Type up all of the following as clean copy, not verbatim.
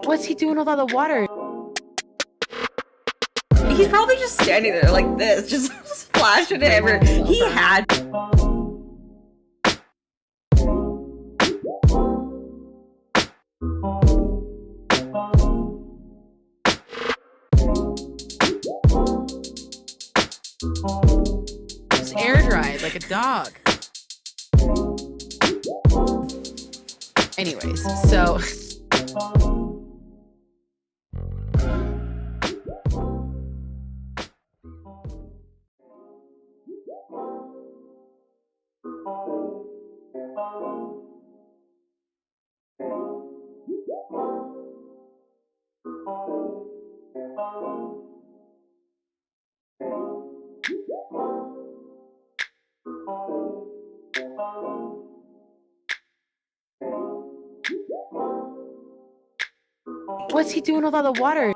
What's he doing with all the water? He's probably just standing there like this, just splashing it everywhere. He had. Just air dried like a dog. Anyways, so what's he doing with all the water?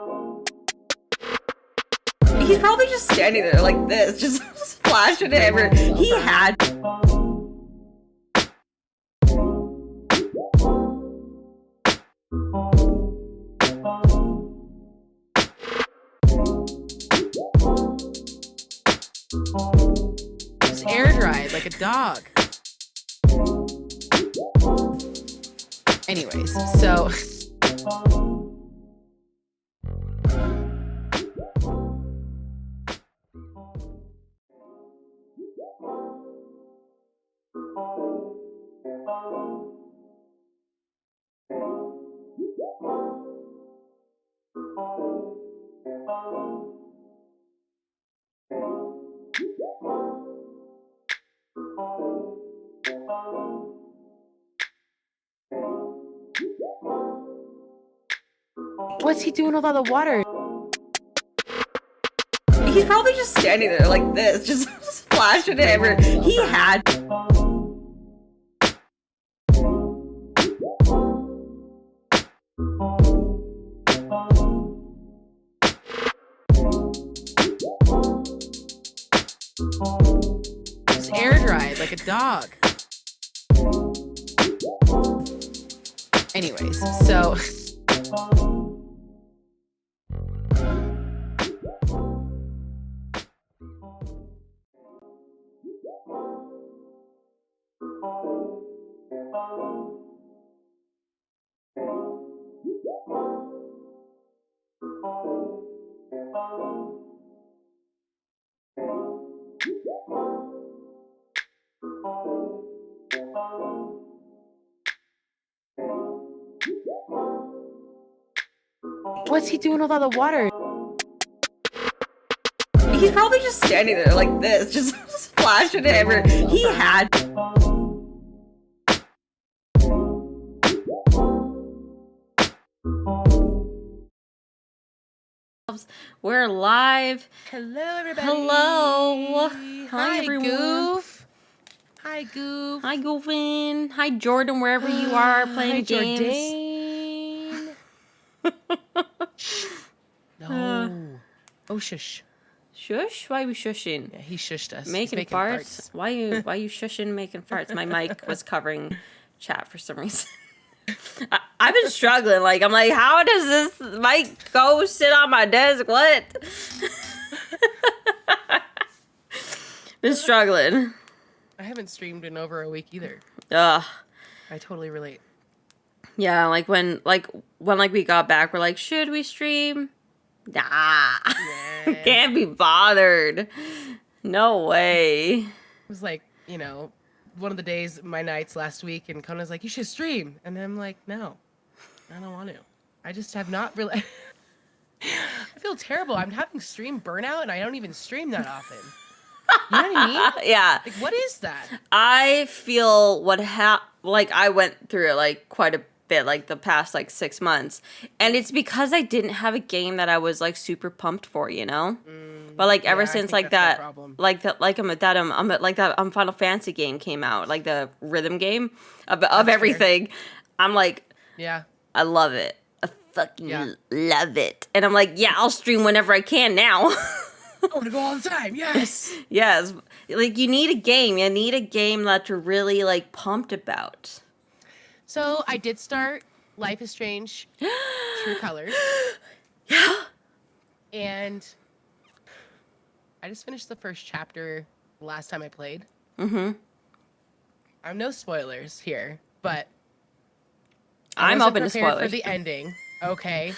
He's probably just standing there like this, just splashing it everywhere. He had. Just air dried like a dog. Anyways, so what's he doing with all the water? He's probably just standing there like this, just splashing it everywhere. He had. Just air dried like a dog. Anyways, so what's he doing with all the water? He's probably just standing there like this, just splashing it everywhere. He had. We're live. Hello, everybody. Hello. Hi, everyone. Goof. Hi, Goof. Hi, Goofin. Hi, Jordan, wherever you are playing Hi, games. No. Oh, shush. Shush? Why are we shushing? Yeah, he shushed us. Making He's farts? Why you shushing making farts? My mic was covering chat for some reason. I've been struggling. Like, I'm like, how does this mic go sit on my desk? What? Been struggling. I haven't streamed in over a week either. Ugh. I totally relate. Yeah, when we got back, we're like, should we stream? Nah. Yeah. Can't be bothered. No way. It was like, one of the days, my nights last week, and Conan's like, you should stream. And I'm like, no, I don't want to. I just have not really. I feel terrible. I'm having stream burnout, and I don't even stream that often. You know what I mean? Yeah. Like, what is that? I feel I went through it like quite a bit, like the past 6 months, and it's because I didn't have a game that I was like super pumped for, But ever since I'm that Final Fantasy game came out, like the rhythm game of everything, I'm like, yeah, I love it. I fucking love it, and I'm like, yeah, I'll stream whenever I can now. I want to go all the time. Yes. Yes. Like, you need a game. You need a game that you're really, pumped about. So, I did start Life is Strange True Colors. Yeah. And I just finished the first chapter last time I played. Mm-hmm. I'm no spoilers here, but I'm wasn't open to prepared spoilers. for the ending, okay,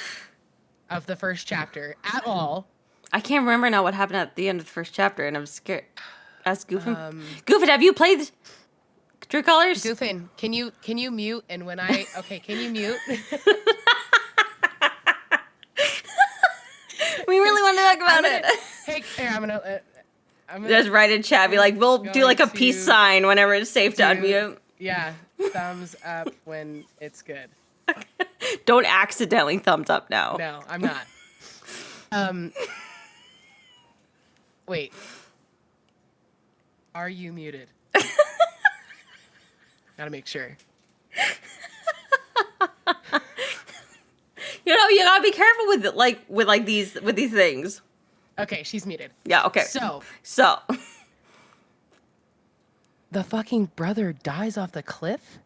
of the first chapter at all. I can't remember now what happened at the end of the first chapter, and I'm scared. Ask Goofin. Um, Goofin, have you played True Colors? Goofin, can you mute? And when I can you mute? We really want to talk about it. Hey, here, I'm gonna Just write in chat, be like, we'll do like a peace sign whenever it's safe to unmute. Yeah, thumbs up when it's good. Don't accidentally thumbs up now. No, I'm not. Wait. Are you muted? Gotta make sure. You know, you gotta be careful with it, with these things. Okay, she's muted. Yeah. Okay. So the fucking brother dies off the cliff.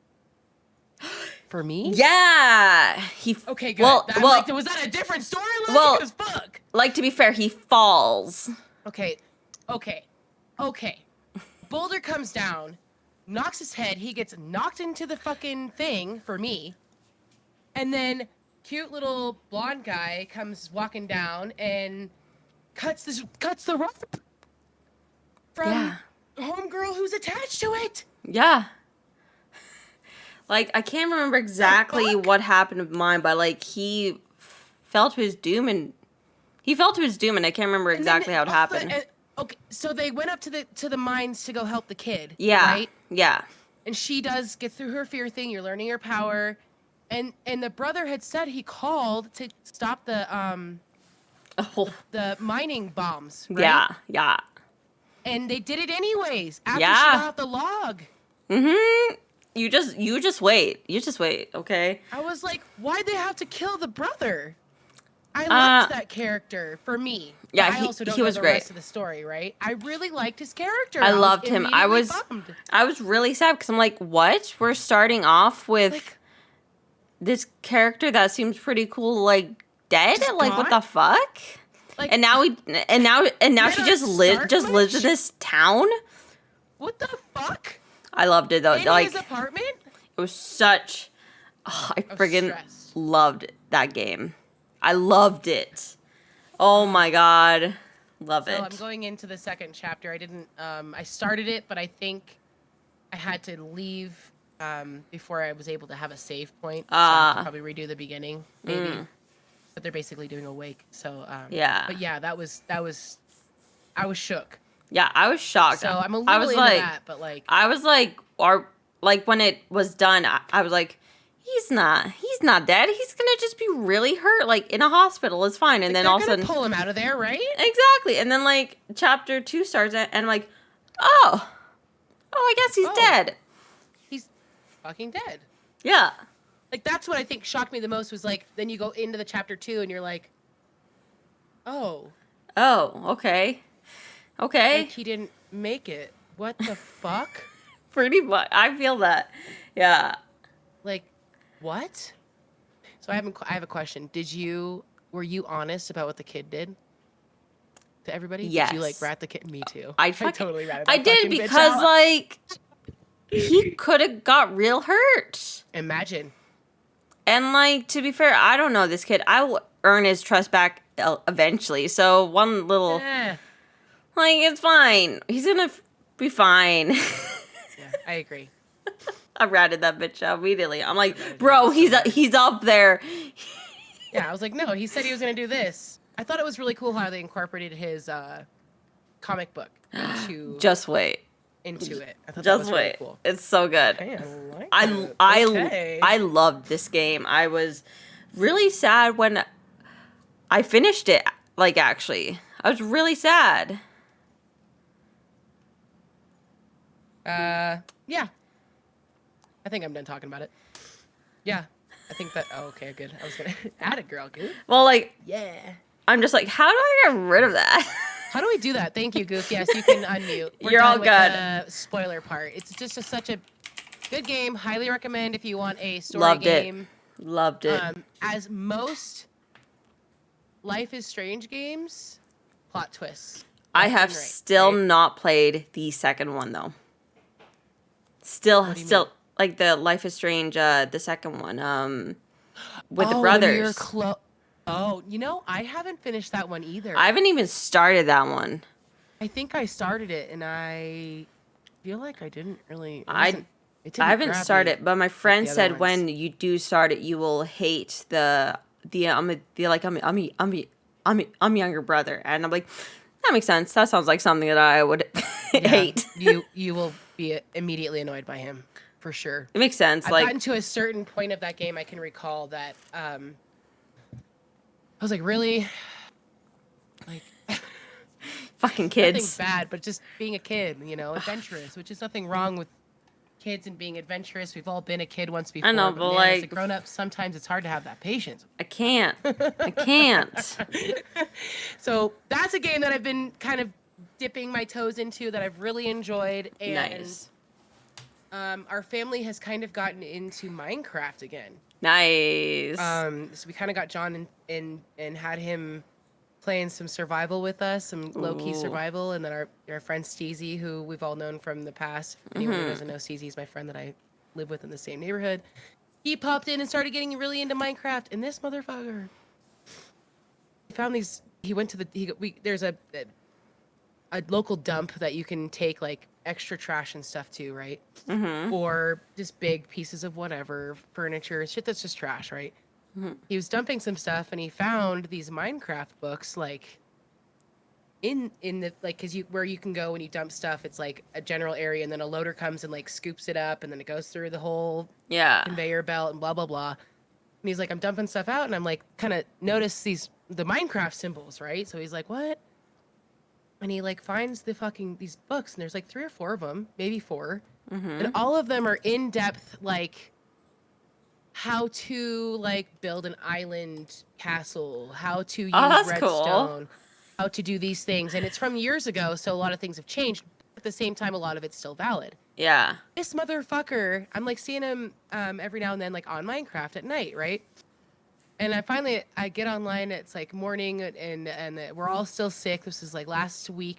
For me? Yeah. Okay, good. Well, was that a different storyline? Well, Because fuck. like, to be fair, he falls. Okay. Boulder comes down, knocks his head. He gets knocked into the fucking thing for me. And then cute little blonde guy comes walking down and cuts the rope from homegirl who's attached to it. Yeah. Like, I can't remember exactly what happened with mine, but like he fell to his doom, and I can't remember exactly how it happened. Okay, so they went up to the mines to go help the kid. Yeah. Right? Yeah. And she does get through her fear thing. You're learning your power, and the brother had said he called to stop the mining bombs. Right? Yeah. And they did it anyways after she Yeah. got off the log. Mm-hmm. You just wait. Okay. I was like, why'd they have to kill the brother? I liked that character for me. Yeah, I also don't he know was the great. rest of the story, right? I really liked his character. I loved him. I was bummed. really sad because I'm like, what? We're starting off with Like, this character that seems pretty cool, like dead. Just Like, what gone? the fuck? like, And now she just lives much? in this town. what the fuck? I loved it though. In Like, his apartment? it was such. Oh, I friggin' stress. loved that game. I loved it. Oh my god, love So it. I'm going into the second chapter. I didn't. I started it, but I think I had to leave before I was able to have a save point. So I have to probably redo the beginning, maybe. But they're basically doing a wake. So Yeah. But yeah, that was. I was shook. Yeah, I was shocked. So I'm a little I was into like, that, but like. I was like, when it was done, I was like, he's not dead. He's gonna just be really hurt, like in a hospital. It's fine. And then they're all of a gonna sudden, pull him out of there, right? exactly. And then like chapter 2 starts, and I'm like, oh, I guess he's dead. He's fucking dead. Yeah. Like that's what I think shocked me the most was like then you go into the chapter 2 and you're like, oh, Okay. like he didn't make it. What the fuck? Pretty much. I feel that. Yeah. Like, what? So I have a question. Were you honest about what the kid did to everybody? Yes. Did you like rat the kid? Me too. I totally ratted that I did fucking bitch because out. like he could have got real hurt. Imagine. And like, to be fair, I don't know this kid. I will earn his trust back eventually. So one little like, it's fine. He's gonna be fine. Yeah, I agree. I ratted that bitch out immediately. I'm like, bro, he's up there. Yeah, I was like, no, he said he was gonna do this. I thought it was really cool how they incorporated his comic book Just wait. into it. I thought that Just was wait. really cool. It's so good. Hey, I like it. Okay. I loved this game. I was really sad when I finished it. Like, actually, I was really sad. Yeah. I think I'm done talking about it. Yeah. I think that. Oh, okay, good. I was gonna add it, girl. Good. Well, like, Yeah. I'm just like, how do I get rid of that? How do we do that? Thank you, Goof. Yes, you can unmute. You're all with good. The spoiler part. It's just such a good game. Highly recommend if you want a story Loved game. Loved it. As most Life is Strange games, plot twists. I left have and right, still right? not played the second one though. What do you mean? Like the Life is Strange, the second one, with the Oh, when you're brothers. close. Oh, I haven't finished that one I either. haven't even started that one. I think I started it and I feel like I didn't really. I It I didn't haven't grab me started, but my like friend the other said ones. when you do start it, you will hate I'm younger brother, and I'm like, that makes sense. That sounds like something that I would Yeah, hate. you will be immediately annoyed by him, for sure. It makes sense. I've Like, gotten to a certain point of that game. I can recall that I was like, really, like fucking nothing kids. bad, but just being a kid, adventurous, which is nothing wrong with kids and being adventurous. We've all been a kid once I before, know, but but man, as a like, grown up, sometimes it's hard to have that patience. I can't. I can't. So that's a game that I've been kind of dipping my toes into that I've really enjoyed, and Nice. our family has kind of gotten into Minecraft again. Nice. So we kind of got John and had him playing some survival with us, some low key Ooh. survival, and then our friend Steezy, who we've all known from the past. If anyone who doesn't know, Steezy is my friend that I live with in the same neighborhood. He popped in and started getting really into Minecraft, and this motherfucker, he found these. He went to there's a local dump that you can take like extra trash and stuff to, right? Mm-hmm. Or just big pieces of whatever, furniture, shit that's just trash, right? Mm-hmm. He was dumping some stuff and he found these Minecraft books like in the like because you where you can go when you dump stuff, it's like a general area and then a loader comes and like scoops it up and then it goes through the whole Yeah. conveyor belt and blah blah blah. And he's like, I'm dumping stuff out and I'm like kind of notice the Minecraft symbols, right? So he's like, what? And he like finds these books and there's like 3 or 4 of them, maybe 4. Mm-hmm. And all of them are in depth like how to like build an island castle, how to use Oh, that's redstone, cool. how to do these things. And it's from years ago, so a lot of things have changed. At the same time, a lot of it's still valid. Yeah. This motherfucker, I'm like seeing him every now and then like on Minecraft at night, right? And I get online. It's like morning, and we're all still sick. This is like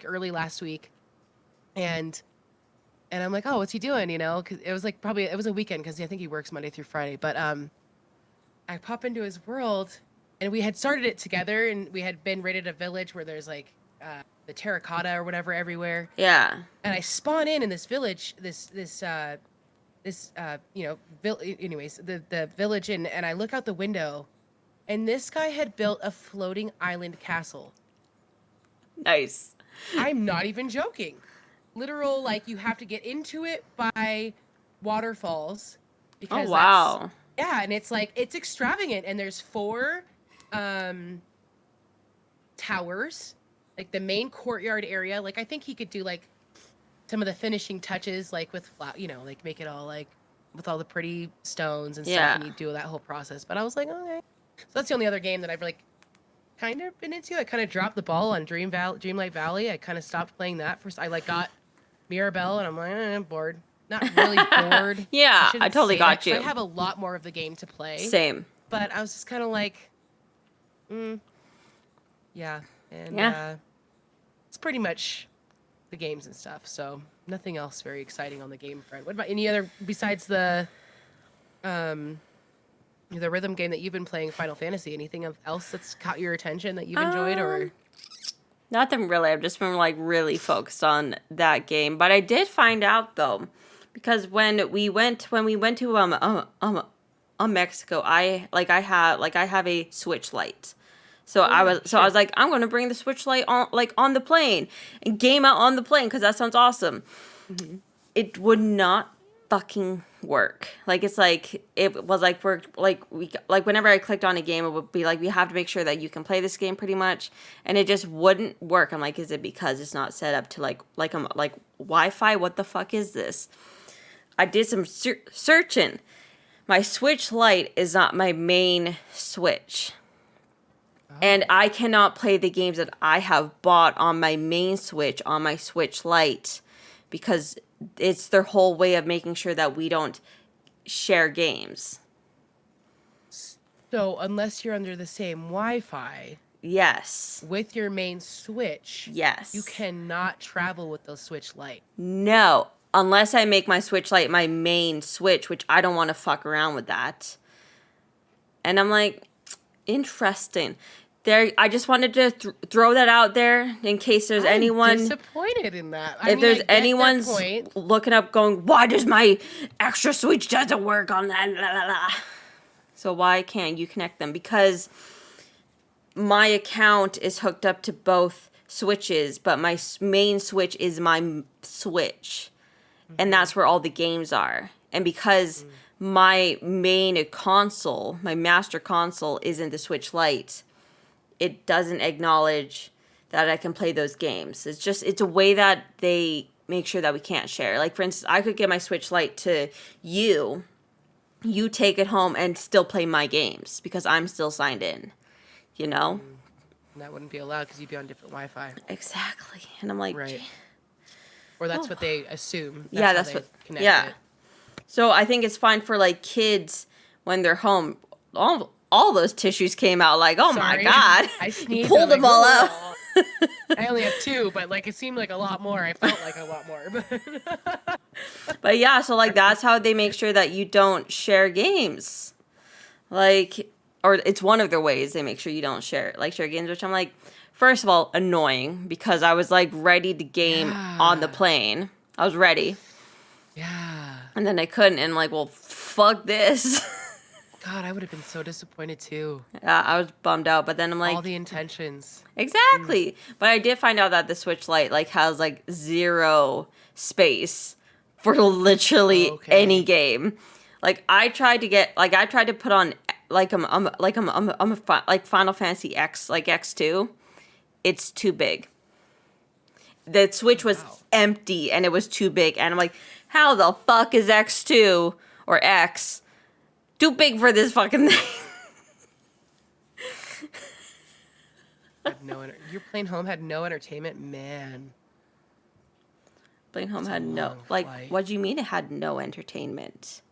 early last week, and I'm like, oh, what's he doing? Because it was like it was a weekend because I think he works Monday through Friday. But I pop into his world, and we had started it together, and we had been raided a village where there's like the terracotta or whatever everywhere. Yeah. And I spawn in this village, anyways, the village, and I look out the window, and this guy had built a floating island castle. Nice. I'm not even joking. Literal, like you have to get into it by waterfalls because Oh, wow. yeah, and it's like it's extravagant, and there's 4 towers, like the main courtyard area. Like I think he could do like some of the finishing touches, like with like make it all like with all the pretty stones and stuff, Yeah. and you do that whole process. But I was like, okay, so that's the only other game that I've like kind of been into. I kind of dropped the ball on Dreamlight Valley. I kind of stopped playing that first. I like got Mirabelle, and I'm like, I'm bored. Not really bored. Yeah, I shouldn't totally say got that, 'cause you. I have a lot more of the game to play. Same. But I was just kind of like, yeah, and Yeah. it's pretty much the games and stuff. So nothing else very exciting on the game front. What about any other besides the rhythm game that you've been playing, Final Fantasy? Anything else that's caught your attention that you've enjoyed, or? Nothing really. I've just been like really focused on that game. But I did find out though, because when we went to Mexico, I have a Switch Lite. So I was like, I'm gonna bring the Switch Lite on the plane and game out on the plane because that sounds awesome. Mm-hmm. It would not fucking work. Like it was like whenever I clicked on a game, it would be like, we have to make sure that you can play this game pretty much, and it just wouldn't work. I'm like, is it because it's not set up to like Wi-Fi? What the fuck is this? I did some searching. My Switch Lite is not my main Switch. And I cannot play the games that I have bought on my main Switch, on my Switch Lite, because it's their whole way of making sure that we don't share games. So unless you're under the same Wi-Fi Yes. with your main Switch, you Yes. cannot travel with the Switch Lite. No. Unless I make my Switch Lite my main Switch, which I don't want to fuck around with that. And I'm like, interesting. There, I just wanted to throw that out there in case there's I'm anyone. disappointed in that. If there's I get anyone's that point. looking up, going, why does my extra Switch doesn't work on that? La, la, la. So why can't you connect them? Because my account is hooked up to both Switches, but my main Switch is my Switch, and that's where all the games are. And because my main console, my master console, is in the Switch Lite, it doesn't acknowledge that I can play those games. It's a way that they make sure that we can't share. Like, for instance, I could give my Switch Lite to you. You take it home and still play my games because I'm still signed in, you know? And that wouldn't be allowed because you'd be on different Wi-Fi. Exactly. And I'm like, right. Or that's what they assume. That's how what, they connect yeah. it. So I think it's fine for, like, kids when they're home. All those tissues came out like, oh Sorry. my God. I sneezed. Pulled them all out. I only have 2, but like it seemed like a lot more. I felt like a lot more. But yeah, so like that's how they make sure that you don't share games. Like, or it's one of the ways they make sure you don't share games, which I'm like, first of all, annoying because I was like ready to game on the plane. I was ready. Yeah. And then I couldn't, and I'm like, well, fuck this. God, I would have been so disappointed too. Yeah, I was bummed out, but then I'm like, All the intentions. exactly. But I did find out that the Switch Lite like has like 0 space for literally any game. Like I tried to put on like Final Fantasy X, like X2. It's too big. The Switch was empty and it was too big, and I'm like, how the fuck is X2 or X too big for this fucking thing? Your plane home had no entertainment, man. Plane home had no like flight. what do you mean it had no entertainment?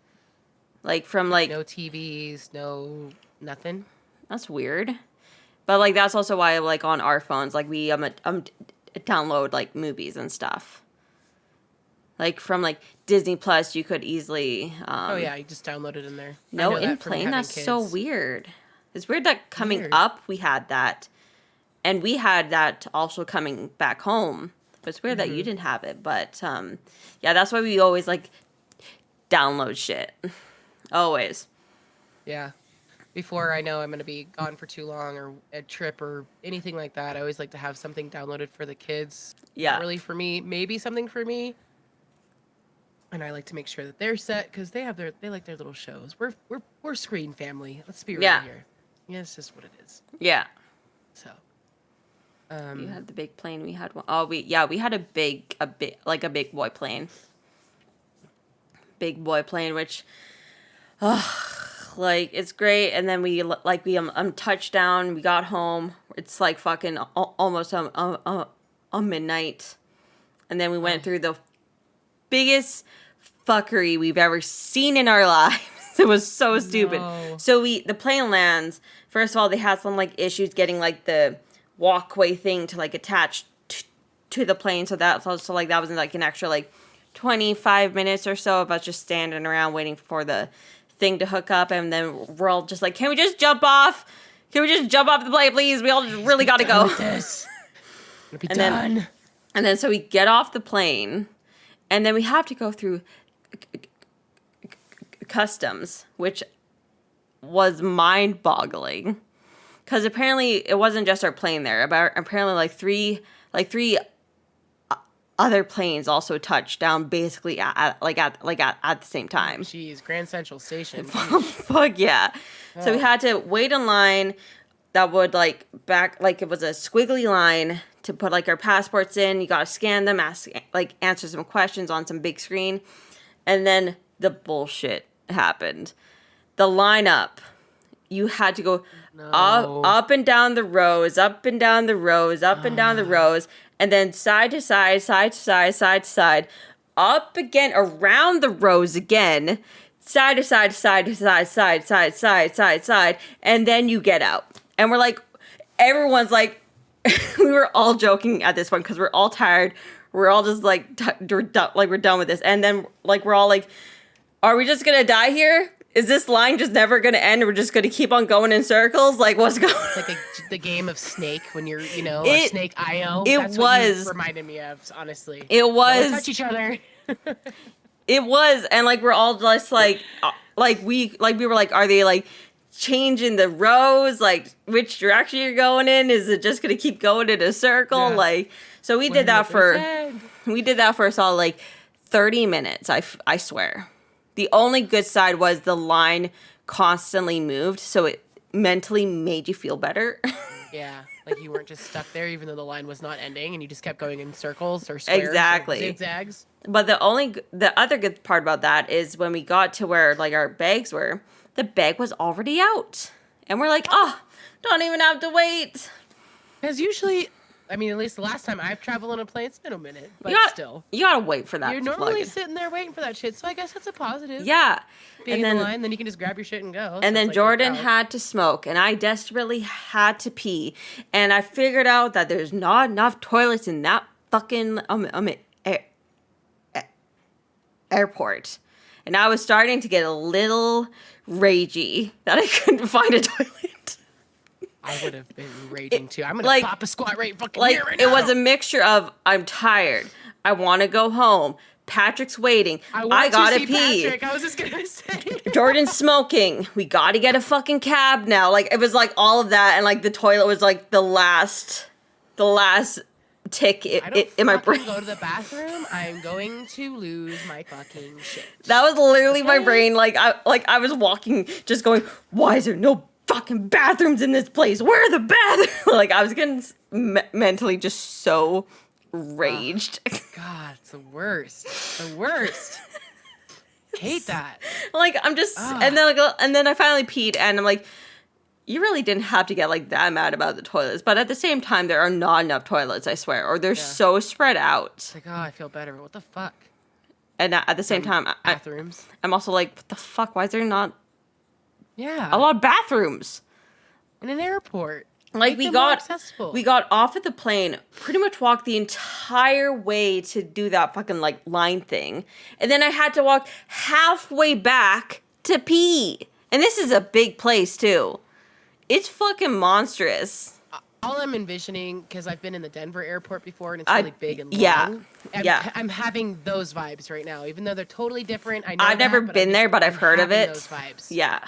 Like from like no TVs, no nothing. That's weird. But like that's also why like on our phones like we download like movies and stuff. Like from like Disney Plus you could easily oh yeah, you just download it in there. No, in plane that's kids. So weird. It's weird that coming up we had that. And we had that also coming back home. But it's weird that you didn't have it. But yeah, that's why we always like download shit. Always. Yeah. Before I know I'm going to be gone for too long or a trip or anything like that, I always like to have something downloaded for the kids. Yeah. Not really for me, maybe something for me. And I like to make sure that they're set because they like their little shows. We're screen family. Let's be real here. Yeah, it's just what it is. Yeah. So. You had the big plane. We had one. Oh, we had a big boy plane. Big boy plane, which, like it's great. And then we touchdown. We got home. It's like fucking almost midnight, and then we went through the biggest fuckery we've ever seen in our lives. It was so stupid. No. So the plane lands. First of all, they had some like issues getting like the walkway thing to like attach to the plane, so that was like an extra like 25 minutes or so of us just standing around waiting for the thing to hook up, and then we're all just like, can we just jump off the plane, please? We all just really gotta go. And then so we get off the plane, and then we have to go through customs, which was mind-boggling. Because apparently it wasn't just our plane there. Apparently like three other planes also touched down basically at the same time. Jeez, Grand Central Station. Fuck yeah. Oh. So we had to wait in line that would like it was a squiggly line to put like our passports in. You got to scan them, answer some questions on some big screen. And then the bullshit happened. The lineup. You had to go up and down the rows, up and down the rows, up and down the rows, and then side to side, side to side, side to side, up again, around the rows again, side to side, side to side, side, side, side, side, side, and then you get out. And we're like, everyone's like, we were all joking at this point because we're all tired. We're all just like, we're done with this. And then like, we're all like, are we just gonna die here? Is this line just never gonna end? We're just gonna keep on going in circles? Like, what's going on? It's like the game of Snake when you're, a Snake IO. It What was. you reminded me of, honestly. It was. Don't touch each other. It was, and like we're all just like we were like, are they like changing the rows? Like which direction you're going in? Is it just gonna keep going in a circle? Yeah. Like so we did that for a solid like 30 minutes. I swear. The only good side was the line constantly moved, so it mentally made you feel better. Yeah, like you weren't just stuck there, even though the line was not ending, and you just kept going in circles or squares Exactly. or zigzags. But the other good part about that is when we got to where like our bags were, the bag was already out, and we're like, oh, don't even have to wait. Because usually, I mean, at least the last time I've traveled on a plane, it's been a minute, but still. You gotta wait for that. You're normally sitting there waiting for that shit, so I guess that's a positive. Yeah. Being in the line, then you can just grab your shit and go. And then Jordan had to smoke, and I desperately had to pee. And I figured out that there's not enough toilets in that fucking airport. And I was starting to get a little ragey that I couldn't find a toilet. I would have been raging too. I'm gonna pop a squat right fucking here right now. It now. was a mixture of I'm tired, I want to go home, Patrick's waiting, I gotta pee. Patrick, I was just gonna say. Jordan's smoking. We gotta get a fucking cab now. Like it was like all of that, and like the toilet was like the last tick in my brain. Go to the bathroom. I'm going to lose my fucking shit. That was literally my brain. Like I was walking, just going, why is there no fucking bathrooms in this place? Where are the bathrooms? Like I was getting mentally just so raged. God, it's the worst. The worst. Hate that. Like I'm just, and then I finally peed, and I'm like, you really didn't have to get like that mad about the toilets, but at the same time, there are not enough toilets, I swear, or they're so spread out. It's like, oh, I feel better, but what the fuck? And at the same time, bathrooms. I'm also like, what the fuck? Why is there not? Yeah. A lot of bathrooms. In an airport. Like we got off of the plane, pretty much walked the entire way to do that fucking like line thing. And then I had to walk halfway back to pee. And this is a big place too. It's fucking monstrous. All I'm envisioning, because I've been in the Denver airport before and it's really big and long. I'm having those vibes right now, even though they're totally different. I know I've never been there, but I've heard of it. Those vibes. Yeah.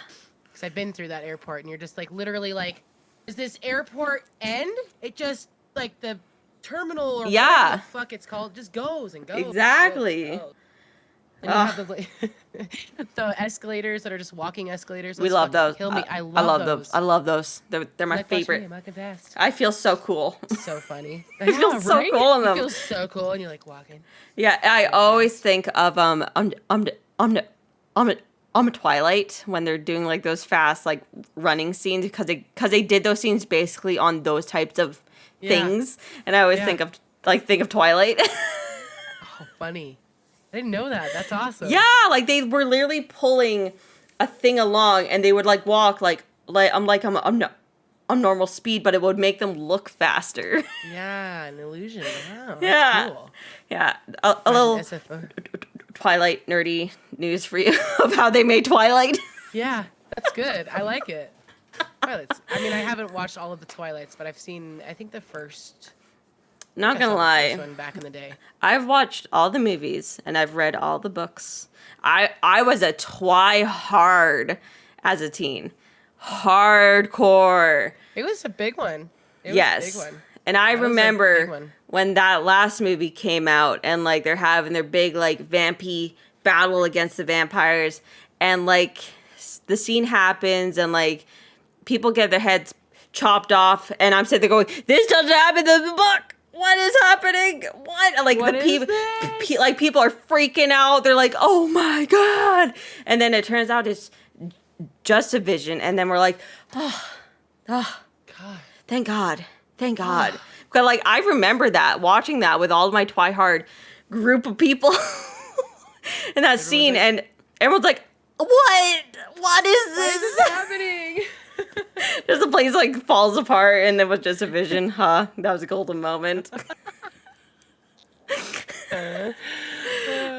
Because I've been through that airport, and you're just like literally like, does this airport end? It just like the terminal or whatever the fuck it's called just goes and goes. Exactly. And goes. And you have the escalators that are just walking escalators. We love those. Kill me. I love those. I love those. They're my favorite. I'm walking fast. I feel so cool. So funny. I feel so cool in them. You feel so cool, and you're like walking. Yeah, I always think of Twilight when they're doing like those fast like running scenes because they did those scenes basically on those types of things, and I always think of Twilight. Oh, funny. I didn't know that. That's awesome. Yeah, like they were literally pulling a thing along, and they would like walk like I'm normal speed, but it would make them look faster. Yeah, an illusion. Wow. That's cool. Yeah, a little SFO. Twilight nerdy news for you of how they made Twilight. Yeah, that's good. I like it. Twilights. I mean, I haven't watched all of the Twilights, but I've seen, I think, the first. Not gonna lie. One back in the day. I've watched all the movies and I've read all the books. I was a twi-hard as a teen. Hardcore. It was a big one. It was a big one. And I remember when that last movie came out and like they're having their big like vampy battle against the vampires, and like the scene happens and like people get their heads chopped off, and I'm sitting there going, this doesn't happen in the book. What is happening? What? Like what the people, like people are freaking out. They're like, "Oh my god!" And then it turns out it's just a vision. And then we're like, "Oh, God, thank God, thank God." Because like I remember that watching that with all of my Twihard group of people in that scene, and everyone's like, What? What is Why this? is this happening? Just the place like falls apart and it was just a vision. Huh? That was a golden moment. That's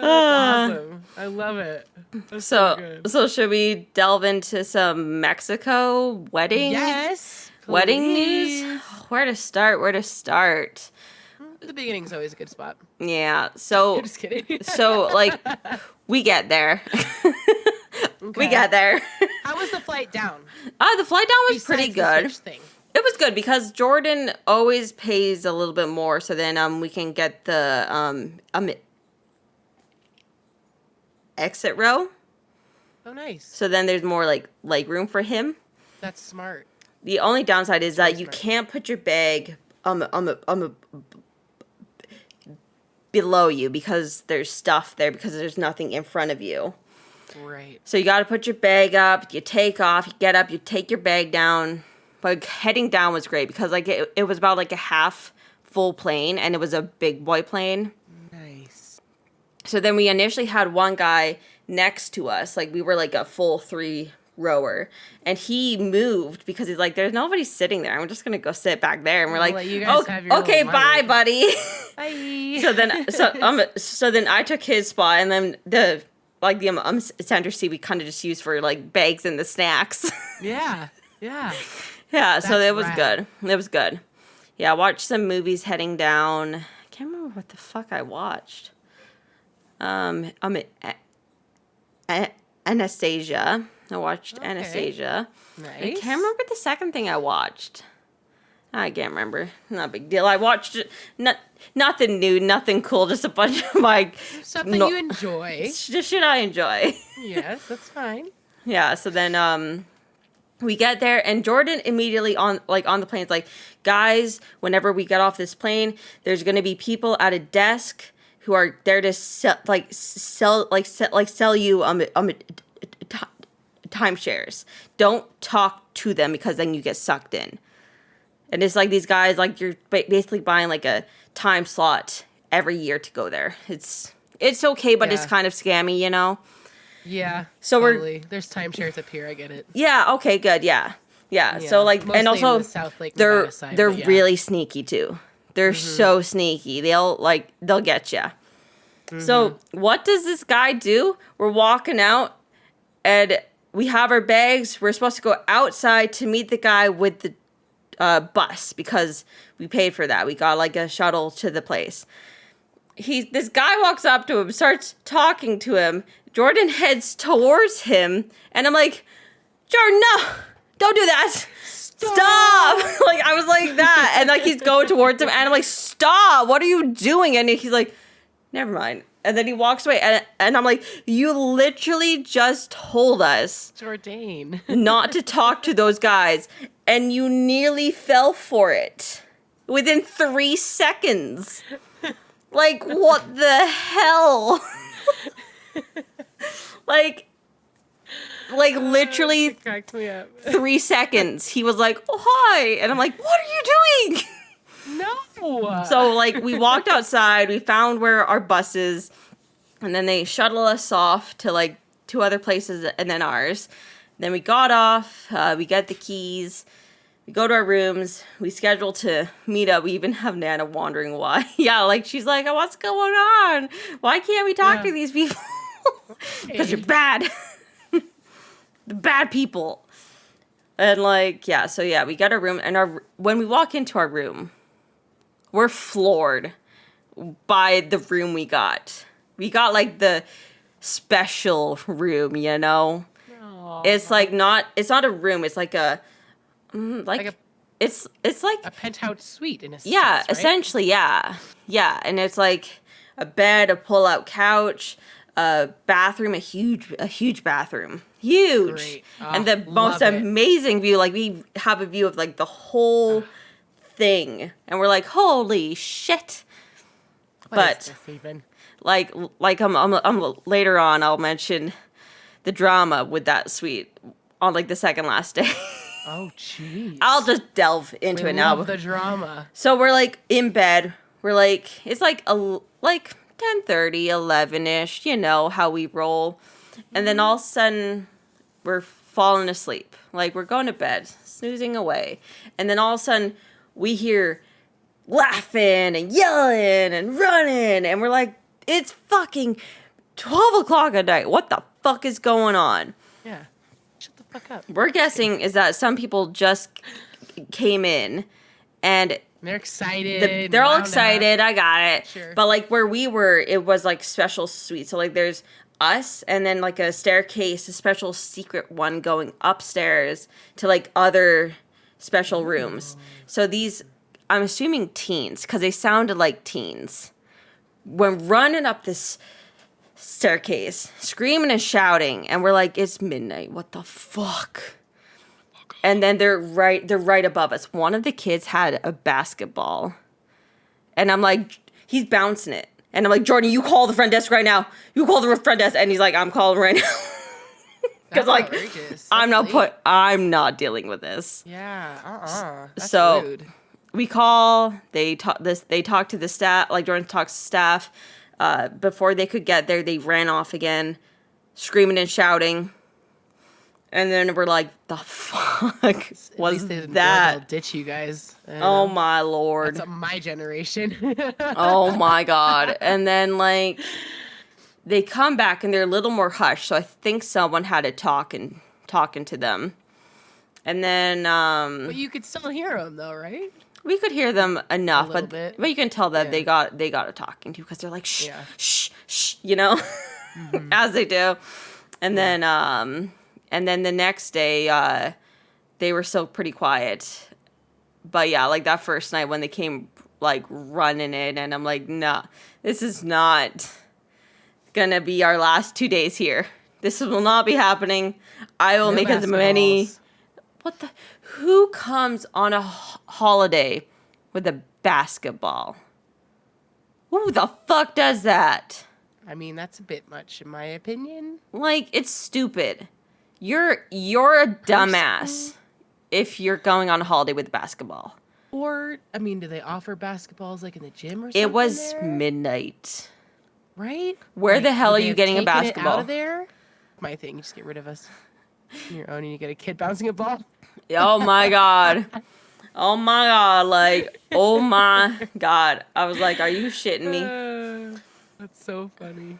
awesome. I love it. That's so good. So should we delve into some Mexico wedding? Yes. Wedding Please. news? Where to start? Where to start? The beginning's always a good spot. Yeah. So Just kidding. so like we get there. We Okay. get there. How was the flight down? The flight down was pretty Besides the good. Switch thing. It was good because Jordan always pays a little bit more, so then we can get the exit row. Oh, nice. So then there's more like leg room for him. That's smart. The only downside is that you smart. can't put your bag below you because there's stuff there because there's nothing in front of you. Right. So you got to put your bag up, you take off, you get up, you take your bag down. But heading down was great because like it was about like a half full plane and it was a big boy plane. Nice. So then we initially had one guy next to us, like we were like a full 3-rower, and he moved because he's like, there's nobody sitting there. I'm just gonna go sit back there, and we're I'll like, let you guys have your okay, little bye, mileage." buddy. Bye. So then I took his spot, and then the center seat we kind of just used for like bags and the snacks. Yeah. Yeah. Yeah, so That's it was rad. good. It was good. Yeah, I watched some movies heading down. I can't remember what the fuck I watched. Anastasia. I watched Okay. Anastasia. Nice. I can't remember the second thing I watched. I can't remember. Not a big deal. I watched nothing new, nothing cool, just a bunch of like Stuff that you enjoy. just shit I enjoy. Yes, that's fine. Yeah, so then we get there and Jordan immediately on the plane is like, guys, whenever we get off this plane, there's gonna be people at a desk who are there to sell you timeshares. Don't talk to them because then you get sucked in. And it's like these guys, like you're basically buying like a time slot every year to go there. It's okay, but it's Yeah. kind of scammy, you know? Yeah. So totally. There's timeshares up here. I get it. Yeah, okay, good, yeah. Yeah, Yeah, so like, mostly and in also the South Lake, they're Nevada side, they're but yeah. really sneaky too. They're so sneaky. They'll get you. So what does this guy do? We're walking out, and we have our bags. We're supposed to go outside to meet the guy with the bus because we paid for that. We got like a shuttle to the place. This guy walks up to him, starts talking to him. Jordan heads towards him, and I'm like, Jordan, no, don't do that. Stop! Like, I was like that. And like, he's going towards him, and I'm like, stop! What are you doing? And he's like, never mind. And then he walks away, and I'm like, you literally just told us Jordan. not to talk to those guys, and you nearly fell for it within 3 seconds. Like, what the hell? like literally It cracks me up. 3 seconds. He was like, oh, hi. And I'm like, what are you doing? No. So, like, we walked outside. We found where our bus is. And then they shuttle us off to, like, 2 other places and then ours. Then we got off. We get the keys. We go to our rooms. We schedule to meet up. We even have Nana wondering why. Yeah, like, she's like, oh, what's going on? Why can't we talk to these people? Because you're bad. The bad people. And like, yeah, so yeah, we got our room, and when we walk into our room, we're floored by the room we got. We got like the special room, you know? Aw. It's like it's not a room, it's like it's like a penthouse suite in a sense, yeah, right? essentially, yeah. Yeah, and it's like a bed, a pull-out couch, a bathroom, a huge bathroom. Huge. Great. And the most love it. amazing view, like we have a view of like the whole thing. And we're like, holy shit. What is But this even? like I'm later on I'll mention the drama with that suite on like the second last day. Oh, jeez. I'll just delve into it now. Love the drama. So we're like in bed. We're like, it's like 10:30, 11-ish, you know how we roll. And then all of a sudden, we're falling asleep. Like, we're going to bed, snoozing away. And then all of a sudden, we hear laughing and yelling and running. And we're like, it's fucking 12 o'clock at night. What the fuck is going on? Yeah. Shut the fuck up. We're guessing is that some people just came in and they're excited. they're all excited. I got it. Sure. But like where we were, it was like special suite. So like there's us and then like a staircase, a special secret one going upstairs to like other special rooms. So these, I'm assuming teens, because they sounded like teens, went running up this staircase, screaming and shouting, and we're like, it's midnight. What the fuck? And then they're right above us. One of the kids had a basketball. And I'm like, he's bouncing it. And I'm like, Jordan, you call the front desk right now. You call the front desk. And he's like, I'm calling right now. Because like, outrageous. I'm not dealing with this. Yeah. That's so rude. we call, they talk to the staff, like Jordan talks to staff. Before they could get there, they ran off again, screaming and shouting. And then we're like, the fuck was that? They'll ditch you guys. Oh my lord. That's my generation. Oh my god. And then like they come back and they're a little more hushed. So I think someone had a talking to them. And then but you could still hear them though, right? we could hear them enough, bit. but you can tell that Yeah. they got a talking to because they're like shh, Yeah. shh, shh, you know, as they do. And then the next day, they were still pretty quiet. But yeah, like that first night when they came like running in, and I'm like, nah, this is not gonna be our last 2 days here. This will not be happening. I will No make as many. basketballs. What the? Who comes on a holiday with a basketball? Who the fuck does that? I mean, that's a bit much in my opinion. Like, it's stupid. You're a dumbass if you're going on a holiday with a basketball. Or, I mean, do they offer basketballs like in the gym or something? It was there? midnight. Right? Where the hell would are they you have getting a taken it basketball? out of there? My thing, you just get rid of us on your own and you get a kid bouncing a ball. Oh my god. Oh my god. Like, oh my god. I was like, are you shitting me? That's so funny.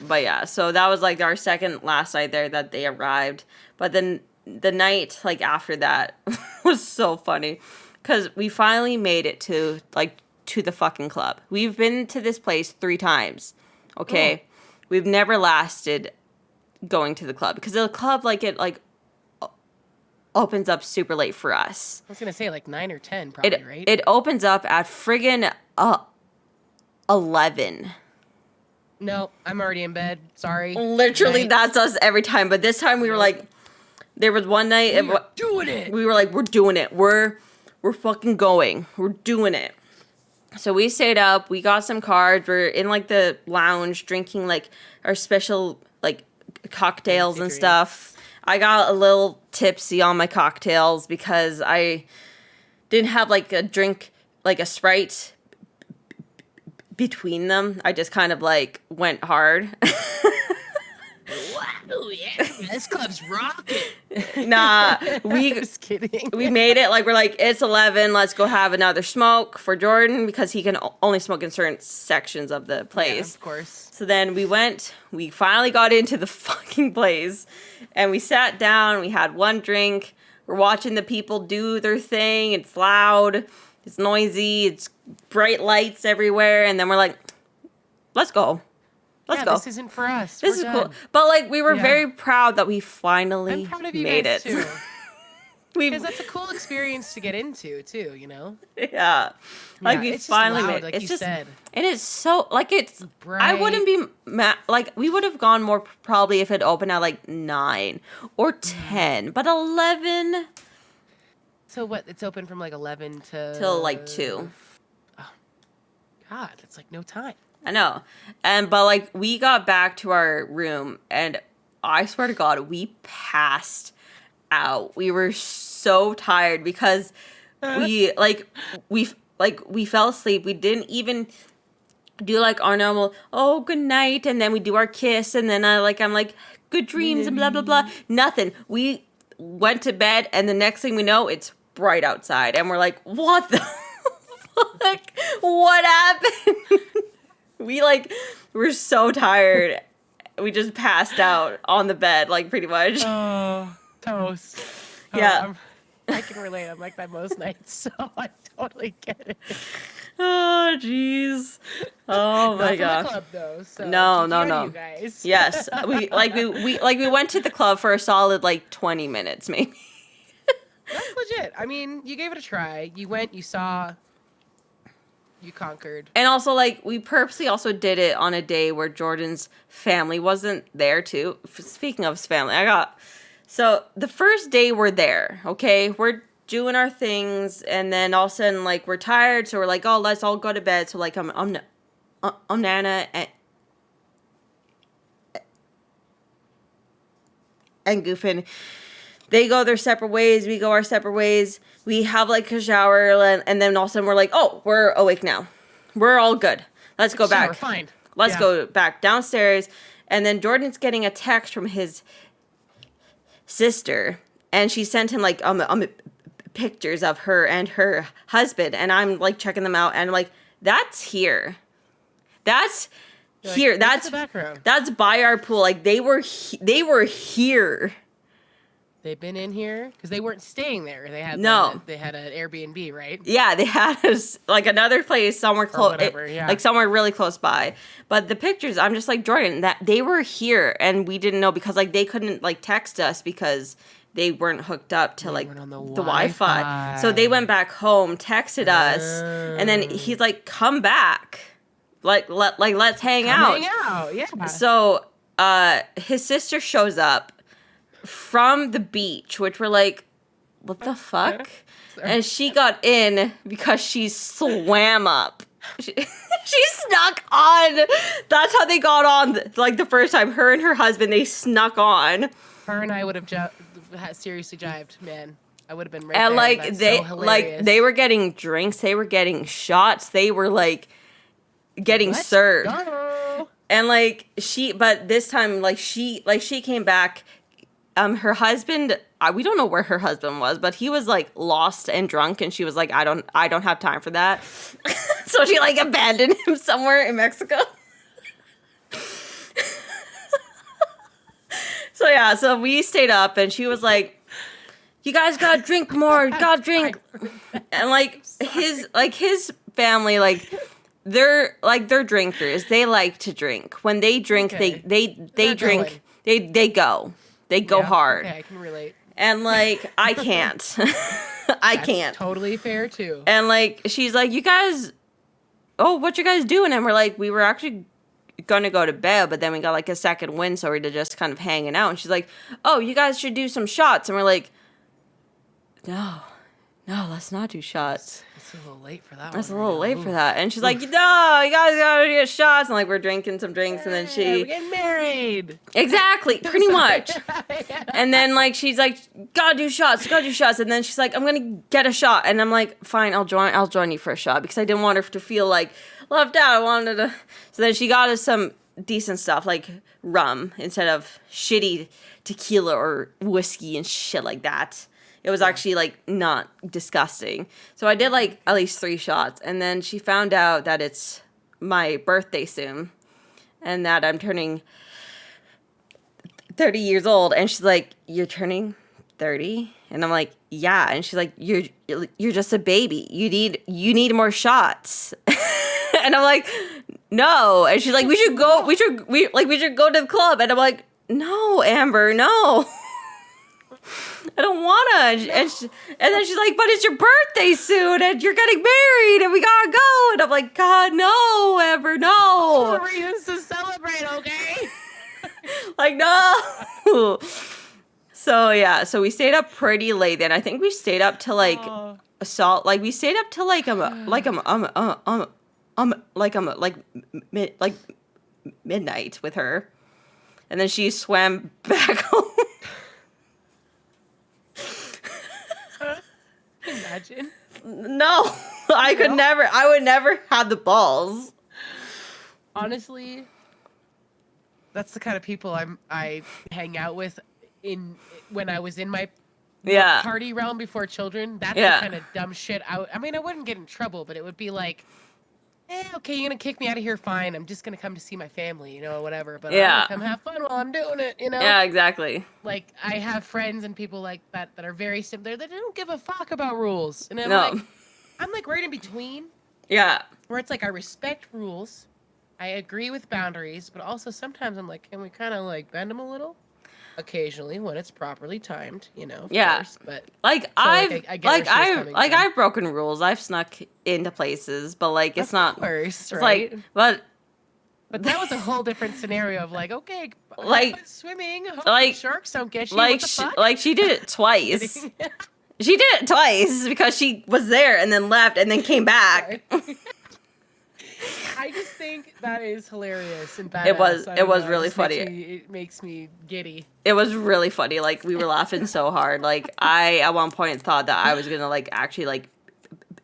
But yeah, so that was like our second last night there that they arrived. But then the night like after that was so funny because we finally made it to the fucking club. We've been to this place 3 times. Okay, we've never lasted going to the club because the club opens up super late for us. I was gonna say like 9 or 10, probably, right? It opens up at friggin' 11. No, I'm already in bed. Sorry. Literally, Night. that's us every time. But this time we were like, there was one night Doing it. we were like, we're doing it. We're fucking going. We're doing it. So we stayed up. We got some cards. We're in like the lounge drinking like our special like cocktails and Fancy stuff. I got a little tipsy on my cocktails because I didn't have like a drink, like a Sprite between them. I just kind of like went hard. Wow, yeah, this club's rocking. Nah, Just kidding. we made it. Like, we're like, it's 11. Let's go have another smoke for Jordan because he can only smoke in certain sections of the Yeah, place. of course. So then we finally got into the fucking place and we sat down. We had one drink. We're watching the people do their thing. It's loud. It's noisy. It's bright lights everywhere. And then we're like, let's go. Let's go. This isn't for us. This We're is cool. done. But like, we were Yeah. very proud that we finally I'm proud of you made guys it. too. we Because that's a cool experience to get into too, you know? Yeah. Like Yeah, we it's just finally loud, made it. like it's you just said. it is so like it's I Bright. wouldn't be like we would have gone more probably if it opened at like 9 or 10, but 11 So what? It's open from like 11 to... till like 2. God, that's like no time. I know. But like we got back to our room and I swear to God, we passed out. We were so tired because we fell asleep. We didn't even do like our normal, oh, good night, and then we do our kiss, and then I'm like, good dreams and blah, blah, blah. Nothing. We went to bed, and the next thing we know, it's bright outside. And we're like, what the fuck? What happened? We're so tired. We just passed out on the bed, like, pretty much. Oh, toast. Oh, Yeah. I can relate. I'm like that most nights, so I totally get it. Oh, jeez. Oh, my Not God. from the club, though. So No, GG no, to no. You guys. Yes. We went to the club for a solid, like, 20 minutes, maybe. That's legit. I mean, you gave it a try. You went, you saw, you conquered. And also, like, we purposely also did it on a day where Jordan's family wasn't there, too. Speaking of his family, so the first day we're there, okay? We're doing our things, and then all of a sudden, like, we're tired, so we're like, oh, let's all go to bed. So, like, I'm Nana and Goofin. They go their separate ways. We go our separate ways. We have, like, a shower, and then all of a sudden we're like, oh, we're awake now. We're all good. Let's go back. We're fine. Let's Yeah. go back downstairs. And then Jordan's getting a text from his sister, and she sent him, like, pictures of her and her husband, and I'm, like, checking them out, and I'm like, that's here. That's You're here. Like, that's the background. That's by our pool. Like, they were here. They've been in here because they weren't staying there. They had they had an Airbnb, right? Yeah, they had us, like, another place somewhere close, yeah. like somewhere really close by. But the pictures, I'm just like, Jordan, that they were here, and we didn't know because, like, they couldn't, like, text us because they weren't hooked up to, like, weren't on the Wi-Fi. So they went back home, texted us, and then he's like, come back, let's hang out. Hang out, yeah. So his sister shows up from the beach, which we're like, what the fuck? And she got in because she swam up. She snuck on. That's how they got on, like, the first time. Her and her husband, they snuck on. Her and I would have seriously jived, man. I would have been right And, there. like, That's they so hilarious. they were getting drinks, they were getting shots, they were, like, getting Let's served. go. And, like, but this time, like, she came back. Her husband, we don't know where her husband was, but he was, like, lost and drunk, and she was like, I don't have time for that. So she, like, abandoned him somewhere in Mexico. So yeah, so we stayed up, and she was like, you guys gotta drink more, gotta drink. And, like, his family, like, they're drinkers. They like to drink. When they drink, Okay. they drink. They go. They go Yeah, hard. Okay, I can relate. And, like, I can't. I can't. Totally fair too. And, like, she's like, you guys, what you guys doing? And we're like, we were actually gonna go to bed, but then we got, like, a second wind, so we're just kind of hanging out. And she's like, oh, you guys should do some shots. And we're like, no, let's not do shots. It's a little late for that. It's a one little right late now. for that. And she's like, no, you guys gotta get shots. And, like, we're drinking some drinks, and then We're getting married. exactly, pretty much. Yeah. And then, like, she's like, gotta do shots. And then she's like, I'm gonna get a shot. And I'm like, fine, I'll join you for a shot, because I didn't want her to feel, like, left out. I wanted to. So then she got us some decent stuff, like rum, instead of shitty tequila or whiskey and shit like that. It was actually, like, not disgusting. So I did, like, at least 3 shots. And then she found out that it's my birthday soon, and that I'm turning 30 years old. And she's like, you're turning 30? And I'm like, yeah. And she's like, you're just a baby. You need more shots. And I'm like, no. And she's like, we should go to the club. And I'm like, no, Amber, no. I don't wanna. And then she's like, but it's your birthday soon, and you're getting married, and we gotta go. And I'm like, God, no, Amber, no. Reasons to celebrate, okay? Like, no. So yeah, so we stayed up pretty late. Then I think we stayed up till, like, assault. Like, we stayed up till, like, midnight with her, and then she swam back home. Imagine. No, I would never have the balls. Honestly, That's the kind of people I hang out with in when I was in my Yeah. party realm before children. That's the Yeah. kind of dumb shit I mean, I wouldn't get in trouble, but it would be like, okay, you're gonna kick me out of here, fine. I'm just gonna come to see my family, whatever. But I'm gonna Yeah. come have fun while I'm doing it. Yeah, exactly. Like I have friends and people like that are very similar. They don't give a fuck about rules, and No. I'm like right in between, Yeah. where it's like I respect rules, I agree with boundaries, but also sometimes I'm like, can we kind of like bend them a little? Occasionally, when it's properly timed, of Yeah. course. But Like so I've I get where she's coming from. I've broken rules. I've snuck into places, but like it's Of not course, it's right? like but That was a whole different scenario of like, okay, Like- have fun swimming, hope like- sharks don't get you. What the fuck? like she did it twice. She did it twice because she was there and then left and then came back. I just think that is hilarious and badass. It was- I it don't was know, really just makes funny. it makes me giddy. It was really funny. Like we were laughing so hard. Like I at one point thought that I was gonna like actually like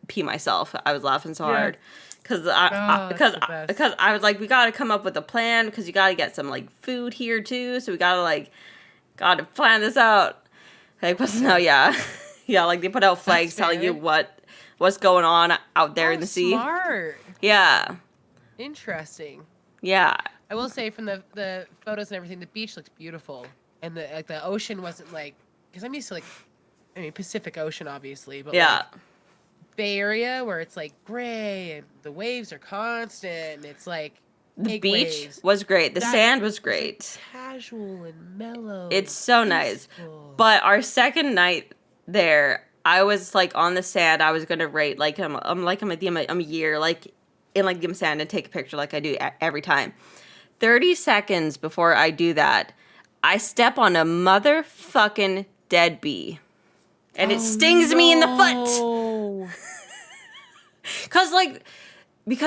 pee myself. I was laughing so Yeah. hard because Oh, that's the best. because I was like, we gotta come up with a plan because you gotta get some like food here too. So we gotta plan this out. Like, but no, yeah, yeah. Like they put out flags telling you fair. what's going on out there Oh, in the sea. smart. Yeah, Interesting. yeah, I will say from the photos and everything, the beach looks beautiful, and the ocean wasn't like, because I'm used to Pacific Ocean obviously, but yeah. like Bay Area where it's like gray and the waves are constant. And it's like The big beach waves. was great. The That sand was great. Casual and mellow. It's so nice. peaceful. But our second night there, I was like on the sand. I was gonna rate like I'm a year like in like the sand and take a picture like I do every time. 30 seconds before I do that, I step on a motherfucking dead bee, and it stings me in the foot. No. Because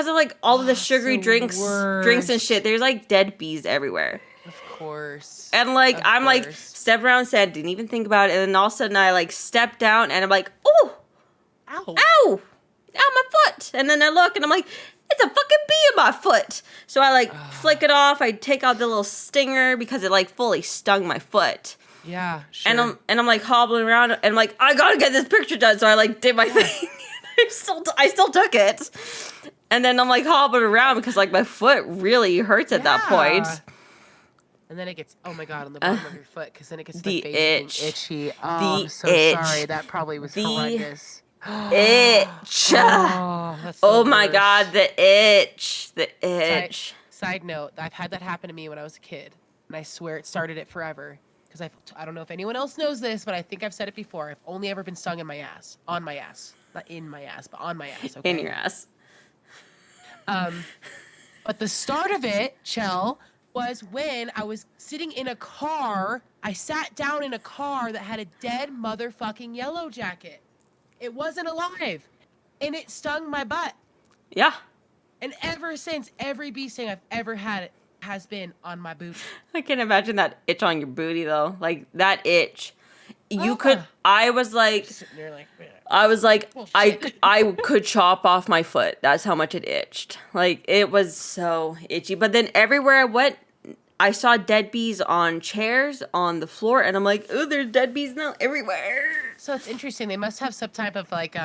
of like all of the That's sugary the drinks and worst. shit. There's like dead bees everywhere. Of course. And like Of I'm like course. step around sand, didn't even think about it, and then all of a sudden I like step down and I'm like, oh, Ow. ow, my foot. And then I look and I'm like, it's a fucking bee in my foot. So I like flick it off. I take out the little stinger because it like fully stung my foot. Yeah. Sure. And I'm like hobbling around and I'm like, I gotta get this picture done. So I like did my thing. I still took it. And then I'm like hobbling around because like my foot really hurts at that point. And then it gets, oh my God, on the bottom of your foot, because then it gets the the face itch. being itchy. Oh, The I'm so itch. sorry. That probably was The horrendous. Itch. That's Oh the my worst. God, the itch. The itch. Side note, I've had that happen to me when I was a kid, and I swear it started it forever. Because I don't know if anyone else knows this, but I think I've said it before. I've only ever been stung in my ass. On my ass. Not in my ass, but on my ass. Okay? In your ass. But the start of it, Chell, was when I was sitting in a car. I sat down in a car that had a dead motherfucking yellow jacket. It wasn't alive. And it stung my butt. Yeah. And ever since, every bee sting I've ever had has been on my booty. I can imagine that itch on your booty though. Like that itch. You Ah. could I was like Sitting there like, "Man." Well, I shit. I could chop off my foot. That's how much it itched. Like it was so itchy. But then everywhere I went, I saw dead bees on chairs, on the floor, and I'm like, oh, there's dead bees now everywhere. So it's interesting. They must have some type of like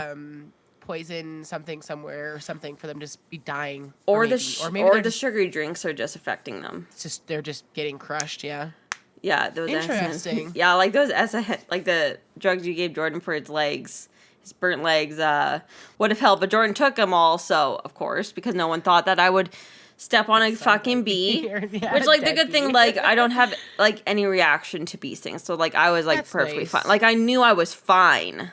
poison something somewhere or something for them to just be dying. Or maybe, the they're just, sugary drinks are just affecting them. it's just they're just getting crushed. Yeah. Yeah, those Interesting. Yeah, like those like the drugs you gave Jordan for his legs, his burnt legs, would have helped. But Jordan took them all, so of course, because no one thought that I would step on a fucking bee. Yeah, Which, like, the dead good thing, bee. like, I don't have like any reaction to bee stings, so like I was like That's perfectly nice. fine. Like I knew I was fine.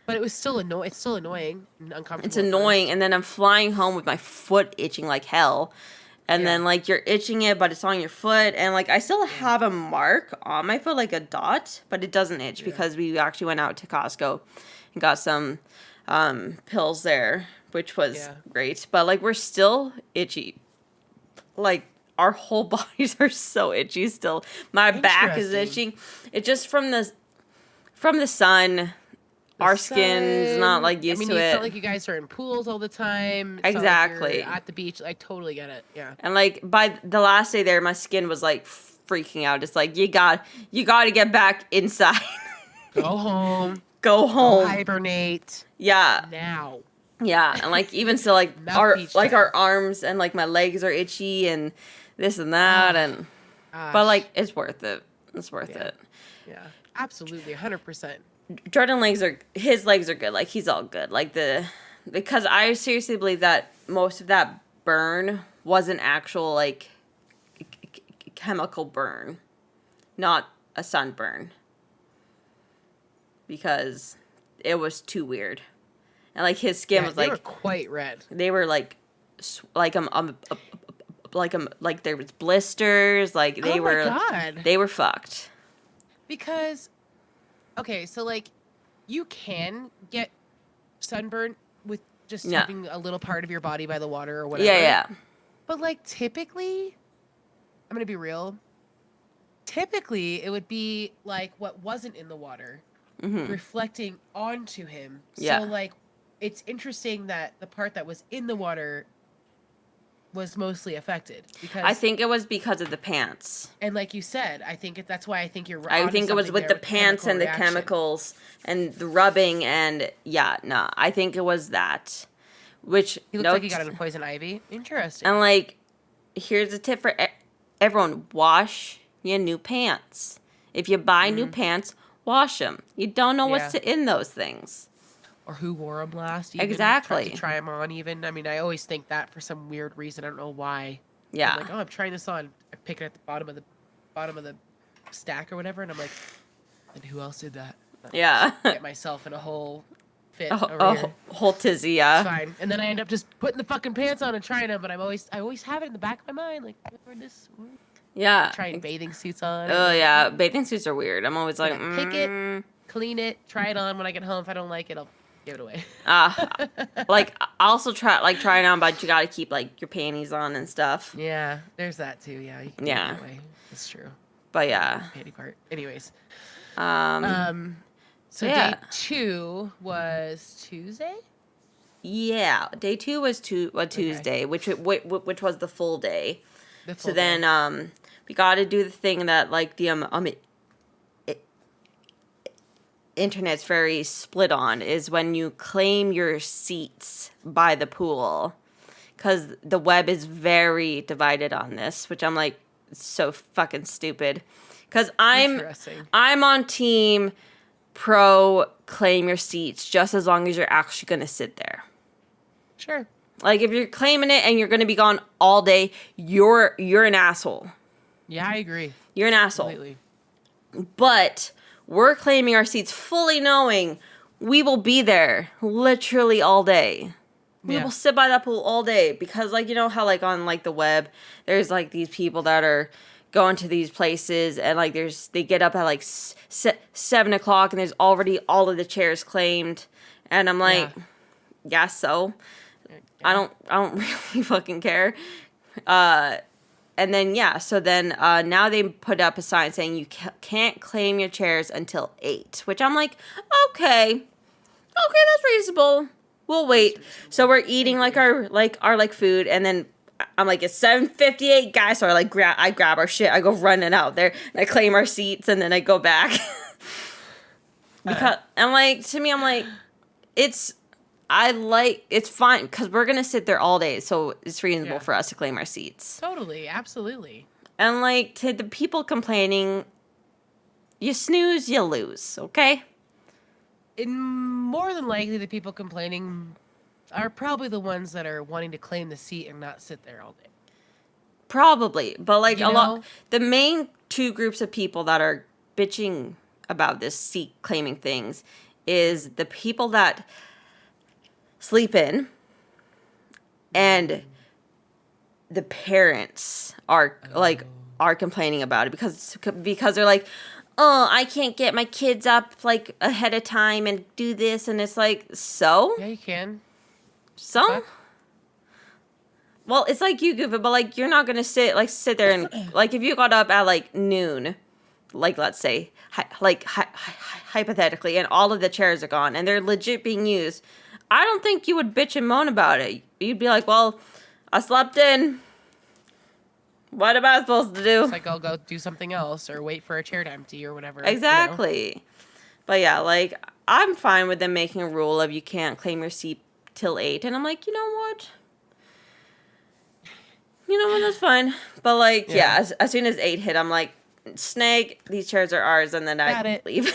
But it was still annoying. It's still annoying and uncomfortable. It's at annoying, first. and then I'm flying home with my foot itching like hell. And Yeah. then, like, you're itching it, but it's on your foot. And, like, I still have a mark on my foot, like a dot, but it doesn't itch because we actually went out to Costco and got some pills there, which was great. But, like, we're still itchy. Like, our whole bodies are so itchy still. My back is Interesting. itching. It's just from the sun. our skin's not like used to it's it. not like you guys are in pools all the time. It's Exactly. not like you're at the beach. I totally get it. Yeah. And like by the last day there, my skin was like freaking out. It's like you got to get back inside. Go home. Go Go home. hibernate. Yeah. Now. Yeah, and like even still, like Enough beach time. our arms and like my legs are itchy and this and that, and but like it's worth it. It's worth it. Yeah, absolutely, 100%. His legs are good. Like he's all good. Like because I seriously believe that most of that burn was an actual like chemical burn, not a sunburn, because it was too weird. And like his skin was they like were quite red. They were like like there was blisters. Like they Oh were. my God. They were fucked. Because, okay, so like, you can get sunburn with just having a little part of your body by the water or whatever. Yeah. But like, typically, I'm gonna be real. Typically, it would be like what wasn't in the water reflecting onto him. Yeah. So like, it's interesting that the part that was in the water was mostly affected, because I think it was because of the pants. And like you said, I think that's why I think you're. I think it was with the pants and the chemicals and the rubbing and I think it was that. Which he looks like he got into poison ivy. Interesting. And like, here's a tip for everyone: wash your new pants. If you buy new pants, wash them. You don't know what's in those things. Or who wore them last. Even. Exactly. Tried to try them on even. I mean, I always think that for some weird reason. I don't know why. Yeah. I'm like, I'm trying this on. I pick it at the bottom of the stack or whatever, and I'm like, and who else did that? Yeah. Get myself in a whole fit over here. Whole tizzy, yeah. It's fine. And then I end up just putting the fucking pants on and trying them, but I always have it in the back of my mind, like, where this. Yeah. Trying bathing suits on. Oh yeah, bathing suits are weird. I'm always like, pick it, clean it, try it on. When I get home, if I don't like it, I'll give it away. Like I also try it on, but you gotta keep like your panties on and stuff. Yeah, there's that too. Yeah, you can give it away. That's true. But yeah, panty part. Anyways, so yeah. Day 2 was Tuesday. Yeah, day 2 was Tuesday, which was the full day. So then we got to do the thing that like the internet's very split on, is when you claim your seats by the pool, because the web is very divided on this, which I'm like so fucking stupid, because I'm on team pro claim your seats just as long as you're actually gonna sit there. Sure. Like if you're claiming it and you're gonna be gone all day, you're an asshole. Yeah, I agree. You're an asshole. Completely. But we're claiming our seats fully knowing we will be there literally all day. We will sit by that pool all day, because like, you know how like on like the web, there's like these people that are going to these places and like they get up at like 7 o'clock and there's already all of the chairs claimed. And I'm like, yeah so I don't really fucking care. And then, so then now they put up a sign saying you can't claim your chairs until 8, which I'm like, okay, that's reasonable. We'll wait. So we're eating our food, and then I'm like, it's 7:58, guys. So I grab our shit. I go running out there, and I claim our seats, and then I go back. Because I'm like, to me, I'm like, it's fine, because we're going to sit there all day, so it's reasonable for us to claim our seats. Totally, absolutely. And, like, to the people complaining, you snooze, you lose, okay? And more than likely, the people complaining are probably the ones that are wanting to claim the seat and not sit there all day. Probably, but, like, lot, the main two groups of people that are bitching about this seat claiming things is the people that sleep in, and the parents are complaining about it because they're like, oh, I can't get my kids up like ahead of time and do this, and it's like, so yeah, you can. So well, it's like you, Goofa, but like you're not gonna sit there and like if you got up at like noon let's say, hypothetically, and all of the chairs are gone and they're legit being used, I don't think you would bitch and moan about it. You'd be like, well, I slept in. What am I supposed to do? It's like I'll go do something else or wait for a chair to empty or whatever. Exactly. You know? But yeah, like, I'm fine with them making a rule of you can't claim your seat till 8. And I'm like, you know what? That's fine. But like, yeah, as soon as 8 hit, I'm like, snag, these chairs are ours, and then I leave.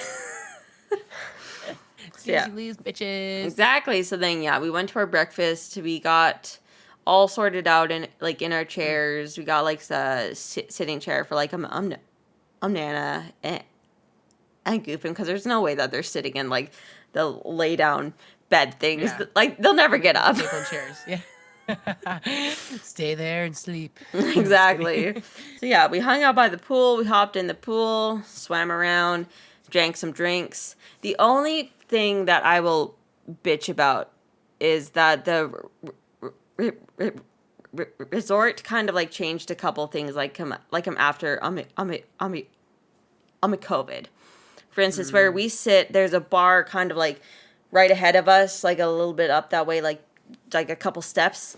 Yeah. Leaves, bitches. Exactly. So then, yeah, we went to our breakfast. We got all sorted out in our chairs. We got like the sitting chair for like Nana and Goofin, because there's no way that they're sitting in like the lay down bed things. Yeah. Like they'll never get up. Sleep on chairs. Yeah. Stay there and sleep. Exactly. So yeah, we hung out by the pool. We hopped in the pool, swam around, drank some drinks. The only thing that I will bitch about is that the resort kind of like changed a couple things like after COVID. For instance, where we sit, there's a bar kind of like right ahead of us, like a little bit up that way, like a couple steps.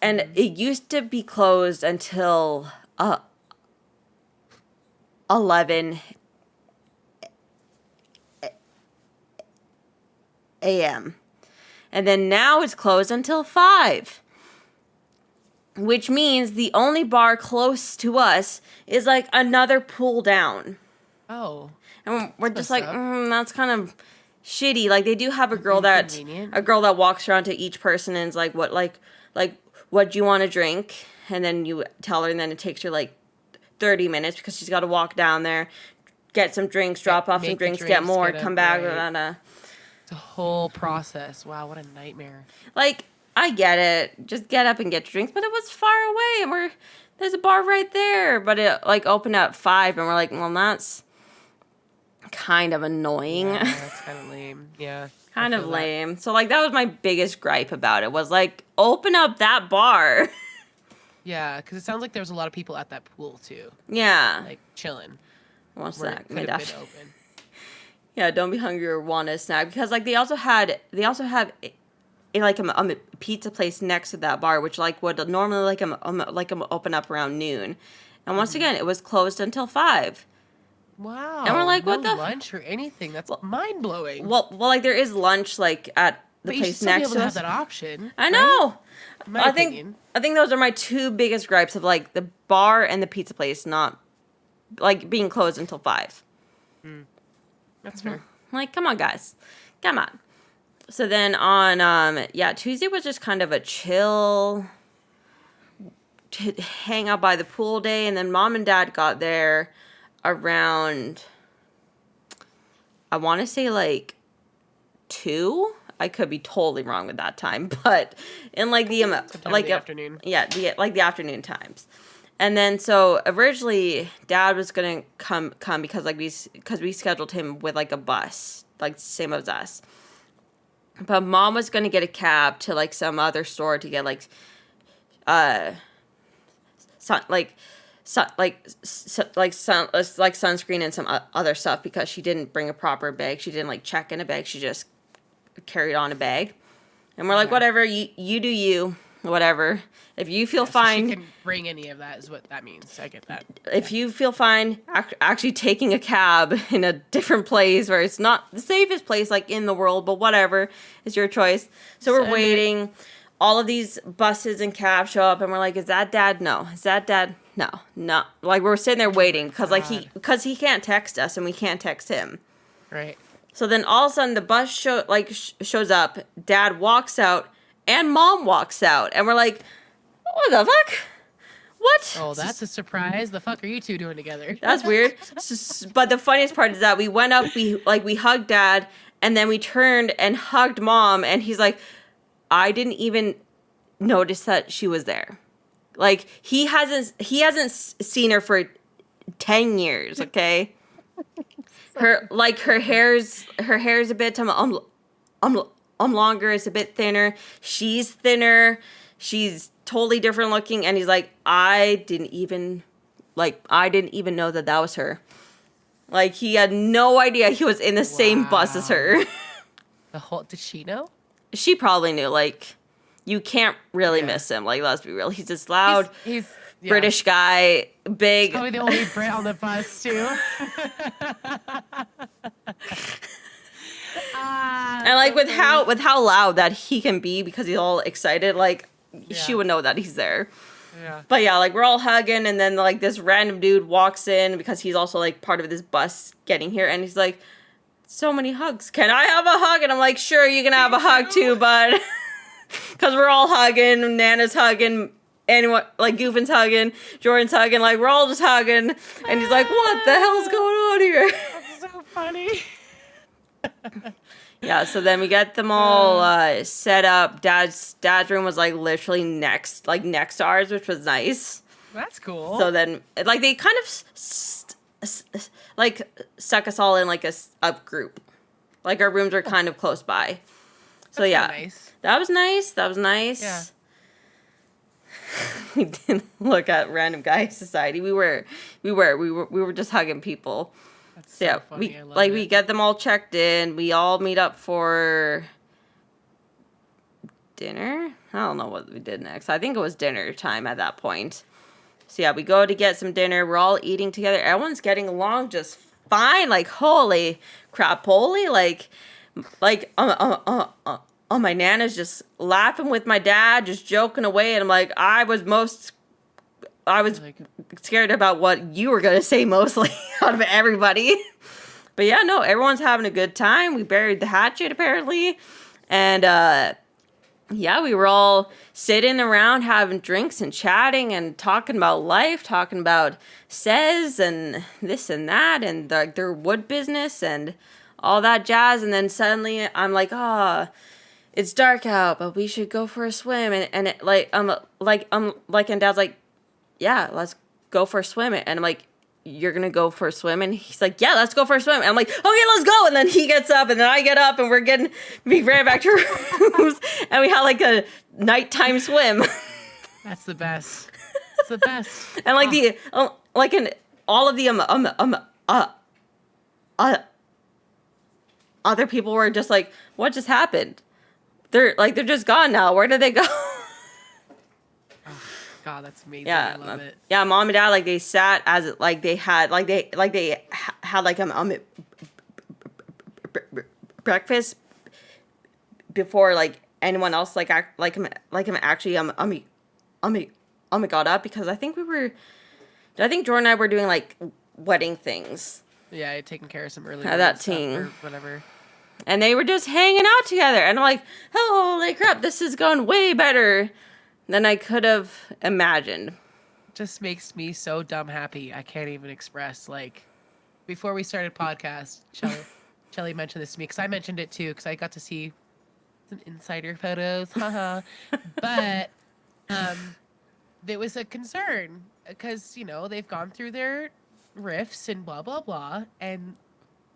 And it used to be closed until 11 a.m. And then now it's closed until 5. Which means the only bar close to us is like another pool down. Oh. And we're just like, that's kind of shitty. Like, they do have a girl that walks around to each person and is like, what do you want to drink? And then you tell her, and then it takes her like 30 minutes because she's got to walk down there, get some drinks, drop off some drinks, get more, come back. Right. It's a whole process. Wow, what a nightmare. Like, I get it. Just get up and get your drinks. But it was far away, and there's a bar right there. But it like opened at 5, and we're like, well, that's kind of annoying. Yeah, that's kind of lame. Yeah. Kind of lame. So like that was my biggest gripe about it, was like, open up that bar. Yeah, because it sounds like there was a lot of people at that pool too. Yeah. Like chilling. One snack. Could have been open. Yeah, don't be hungry or want a snack, because like they also have a pizza place next to that bar, which like would normally like open up around noon, and once again it was closed until 5. Wow. And we're like, what the lunch or anything? That's mind blowing. Well, like there is lunch like at the place next to us. Have that option. I know. Right? I think those are my 2 biggest gripes of like the bar and the pizza place not like being closed until 5. That's fair. Like, come on, guys, come on. So then on Tuesday was just kind of a chill to hang out by the pool day, and then Mom and Dad got there around, I want to say like 2. I could be totally wrong with that time, but in like the afternoon. Yeah, the afternoon times. And then so originally Dad was gonna come because we scheduled him with like a bus, like same as us. But Mom was gonna get a cab to like some other store to get like sunscreen and some other stuff, because she didn't bring a proper bag. She didn't like check in a bag. She just carried on a bag. And we're like, whatever, you do you, whatever. If you feel fine. She can bring any of that is what that means. I get that. If you feel fine actually taking a cab in a different place where it's not the safest place like in the world, but whatever, it's your choice. So we're waiting. All of these buses and cabs show up, and we're like, is that Dad? No. Is that Dad? No. Like, we're sitting there waiting because he can't text us and we can't text him. Right. So then all of a sudden the bus shows up, Dad walks out, and Mom walks out, and we're like, what the fuck? What? Oh, that's a surprise. The fuck are you 2 doing together? That's weird. But the funniest part is that we went up, we hugged Dad, and then we turned and hugged Mom, and he's like, I didn't even notice that she was there. Like, he hasn't seen her for 10 years, okay? Her hair's a bit longer, it's a bit thinner. She's thinner. She's totally different looking, and he's like, I didn't even know that was her. Like, he had no idea he was in the same bus as her. Did she know? She probably knew. Like, you can't really miss him. Like, let's be real. He's this loud He's British guy, big. Probably the only Brit on the bus too. And like with how loud that he can be because he's all excited, like she would know that he's there. Yeah. But yeah, like we're all hugging, and then like this random dude walks in because he's also like part of this bus getting here, and he's like, "So many hugs. Can I have a hug?" And I'm like, "Sure, you can have a hug too, bud." Because we're all hugging, Nana's hugging, anyone like Goofin's hugging, Jordan's hugging, like we're all just hugging, and he's like, "What the hell's going on here?" That's so funny. Yeah, so then we get them all set up. Dad's room was like literally next to ours, which was nice. That's cool. So then, like they kind of like stuck us all in like a group, like our rooms are kind of close by. So That's yeah, nice. That was nice. That was nice. Yeah. We didn't look at random guy society. We were just hugging people. That's so funny. I love it. We get them all checked in. We all meet up for dinner. I don't know what we did next. I think it was dinner time at that point. So yeah, we go to get some dinner. We're all eating together. Everyone's getting along just fine. Like holy crap, holy my Nana's just laughing with my dad, just joking away, and I'm like, I was scared about what you were gonna say mostly out of everybody. But yeah, no, everyone's having a good time. We buried the hatchet apparently, and yeah, we were all sitting around having drinks and chatting and talking about life, talking about says and this and that and their wood business and all that jazz. And then suddenly I'm like, it's dark out, but we should go for a swim. And it, and Dad's like, yeah, let's go for a swim. And I'm like, you're going to go for a swim? And he's like, yeah, let's go for a swim. And I'm like, okay, let's go. And then he gets up and then I get up and we ran back to our rooms and we had like a nighttime swim. That's the best. It's the best. And all of the, other people were just like, what just happened? They're just gone now. Where did they go? God, that's amazing. Yeah, I love it. Yeah, mom and dad they sat as they had breakfast before anyone else actually got up because I think Jordan and I were doing wedding things. Yeah, taking care of some early that stuff team or whatever. And they were just hanging out together. And I'm like, holy crap, this is going way better than I could have imagined. Just makes me so dumb happy. I can't even express. Before we started podcast, Shelly mentioned this to me because I mentioned it too because I got to see some insider photos. Haha. But there was a concern because, they've gone through their rifts and blah, blah, blah. And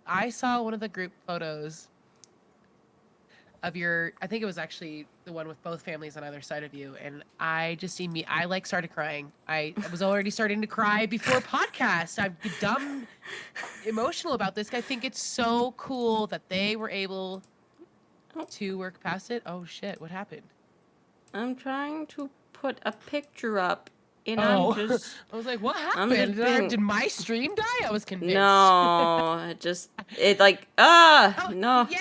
I saw one of the group photos of I think it was actually the one with both families on either side of you. And I started crying. I was already starting to cry before podcast. I'm dumb emotional about this. I think it's so cool that they were able to work past it. Oh shit, what happened? I'm trying to put a picture up. And I was like, what happened? Did my stream die? I was convinced. No, no. Yeah,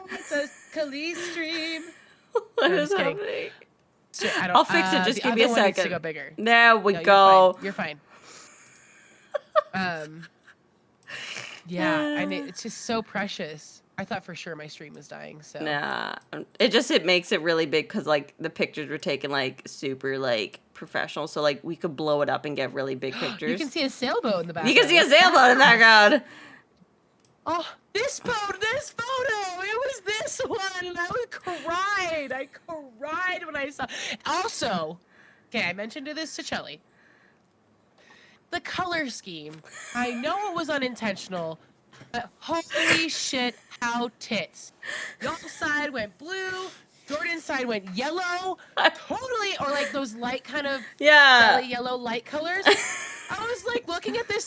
it's a Khalees stream. What is happening? I'll fix it. Just give me a second. Needs to go bigger. There we go. You're fine. Yeah, and it's just so precious. I thought for sure my stream was dying. So nah, it makes it really big because the pictures were taken super professional, so we could blow it up and get really big pictures. You can see a sailboat in the background. You can see a sailboat in the background. Oh, this photo! It was this one, and I cried when I saw. Also, okay, I mentioned this to Shelly. The color scheme. I know it was unintentional, but holy shit, how tits! Y'all's side went blue. Jordan's side went yellow. Totally, or those light kind of yellow light colors. I was looking at this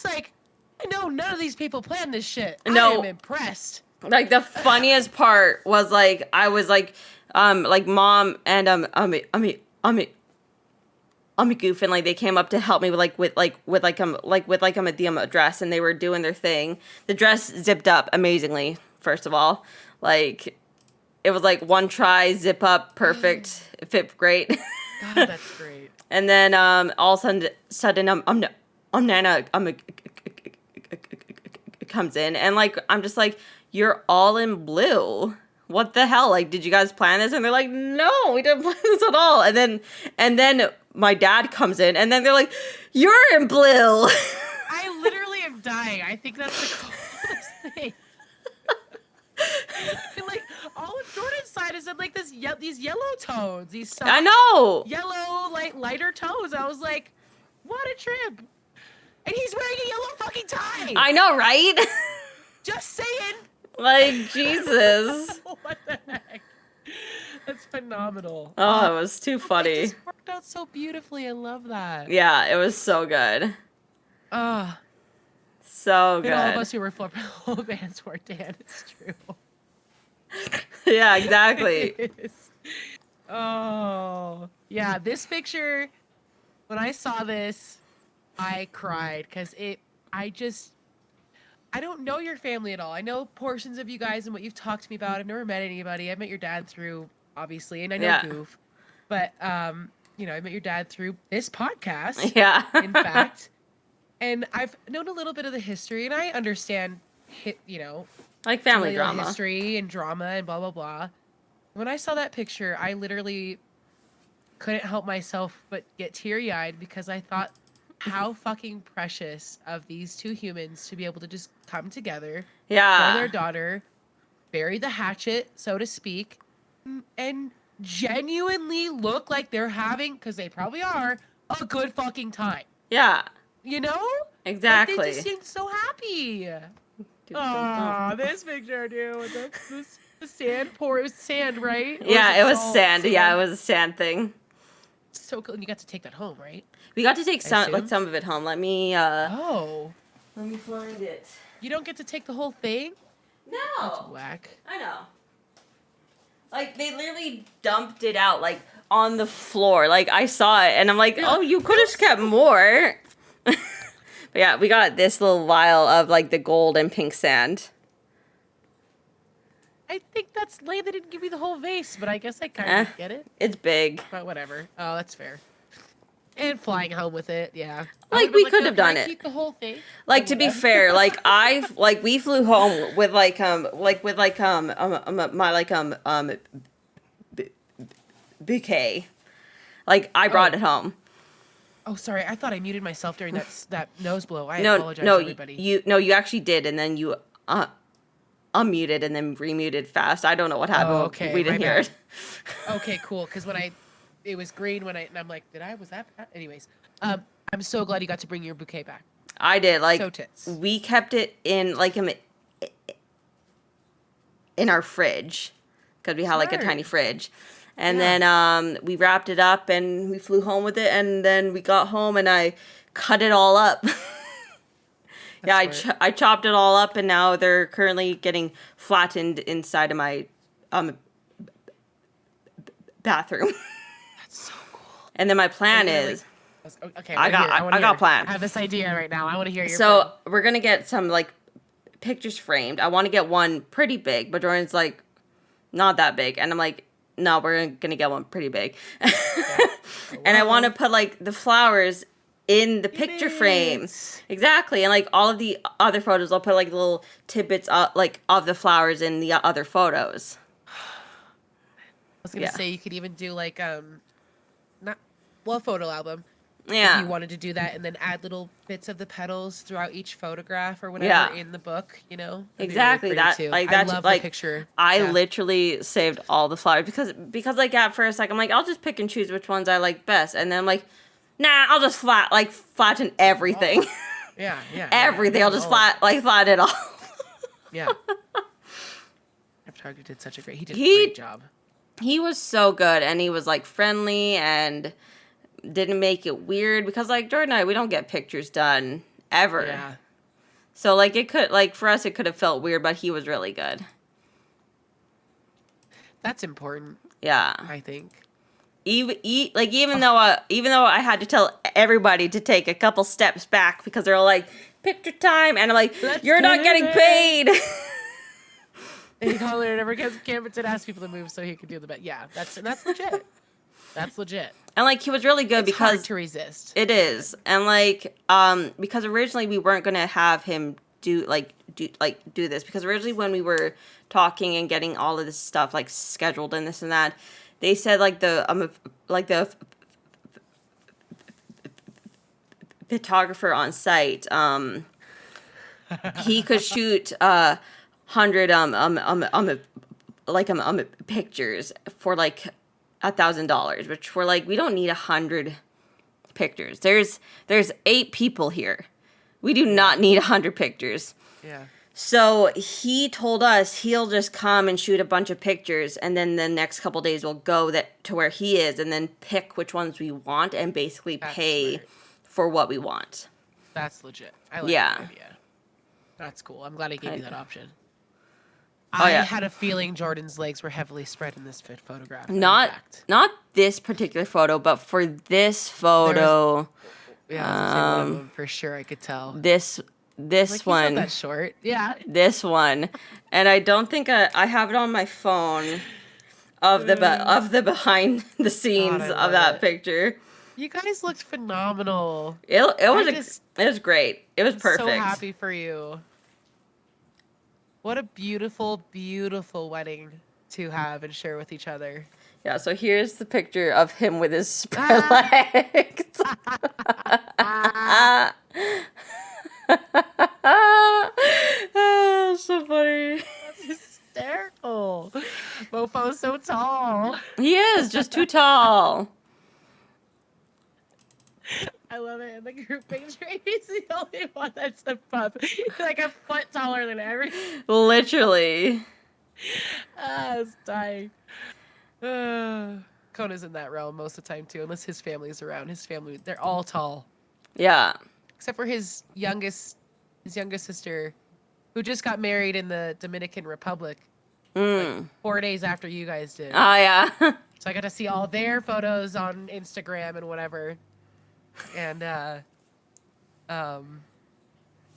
I know none of these people planned this shit. No. I am impressed. Like the funniest part was like I was like mom and Goof, and like they came up to help me with the dress, and they were doing their thing. The dress zipped up amazingly. First of all, like it was like one try, zip up, perfect, it fit great. God, that's great. And then all of a sudden Nana comes in, and like I'm just like, you're all in blue. What the hell? Like, did you guys plan this? And they're like, no, we didn't plan this at all. And then my dad comes in, and then they're like, you're in blue. I literally am dying. I think that's the coolest thing. And like all of Jordan's side is in like these yellow tones, these soft, I know, yellow, like lighter tones. I was like, what a trip! And he's wearing a yellow fucking tie. I know, right? Just saying. Like, Jesus. What the heck? That's phenomenal. Oh, it was too It funny. just worked out so beautifully. I love that. Yeah, it was so good. So good. And all of us who were full bands were Dan. It's true. Yeah, exactly. It is. Oh, yeah. This picture, when I saw this, I cried because I don't know your family at all. I know portions of you guys and what you've talked to me about. I've never met anybody. I met your dad through, obviously, and I know Goof. But, I met your dad through this podcast. Yeah. In fact. And I've known a little bit of the history, and I understand, like family drama. History and drama and blah, blah, blah. When I saw that picture, I literally couldn't help myself but get teary-eyed because I thought how fucking precious of these two humans to be able to just come together for their daughter, bury the hatchet, so to speak, and genuinely look like they're having, because they probably are, a good fucking time. Yeah. You know? Exactly. Like they just seemed so happy. Oh, this picture, dude. With the sand pour. It was sand, right? Yeah, it was sand. Yeah, it was a sand thing. So cool. And you got to take that home, right? We got to take some of it home. Let me find it. You don't get to take the whole thing? No. That's whack. I know. Like, they literally dumped it out, like, on the floor. Like, I saw it, and I'm like, oh, you could have kept more. But yeah, we got this little vial of, like, the gold and pink sand. I think that's lame. They didn't give me the whole vase, but I guess I kind of get it. It's big. But whatever. Oh, that's fair. And flying home with it, yeah. Like, we could have done it. Keep the whole thing. Like, to be fair, like, we flew home with, my, bouquet. Like, I brought it home. Oh, sorry. I thought I muted myself during that nose blow. I apologize, everybody. You actually did, and then you unmuted and then remuted fast. I don't know what happened. Oh, okay. We didn't hear it. Okay, cool. Because it was green and I'm like, was that bad? Anyways, I'm so glad you got to bring your bouquet back. I did. Like, so tits. We kept it in, like, in our fridge. Because we had, like, a tiny fridge. And then we wrapped it up and we flew home with it. And then we got home and I cut it all up. I chopped it all up, and now they're currently getting flattened inside of my bathroom. That's so cool. And then my plan is, okay, I got planned. I have this idea right now. I want to hear your plan. We're gonna get some like pictures framed. I want to get one pretty big, but Jordan's like, not that big, and I'm like, no, we're gonna get one pretty big. And I want to put like the flowers in the picture frame. Exactly. And like all of the other photos, I'll put like little tidbits like of the flowers in the other photos. I was gonna say you could even do like a photo album. Yeah. If you wanted to do that and then add little bits of the petals throughout each photograph or whatever in the book, you know? Exactly. Really that too. like I that's love like the picture. I literally saved all the flowers because like at first like I'm like I'll just pick and choose which ones I like best, and then I'm like, nah, I'll just flatten everything. Oh. Yeah. Everything. I'll just flatten it all. Yeah. Target did such a great great job. He was so good, and he was like friendly and didn't make it weird because like Jordan and I, we don't get pictures done ever. Yeah. So like it could like for us it could have felt weird, but he was really good. That's important, Yeah. I think. Even though I had to tell everybody to take a couple steps back because they're all like picture time, and I'm like, you're not getting paid. And he called it over because Campbellton asked people to move so he could do the bet. Yeah, that's legit. That's legit. And like he was really good It's because hard to resist. it is, and like because originally we weren't gonna have him do this because originally when we were talking and getting all of this stuff like scheduled and this and that, they said like the photographer on site he could shoot 100 pictures for like $1,000, which we're like, we don't need 100 pictures. There's 8 people here. We do not need 100 pictures. Yeah. So he told us he'll just come and shoot a bunch of pictures, and then the next couple days we'll go to where he is, and then pick which ones we want, and basically pay for what we want. That's legit. I like that idea. That's cool. I'm glad he gave you that option. I had a feeling Jordan's legs were heavily spread in this photograph. Not this particular photo, but for this photo, for sure I could tell. This like, one, he's not that short. Yeah. This one, and I don't think I have it on my phone of the behind the scenes of that picture. You guys looked phenomenal. It was great. It was perfect. So happy for you. What a beautiful, beautiful wedding to have and share with each other. Yeah, so here's the picture of him with his spread legs. Oh, so funny. That's hysterical. Mofo's so tall. He is just too tall. I love it. In the group picture, he's the only one that's a pup. He's like a foot taller than everyone. Literally. I was dying. Kona's in that realm most of the time too, unless his family's around. His family, they're all tall. Yeah. Except for his youngest sister, who just got married in the Dominican Republic, like 4 days after you guys did. Oh yeah. So I got to see all their photos on Instagram and whatever. And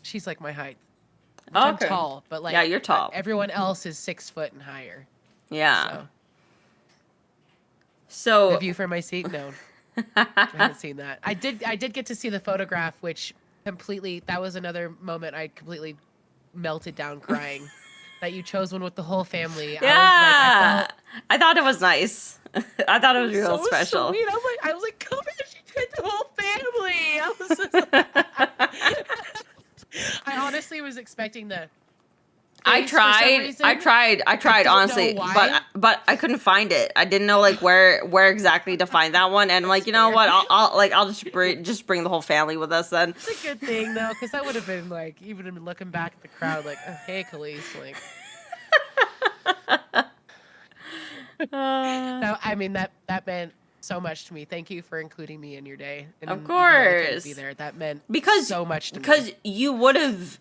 she's like my height. I'm tall, but like you're tall. Everyone else is 6 foot and higher. Yeah. So the view from my seat, no. I haven't seen that. I did get to see the photograph, which that was another moment I completely melted down crying. That you chose one with the whole family. Yeah. I thought it was nice. I thought it was real special. Sweet. I was like, come here, she did the whole family. I was just I honestly was expecting the I tried honestly, but I couldn't find it. I didn't know like where exactly to find that one, and I'm like, you know what? I'll just bring the whole family with us then. It's a good thing though, because I would have been like, even looking back at the crowd, like, oh, hey, Khalees, like. No, I mean that meant so much to me. Thank you for including me in your day. And of course, be there. That meant so much to me. Because you would have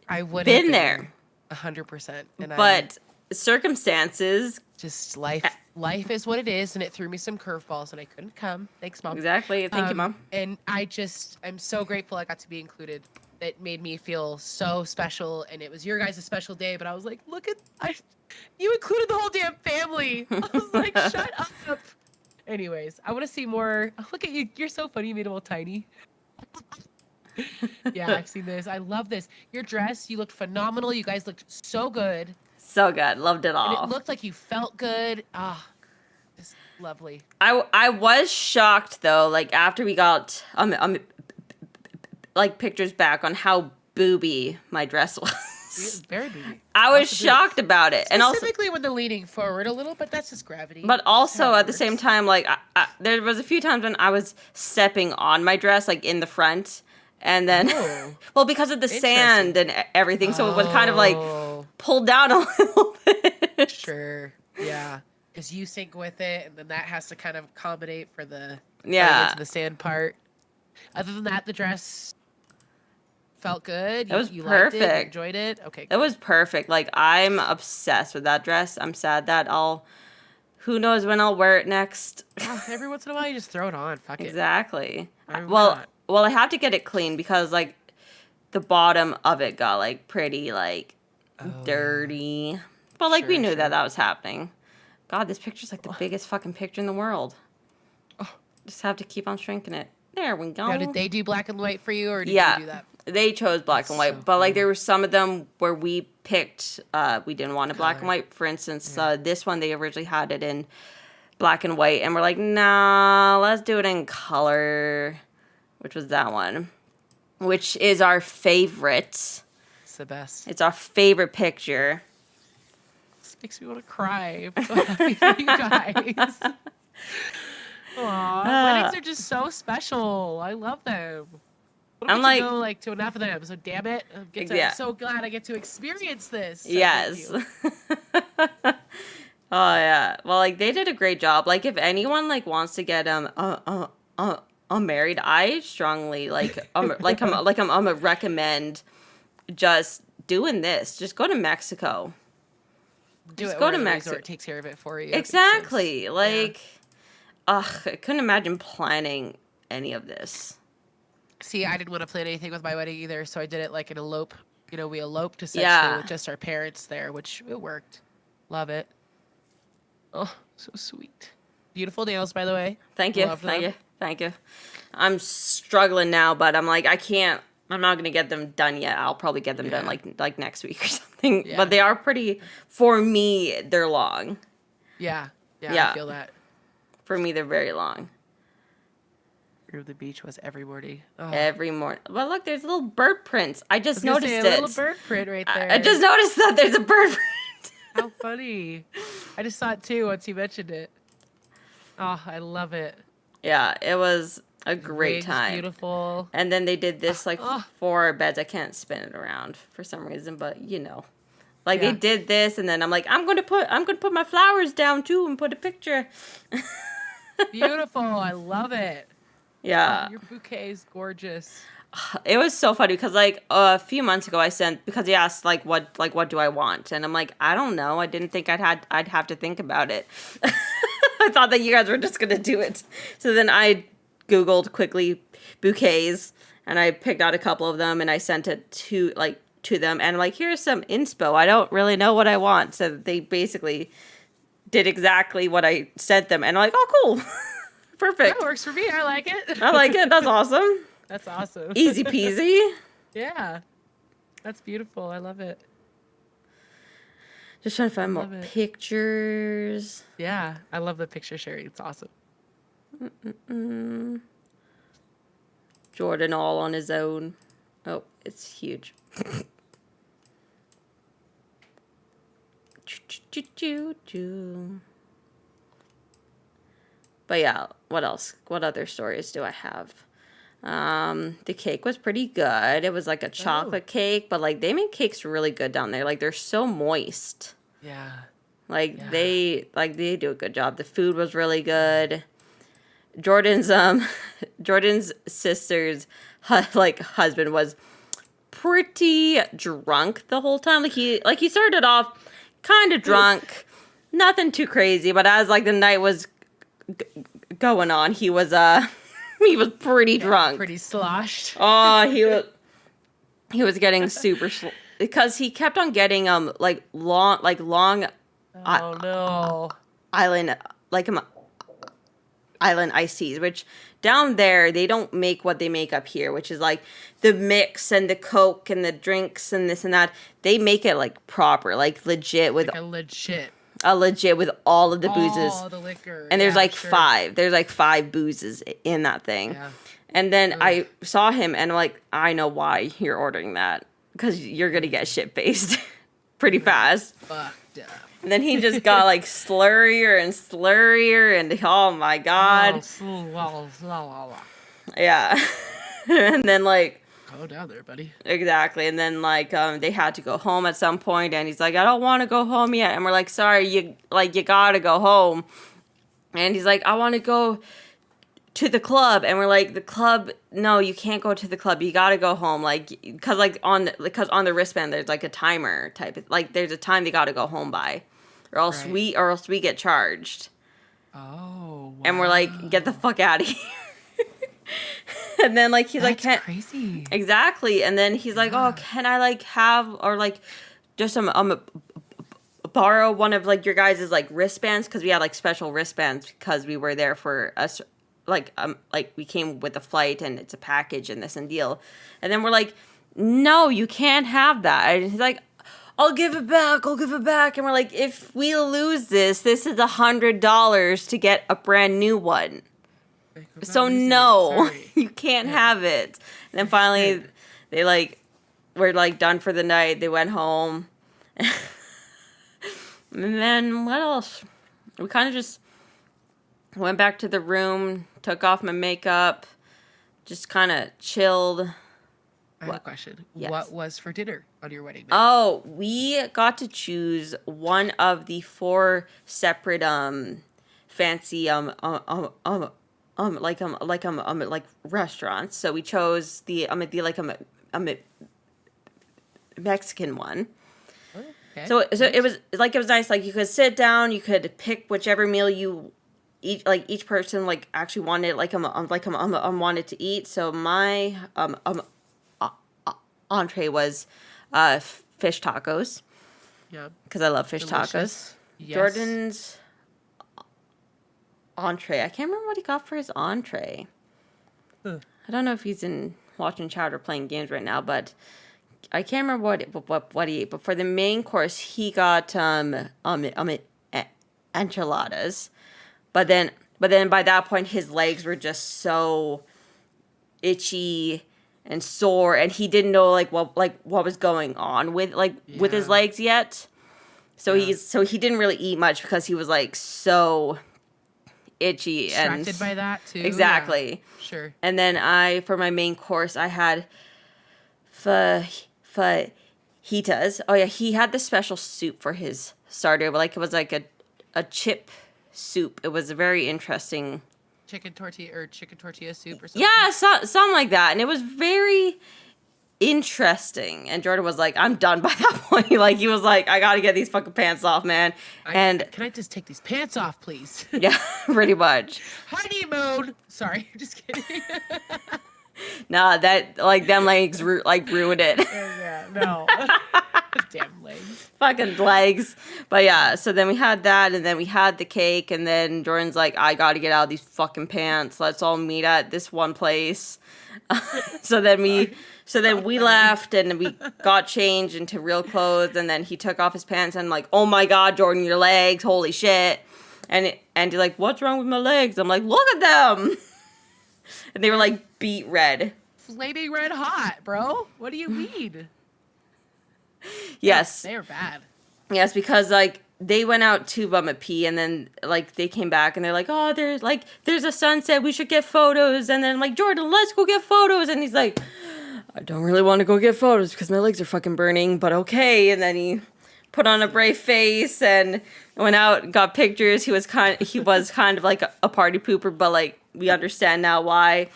I would been there. 100%. But circumstances, just life is what it is, and it threw me some curveballs, and I couldn't come. Thanks, Mom. Exactly. Thank you, Mom. And I'm so grateful I got to be included. It made me feel so special, and it was your guys' special day. But I was like, you included the whole damn family. I was like, shut up. Anyways, I want to see more. Oh, look at you. You're so funny. You made them all tiny. Yeah, I've seen this. I love this. Your dress, you looked phenomenal. You guys looked so good. So good. Loved it all. And it looked like you felt good. Just lovely. I was shocked though, like after we got like pictures back on how booby my dress was. Very booby. I was shocked about it. And specifically when they're leaning forward a little, but that's just gravity. But also at the same time, like there was a few times when I was stepping on my dress, like in the front. And then, well, because of the sand and everything, so it was kind of like pulled down a little bit. Sure, yeah, because you sink with it, and then that has to kind of accommodate for the into the sand part. Other than that, the dress Felt good. It was You liked it. You perfect. enjoyed it. Okay, It good. was perfect. Like, I'm obsessed with that dress. I'm sad that who knows when I'll wear it next. Every once in a while, you just throw it on. Fuck it. Exactly. I mean, why Well, not? well, I have to get it clean because like the bottom of it got like pretty like Oh, dirty. But like we Sure, knew that sure. that was happening. God, this picture's like the biggest fucking picture in the world. Oh. Just have to keep on shrinking it. There we go. Now, did they do black and white for you, or did you Yeah. do that? They chose black That's and white, so but like cool. there were some of them where we picked we didn't want it black and Color. white. For instance, Yeah. this one they originally had it in black and white and we're like, nah, let's do it in color, which was that one, which is our favorite. It's the best. It's our favorite picture. This makes me want to cry. I'm so happy for you guys. Aw, weddings are just so special. I love them. I I'm don't get like- to go like to enough of them, so damn it. Yeah. I'm so glad I get to experience this. So Yes. thank you. Oh yeah. Well, like they did a great job. Like if anyone like wants to get married, I strongly like I'm recommend just doing this. Just go to Mexico. Do Just it go or to the Mexico. resort takes care of it for you. It makes sense. Exactly. Like, ugh, I couldn't imagine planning any of this. See, I didn't want to plan anything with my wedding either, so I did it like an elope. You know, we eloped essentially Yeah. with just our parents there, which it worked. Love it. Oh, so sweet. Beautiful nails, by the way. Thank you. Loved Thank them. you. Thank you. I'm struggling now, but I'm like, I can't. I'm not gonna get them done yet. I'll probably get them done Yeah. like next week or something. Yeah. But they are pretty. For me, they're long. Yeah. Yeah. I feel that. For me, they're very long. Through the beach was every morning. Oh. Every morning. Well, look, there's little bird prints. I just I was gonna noticed say, it. a little bird print right there. I just noticed that there's a bird print. How funny. I just saw it too once you mentioned it. Oh, I love it. Yeah, it was a great Wig's time. Beautiful. And then they did this like Oh. 4 beds. I can't spin it around for some reason, but you know. Like Yeah. they did this and then I'm like, I'm gonna put my flowers down too and put a picture. Beautiful. I love it. Yeah. Oh, your bouquet is gorgeous. It was so funny because like a few months ago I sent because he asked what do I want? And I'm like, I don't know. I didn't think I'd have to think about it. I thought that you guys were just gonna do it. So then I Googled quickly bouquets and I picked out a couple of them and I sent it to them and I'm like, here's some inspo. I don't really know what I want. So they basically did exactly what I sent them and I'm like, oh cool. Perfect. That works for me. I like it. I like it. That's awesome. That's awesome. Easy peasy. Yeah. That's beautiful. I love it. Just trying to find more Love it. pictures. Yeah. I love the picture sharing. It's awesome. Jordan all on his own. Oh, it's huge. But yeah, what else? What other stories do I have? The cake was pretty good. It was like a chocolate cake, but like they make cakes really good down there. Like they're so moist. Yeah. Like Yeah. they do a good job. The food was really good. Jordan's Jordan's sister's husband was pretty drunk the whole time. Like he started off kind of drunk, nothing too crazy, but as like the night was going on, he was he was pretty drunk. Pretty sloshed. Oh, he was getting super because he kept on getting long Oh no. island island iced teas, which down there they don't make what they make up here, which is like the mix and the Coke and the drinks and this and that. They make it like proper, like legit with Like a legit with all of the boozes. all the liquor. And there's Yeah, like sure. 5. There's like 5 boozes in that thing. Yeah. And then I saw him and I'm like, I know why you're ordering that. Because you're going to get shit faced pretty fast. Fucked up. And then he just got like slurrier and oh my God. Yeah. And then like, Go down there, buddy. exactly. And then like they had to go home at some point and he's like, I don't want to go home yet. And we're like, sorry, you gotta go home. And he's like, I want to go to the club, and we're like, the club, no, you can't go to the club, you gotta go home, like, because on the wristband there's like a timer type of, like, there's a time they gotta go home by, or else we get charged. Oh, wow. And we're like, get the fuck out of here. And then like he's like, That's crazy. Exactly. And then he's like, oh, can I like have, or like just borrow one of like your guys' like wristbands, because we had like special wristbands because we were there for us, like we came with a flight and it's a package and this and deal. And then we're like, no, you can't have that. And he's like, I'll give it back. And we're like, if we lose this is $100 to get a brand new one. So no, you can't have it. And then finally they like were like done for the night. They went home. And then what else? We kind of just went back to the room, took off my makeup, just kind of chilled. I have a question. Yes. What was for dinner on your wedding night? Oh, we got to choose one of the 4 separate fancy like restaurants. So we chose the Mexican one. Oh, okay. So it was nice. Like you could sit down, you could pick whichever meal you eat. Like each person like actually wanted wanted to eat. So my entree was fish tacos. Yeah. Because I love fish Delicious. tacos. Yes. Jordan's entree. I can't remember what he got for his entree. I don't know if he's in watching chat or playing games right now, but I can't remember what he ate. But for the main course, he got enchiladas. But then by that point, his legs were just so itchy and sore, and he didn't know what was going on with his legs yet. So he didn't really eat much because he was like so itchy Distracted and by that too. exactly. Yeah, sure. And then for my main course I had fajitas. Oh yeah, he had this special soup for his starter, but it was like a chip soup. It was a very interesting Chicken tortilla soup or something. Yeah, something like that. And it was very interesting. And Jordan was like, I'm done by that point. Like, he was like, I gotta get these fucking pants off, man. Can I just take these pants off, please? Yeah, pretty much. Honeymoon. Sorry, just kidding. Nah, that, them legs, ruined it. Yeah, no. Damn legs. Fucking legs. But yeah, so then we had that, and then we had the cake, and then Jordan's like, I gotta get out of these fucking pants. Let's all meet at this one place. So then we left, and we got changed into real clothes, and then he took off his pants, and I'm like, oh my god, Jordan, your legs, holy shit. And he's like, what's wrong with my legs? I'm like, look at them. And they were like beet red. Flaming red hot, bro. What do you mean? Yes. They were bad. Yes, because they went out to bum a pee, and then they came back and they're like, oh, there's a sunset, we should get photos. And then I'm like, Jordan, let's go get photos. And he's like, I don't really want to go get photos because my legs are fucking burning, but okay. And then he put on a brave face and went out and got pictures. He was kind of like a party pooper, but we understand now why.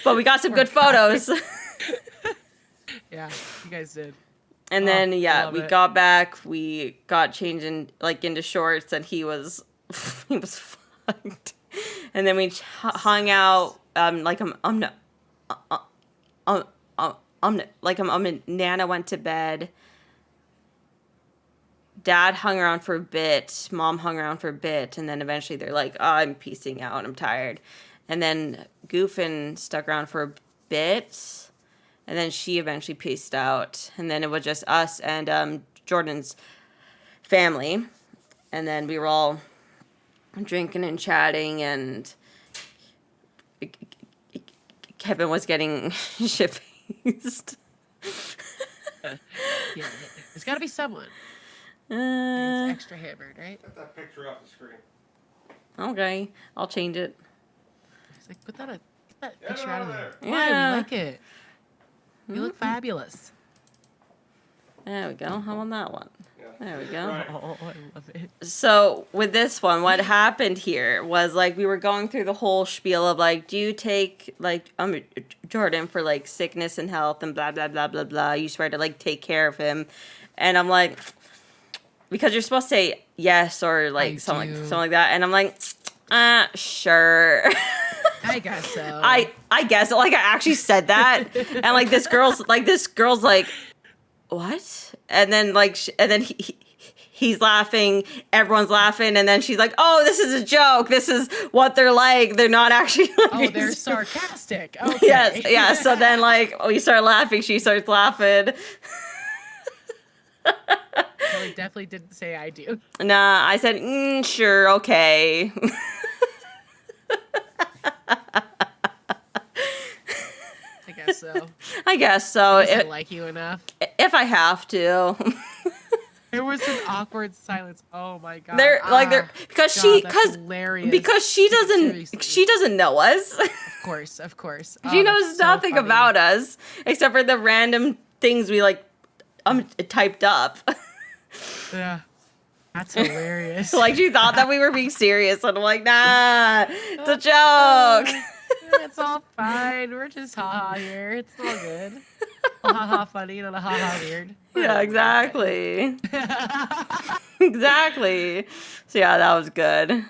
But we got some good photos. Yeah, you guys did. And then we got back. We got changed into shorts, and he was fucked. And then we hung out. Nana went to bed. Dad hung around for a bit. Mom hung around for a bit, and then eventually they're like, oh, I'm piecing out. I'm tired. And then Goofin stuck around for a bit. And then she eventually pieced out. And then it was just us and Jordan's family. And then we were all drinking and chatting. And Kevin was getting shit-faced. Yeah, there's got to be someone. It's extra hammered, right? Get that picture off the screen. Okay, I'll change it. He's like, get that picture it out of out there. of Why? Yeah. We like it. You look fabulous. There we go. How about that one? Yeah. There we go. Oh, I love it. So with this one, what happened here was like we were going through the whole spiel of like, do you take like Jordan for like sickness and health and blah blah blah blah blah. You swear to like take care of him, and I'm like, because you're supposed to say yes or like something like that, and I'm like, sure. I guess so. I guess like I actually said that, and like this girl's like, what? And then like and then he's laughing, everyone's laughing, and then she's like, oh, this is a joke, this is what they're like, they're not actually like, oh, they're sarcastic. Okay. Yes, yeah. So then like we start laughing, she starts laughing. Kelly definitely didn't say I do. Nah, I said, sure, okay. I guess so. I doesn't like you enough. If I have to. There was an awkward silence. Oh my god. Because she doesn't know us. Of course. She knows nothing about us except for the random things we like typed up. Yeah. That's hilarious. Like she thought that we were being serious, and I'm like, nah, it's a joke. It's all fine. We're just haha here. It's all good. Haha funny, not a haha weird. Yeah, exactly. Exactly. So yeah, that was good. That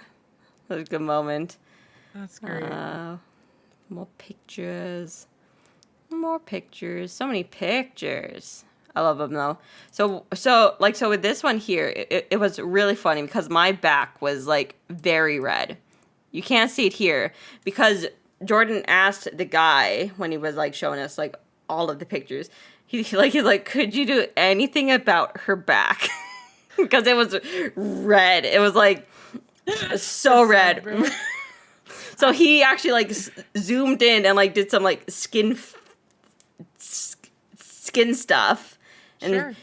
was a good moment. That's great. More pictures. So many pictures. I love them though. So with this one here, it was really funny because my back was like very red. You can't see it here because Jordan asked the guy when he was like showing us like all of the pictures. He's like, could you do anything about her back? Because it was red. It was like so red. So he actually like zoomed in and like did some like skin stuff and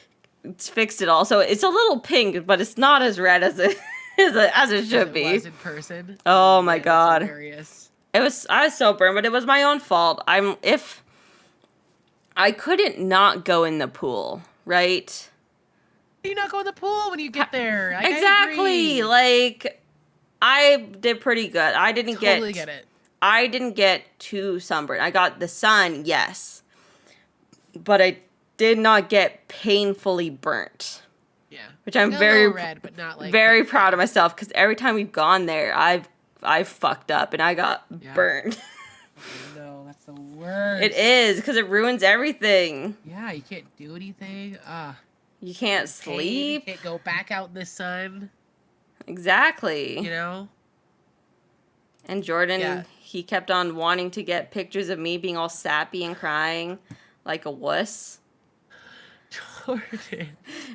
fixed it all. So it's a little pink, but it's not as red as it should be. Was in person. Oh my god. Hilarious. I was so burned, but it was my own fault. If I couldn't not go in the pool, right? You not go in the pool when you get there. Exactly. Like I did pretty good. I didn't get it. I didn't get too sunburned. I got the sun, yes, but I did not get painfully burnt. Yeah, which I'm very red, but not like very proud of myself because every time we've gone there, I've fucked up and I got burned. No, that's the worst. It is because it ruins everything. Yeah, you can't do anything. You can't sleep. You can't go back out in the sun. Exactly. You know? And Jordan, he kept on wanting to get pictures of me being all sappy and crying like a wuss. Jordan.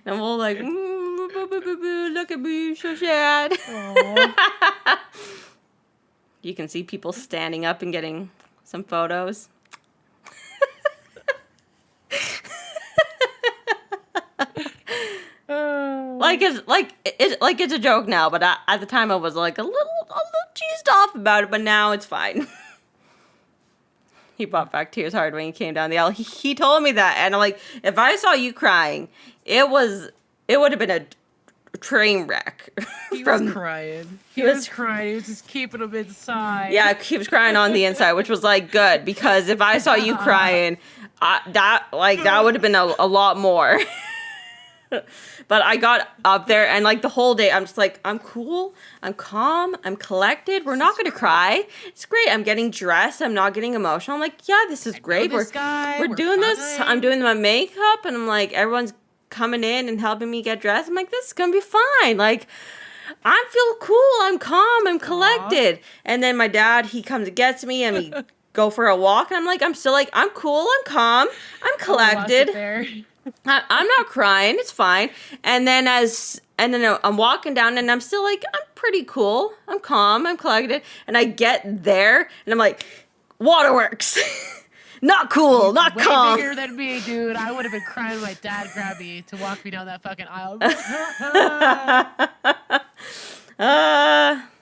And we're like, look at me, so sad. You can see people standing up and getting some photos. It's a joke now, but at the time I was like a little cheesed off about it, but now it's fine. He brought back tears hard when he came down the aisle. He told me that, and I'm like, if I saw you crying, it would have been a train wreck. He was crying. He was crying. He was just keeping him inside. Yeah, he was crying on the inside, which was like good because if I saw you crying, that would have been a lot more. But I got up there and like the whole day I'm just like, I'm cool, I'm calm, I'm collected. We're not gonna cry. It's great. I'm getting dressed. I'm not getting emotional. I'm like, yeah, this is great. We're doing this. I'm doing my makeup and I'm like, everyone's coming in and helping me get dressed. I'm like, this is gonna be fine. Like, I feel cool. I'm calm. I'm collected. Aww. And then my dad, he comes and gets me and we go for a walk. And I'm like, I'm still like, I'm cool. I'm calm. I'm collected. I'm not crying. It's fine. And then I'm walking down and I'm still like, I'm pretty cool. I'm calm. I'm collected. And I get there and I'm like, waterworks. Not cool. Not way calm. Bigger than me, dude. I would have been crying when my dad grabbed me to walk me down that fucking aisle.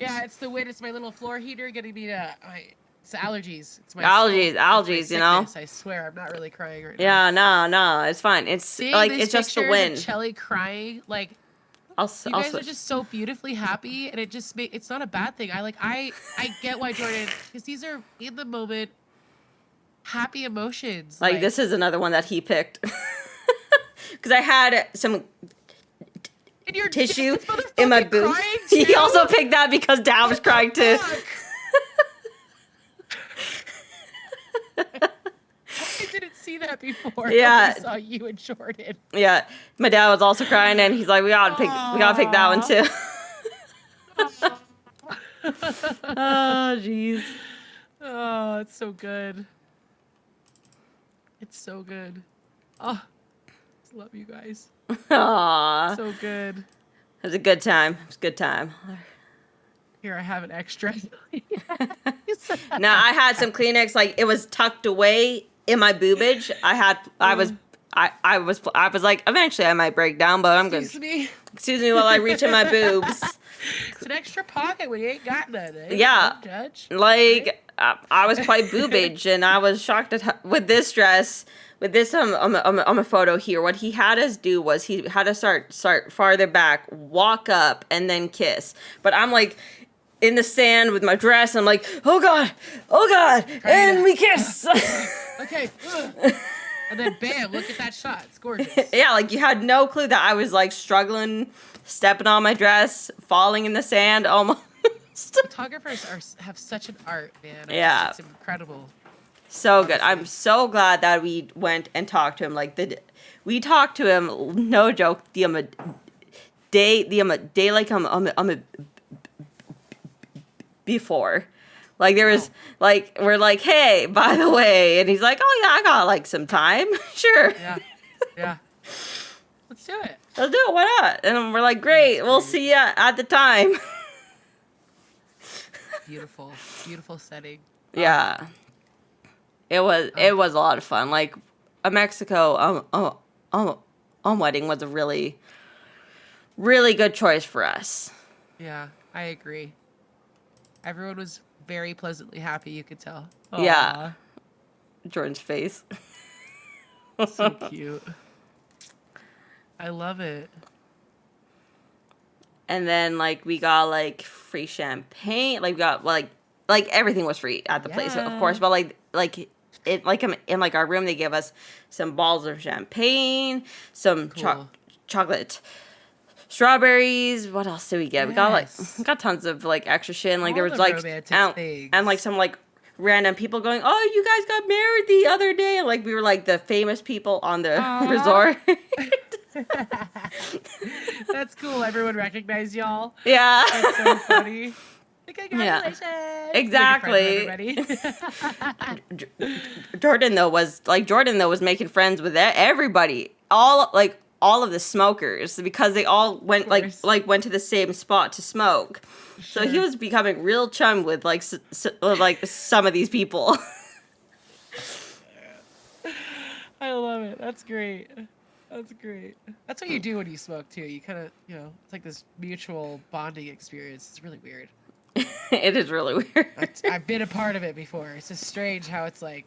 Yeah, it's the wind. It's my little floor heater getting me to It's allergies. It's my Allergies, it's my allergies, you know? sickness. I swear, I'm not really crying right now. Yeah, no, it's fine. It's Seeing like, these it's just the pictures of wind. Chelly crying, like you I'll guys are switch. just so beautifully happy, and it just it's not a bad thing. I get why Jordan, because these are in the moment happy emotions. Like, this is another one that he picked. Because I had some and you're tissue this in my motherfucking boob. crying He too? also picked that because Dad was crying too. Fuck. I didn't see that before. Yeah. I saw you and Jordan. Yeah, my dad was also crying, and he's like, we gotta pick that one too. Oh, jeez. Oh, it's so good. It's so good. Oh, just love you guys. Aww. So good. It was a good time. It was a good time. Here, I have an extra. Now, I had some Kleenex, like, it was tucked away in my boobage. I was like, eventually I might break down, but I'm Excuse gonna, me. excuse me while I reach in my boobs. It's an extra pocket when you ain't got none. Eh? Yeah. Don't judge. Like, I was quite boobage, and I was shocked with this dress. With this on a photo here, what he had us do was he had to start farther back, walk up, and then kiss. But I'm like in the sand with my dress. I'm like, oh god, and we kiss. Okay. And then bam, look at that shot. It's gorgeous. Yeah, like you had no clue that I was like struggling, stepping on my dress, falling in the sand almost. Photographers have such an art, man. Yeah. It's incredible. So good. I'm so glad that we went and talked to him. Like we talked to him. No joke. The day like before, like there was like we're like, hey, by the way, and he's like, oh yeah, I got like some time. Sure. Yeah. Let's do it. Let's do it. Why not? And we're like, great. We'll see ya at the time. Beautiful setting. Yeah. It was a lot of fun. Like a Mexico wedding was a really, really good choice for us. Yeah, I agree. Everyone was very pleasantly happy, you could tell. Aww. Yeah. Jordan's face. So cute. I love it. And then like we got like free champagne. Like we got like everything was free at the place, of course. But like it like in like our room they gave us some bottles of champagne, some chocolate strawberries. What else did we get? Yes. We got tons of like extra shit. And like there All was the like romantic things. and like some like random people going, oh, you guys got married the other day. And like we were like the famous people on the resort. That's cool. Everyone recognized y'all. Yeah. That's so funny. Congratulations. Yeah. Exactly. Jordan though was making friends with everybody. All of the smokers because they all went went to the same spot to smoke. Sure. So he was becoming real chum with like some of these people. I love it. That's great. That's great. That's what you do when you smoke too. You kind of, it's like this mutual bonding experience. It's really weird. It is really weird. I've been a part of it before. It's just strange how it's like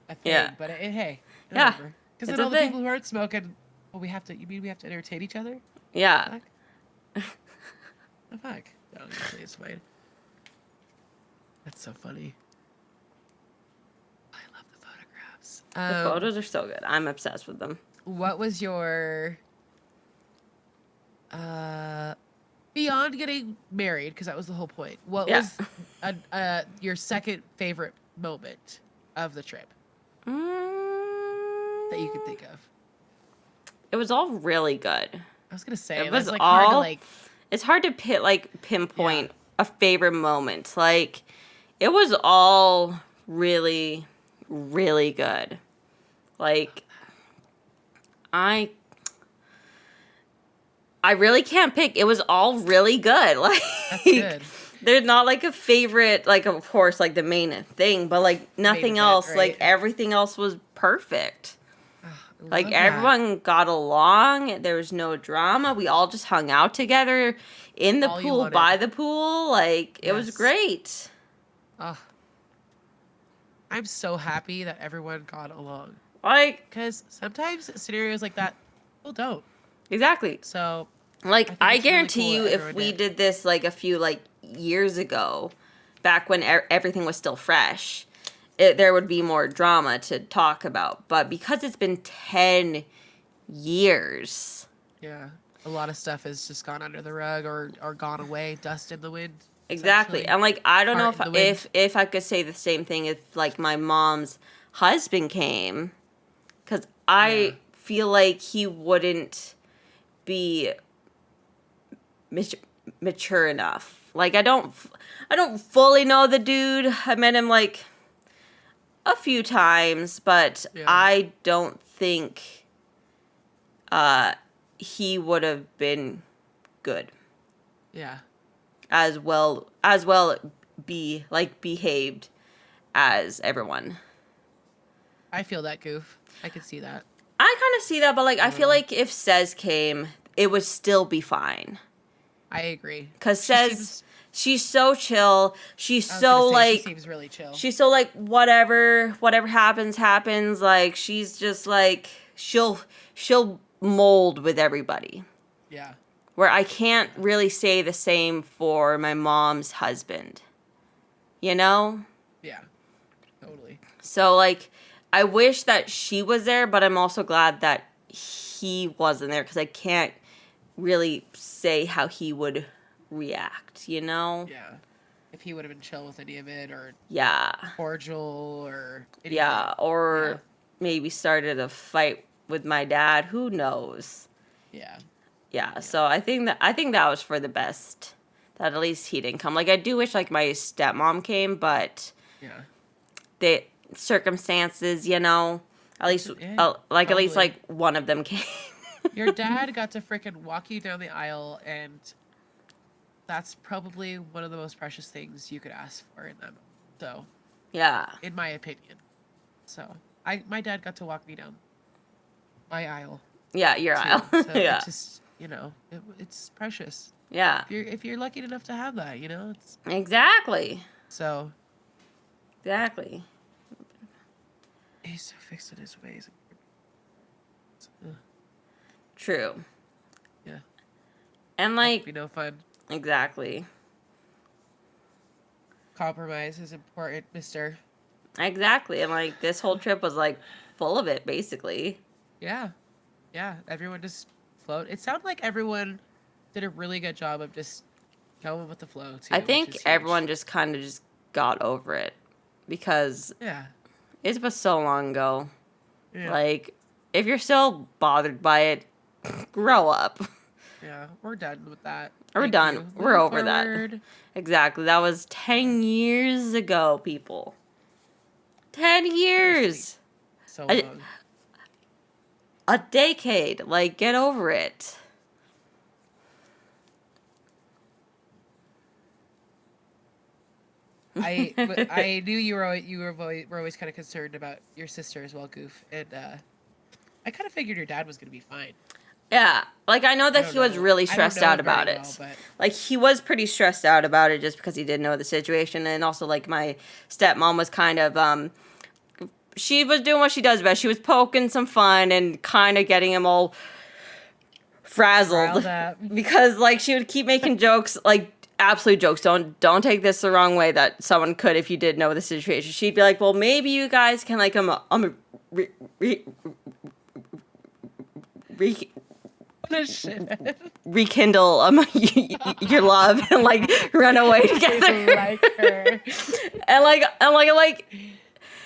a thing. Yeah. But hey, yeah. Because then all the people who aren't smoking, well, you mean we have to entertain each other? Yeah. The fuck? No, it's fine. That's so funny. I love the photographs. The photos are so good. I'm obsessed with them. What was your beyond getting married, because that was the whole point, what was your second favorite moment of the trip that you could think of? It was all really good. I was gonna say it was like all hard to it's hard to pinpoint a favorite moment. Like it was all really, really good. Like I really can't pick. It was all really good. Like That's good. There's not like a favorite, like of course, like the main thing, but like nothing else. Right? Like everything else was perfect. Like everyone got along. There was no drama. We all just hung out together in the pool, by the pool. Like it was great. Oh, I'm so happy that everyone got along. Like, Because sometimes scenarios like that, people don't. exactly. So Like, I think I it's really cool guarantee you, that if everyone we did. did this like a few like years ago, back when everything was still fresh, there would be more drama to talk about. But because it's been 10 years, Yeah. A lot of stuff has just gone under the rug or gone away, dust in the wind, exactly. essentially. And like, I don't know Fart if in the wind. if I could say the same thing if like my mom's husband came, because Yeah. I feel like he wouldn't be mat- mature enough. Like, I don't fully know the dude. I met him like a few times, but Yeah. I don't think uh he would have been good Yeah. as well be like behaved as everyone. I feel that, Goof. I could see that. I kind of see that, but like I feel Totally. like if Says came, it would still be fine. I agree. Cause She Says, seems. she's so chill. She's I was gonna so say she like seems really chill. she's so like whatever happens. Like she's just like she'll mold with everybody. Yeah. Where I can't really say the same for my mom's husband. You know? Yeah. Totally. So like I wish that she was there, but I'm also glad that he wasn't there because I can't really say how he would react, you know? Yeah. If he would have been chill with any of it or Yeah. cordial or anything. Yeah, or maybe started a fight with my dad. Who knows? Yeah. Yeah, so I think that was for the best. That at least he didn't come. Like I do wish like my stepmom came, but Yeah. the circumstances, you know, at least Yeah, like at least totally. like one of them came. Your dad got to freaking walk you down the aisle, and that's probably one of the most precious things you could ask for in them. So, Yeah. in my opinion. So, my dad got to walk me down my aisle Yeah, your too. aisle. So Yeah. it's just, it's precious. Yeah. If you're lucky enough to have that, it's Exactly. so Exactly. he's so fixed in his ways. Ugh, True. yeah, And that could like be no fun. exactly. Compromise is important, Mister. Exactly. And like this whole trip was like full of it basically. Yeah, yeah. Everyone just float. It sounded like everyone did a really good job of just going with the flow too, I which think is everyone huge. just kind of just got over it because Yeah, it was so long ago. yeah, Like, if you're still bothered by it, grow up. yeah. We're done with that. We're Thank done. you. We're Moving over that. forward. Exactly. That was 10 years ago, people. 10 Seriously, years. so A, long. a decade. Like, get over it. I knew were always kind of concerned about your sister as well, Goof, and I kind of figured your dad was gonna be fine. Yeah. Like, I know I that don't he was know. really I don't stressed know out him very about well, it. but Like, he was pretty stressed out about it just because he didn't know the situation. And also, like, my stepmom was kind of, she was doing what she does best. She was poking some fun and kind of getting him all frazzled riled up. because like she would keep making jokes, like absolute jokes. Don't take this the wrong way that someone could if you did know the situation. She'd be like, well, maybe you guys can like re, re, re, Shit. rekindle your love and like run away together. Like her.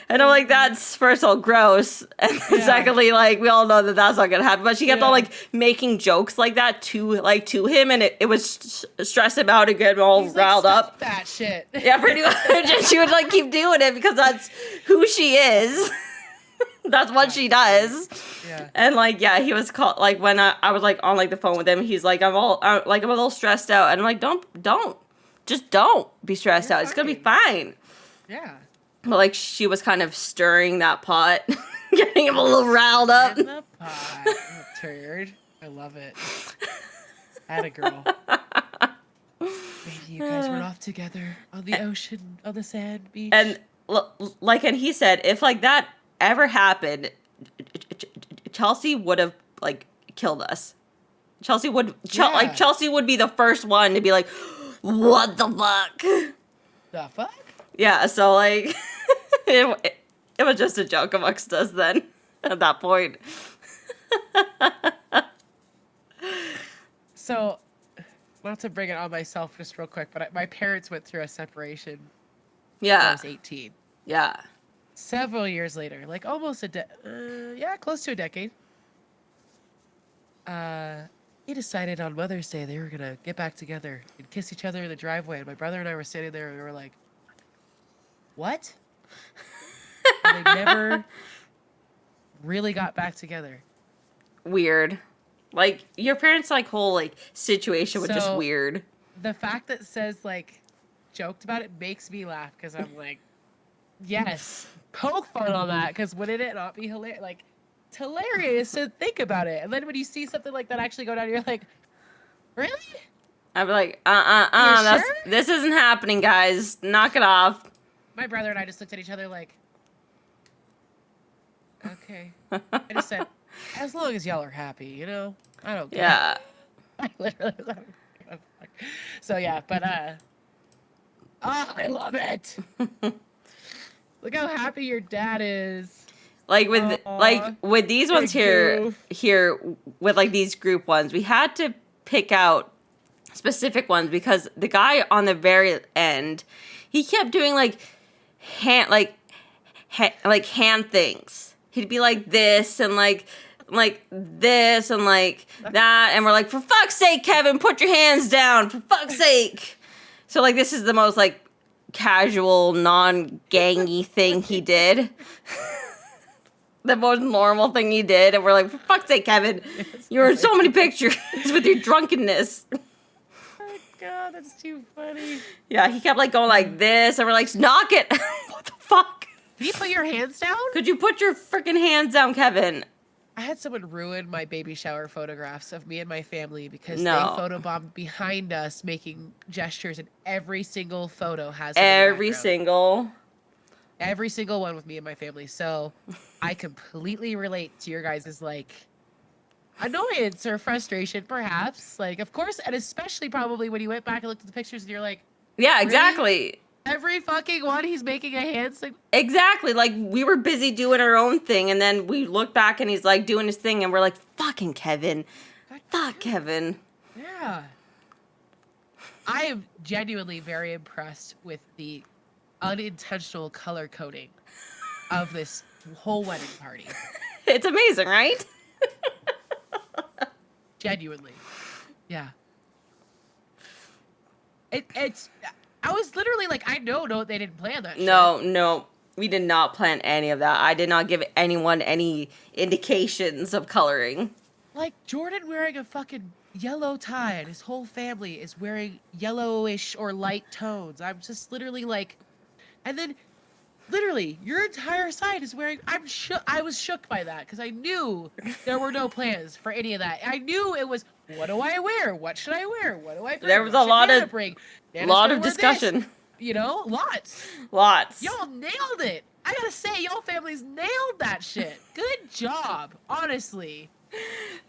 And I'm like, that's first of all gross, and Yeah. secondly, like we all know that that's not gonna happen. But she kept on Yeah. like making jokes like that to him, and it was stress him out and get him all He's like, riled "Stop up. that shit. Yeah, pretty much. And she would like keep doing it because that's who she is. That's what she does. Yeah. And like, yeah, he was called like when I was like on like the phone with him. He's like, I'm a little stressed out, and I'm like, don't be stressed You're out. It's gonna be fine. Yeah. But like she was kind of stirring that pot, getting him a little riled up. In the pot. You turd. I love it. Atta girl. Maybe you guys went off together on the ocean, on the sand beach. And like, and he said, if like that ever happened, Chelsea would have like killed us. Chelsea would, like, Chelsea would be the first one to be like, what the fuck? The fuck? Yeah, so like, it was just a joke amongst us then, at that point. So, not to bring it on myself just real quick, but my parents went through a separation when I Yeah, was 18. yeah. Several years later, like almost close to a decade. He decided on Mother's Day they were gonna get back together and kiss each other in the driveway. And my brother and I were sitting there and we were like, "What?" And they never really got back together. Weird. Like, your parents' like whole like situation was just So- weird. The fact that it says like joked about it makes me laugh because I'm like, yes, poke fun on that because wouldn't it not be hilarious? Like, it's hilarious to think about it. And then when you see something like that actually go down, you're like, really? I'd be like, You sure? this isn't happening, guys. Knock it off. My brother and I just looked at each other like, okay. I just said, as long as y'all are happy, you know? I don't care. Yeah. I literally don't give a fuck. So yeah, but I love it. Look how happy your dad is. Like Aw, with these ones big goof. here with like these group ones, we had to pick out specific ones because the guy on the very end, he kept doing like hand hand things. He'd be like this and like this and like that, and we're like, for fuck's sake, Kevin, put your hands down, for fuck's sake. So like this is the most like casual, non-gangy thing he did. The most normal thing he did, and we're like, for fuck's sake, Kevin, you're in so many pictures with your drunkenness. Oh God, that's too funny. Yeah, he kept like going like this, and we're like, knock it. What the fuck? Did you put your hands down? Could you put your freaking hands down, Kevin? I had someone ruin my baby shower photographs of me and my family because No. they photobombed behind us making gestures, and every single photo has him in the Every background. single. Every single one with me and my family. So I completely relate to your guys' like annoyance or frustration, perhaps. Like, of course, and especially probably when you went back and looked at the pictures and you're like, Yeah, Really? exactly. every fucking one he's making a hand sign. Exactly. Like, we were busy doing our own thing, and then we look back and he's like doing his thing, and we're like, fucking Kevin. Fuck Kevin. Yeah. I am genuinely very impressed with the unintentional color coding of this whole wedding party. It's amazing, right? Genuinely. Yeah. It's I was literally like, I know they didn't plan that shit. No. We did not plan any of that. I did not give anyone any indications of coloring. Like, Jordan wearing a fucking yellow tie and his whole family is wearing yellowish or light tones. I'm just literally like, and then literally your entire side is wearing, I was shook by that because I knew there were no plans for any of that. I knew it was, what do I wear? What should I wear? What do I bring? There was What a should lot Nana of- bring? Nana's lot gonna of wear this. discussion. You know, lots. Lots. Y'all nailed it. I gotta say, y'all families nailed that shit. Good job, honestly.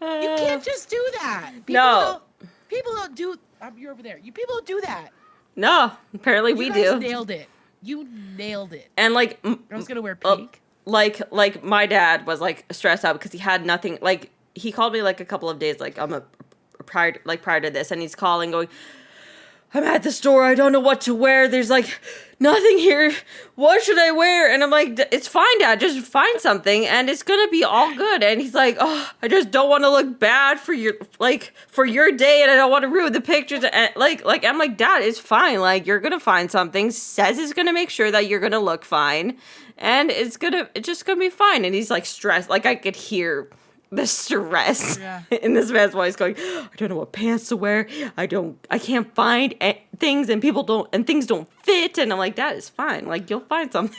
You can't just do that. No. People don't do. You're over there. People don't do that. No, apparently we You guys do. nailed it. You nailed it. And like, I was gonna wear pink. like my dad was like stressed out because he had nothing. Like, he called me like a couple of days, like prior to this, and he's calling going, I'm at the store, I don't know what to wear, there's like nothing here, what should I wear? And I'm like, it's fine, Dad, just find something and it's gonna be all good. And he's like, oh, I just don't want to look bad for your day, and I don't want to ruin the pictures. And like I'm like, Dad, it's fine, like, you're gonna find something, says it's gonna make sure that you're gonna look fine, and it's just gonna be fine. And he's like stressed, like I could hear the stress in this man's voice going, I don't know what pants to wear. I can't find things, and things don't fit. And I'm like, that is fine. Like, you'll find something.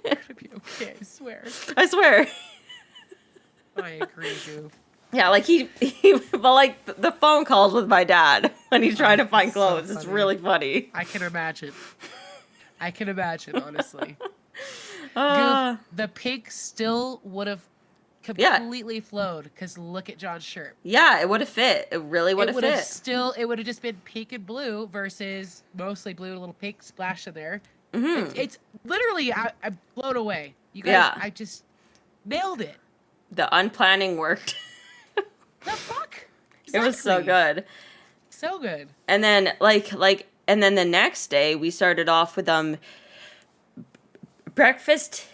It'll be okay. I swear. I swear. I agree, Goof. Yeah, like but like the phone calls with my dad when he's trying to find so clothes. It's funny. really funny. I can imagine. I can imagine, honestly. Uh, Goof, the pink still would have yeah. completely flowed because look at John's shirt. Yeah, it would have fit. It really would It have would have fit. still, it would have just been pink and blue versus mostly blue, a little pink splash in there. It's literally, I blown away. You guys, Yeah. I just nailed it. The unplanning worked. The fuck? It was so Exactly. good. So good. And then and then the next day we started off with breakfast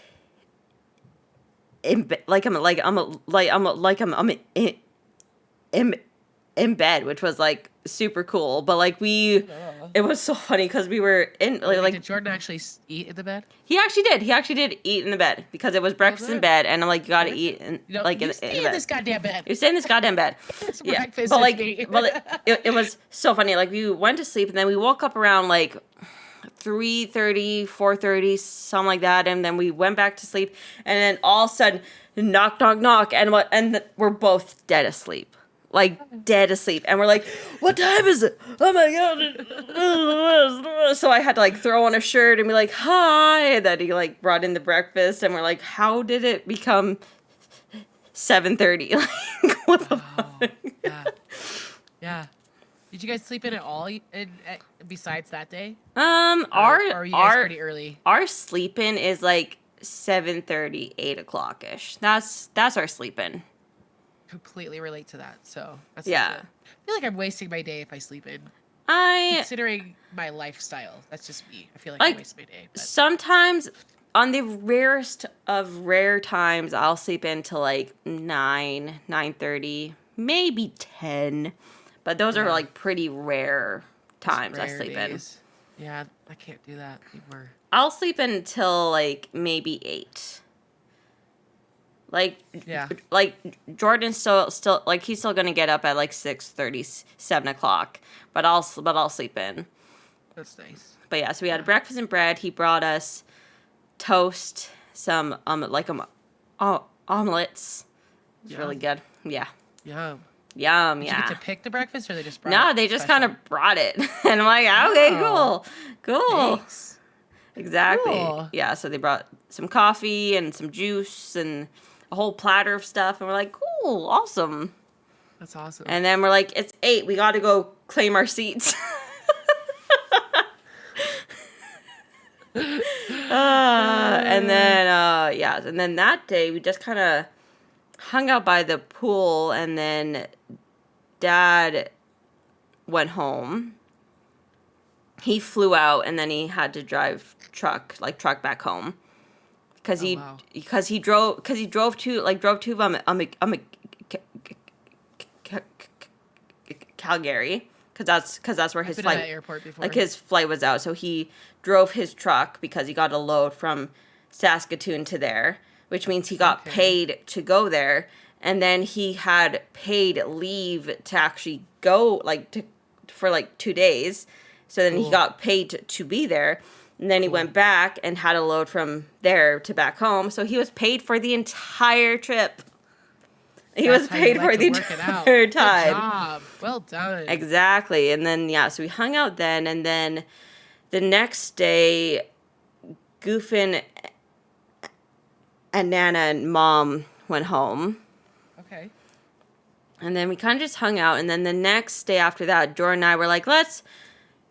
in in in bed, which was like super cool. But like it was so funny because we were in Did Jordan actually eat in the bed? he actually did. He actually did eat in the bed because it was breakfast in good. bed, and I'm like, you gotta eat in You know, like you in stay the in bed. this goddamn bed. You stay in this goddamn bed. It's Yeah, breakfast but with like, me. it was so funny. Like we went to sleep and then we woke up around like 3:30, 4:30, something like that, and then we went back to sleep, and then all of a sudden, knock, knock, knock, and we're both dead asleep. Like dead asleep, and we're like, "What time is it? Oh my god!" So I had to like throw on a shirt and be like, "Hi," and then he like brought in the breakfast, and we're like, "How did it become 7:30? Like, what the fuck?" Yeah. Yeah. Did you guys sleep in at all besides that day? Or are you guys pretty early? Our sleep-in is like 7:30, 8 o'clock ish. That's our sleep-in. Completely relate to that. So that's Yeah. good. I feel like I'm wasting my day if I sleep in. I Considering my lifestyle, that's just me. I feel like I like waste my day. But sometimes on the rarest of rare times I'll sleep in till like 9, 9:30, maybe 10. But those are like pretty rare times I rare sleep days. Yeah, I can't do that anymore. I'll sleep until like maybe 8. Like Yeah. like Jordan's still like he's still gonna get up at like 6:30, 7 o'clock. But I'll sleep in. That's nice. But yeah, so we had breakfast and bread. He brought us toast, some omelets. It's really good. Yeah. Yeah. Yum, Did you yeah. get to pick the breakfast or they just brought No, it they just special? kind of brought it. And I'm like, okay, Oh. cool. Thanks. Exactly. Cool. Yeah, so they brought some coffee and some juice and a whole platter of stuff. And we're like, cool, awesome. That's awesome. And then we're like, it's 8. We got to go claim our seats. And then that day we just kind of hung out by the pool, and then Dad went home. He flew out, and then he had to drive truck back home because wow. he drove to Calgary because that's where his I've been to that flight airport before. like his flight was out, so he drove his truck because he got a load from Saskatoon to there, which means he got paid to go there, and then he had paid leave to actually go for like 2 days, so then he got paid to be there, and then he went back and had a load from there to back home, so he was paid for the entire trip. He was paid for the entire time. Good job. Well done. Exactly. And then, so we hung out then. And then the next day, Goofin and Nana and Mom went home. Okay. And then we kind of just hung out. And then the next day after that, Jordan and I were like, let's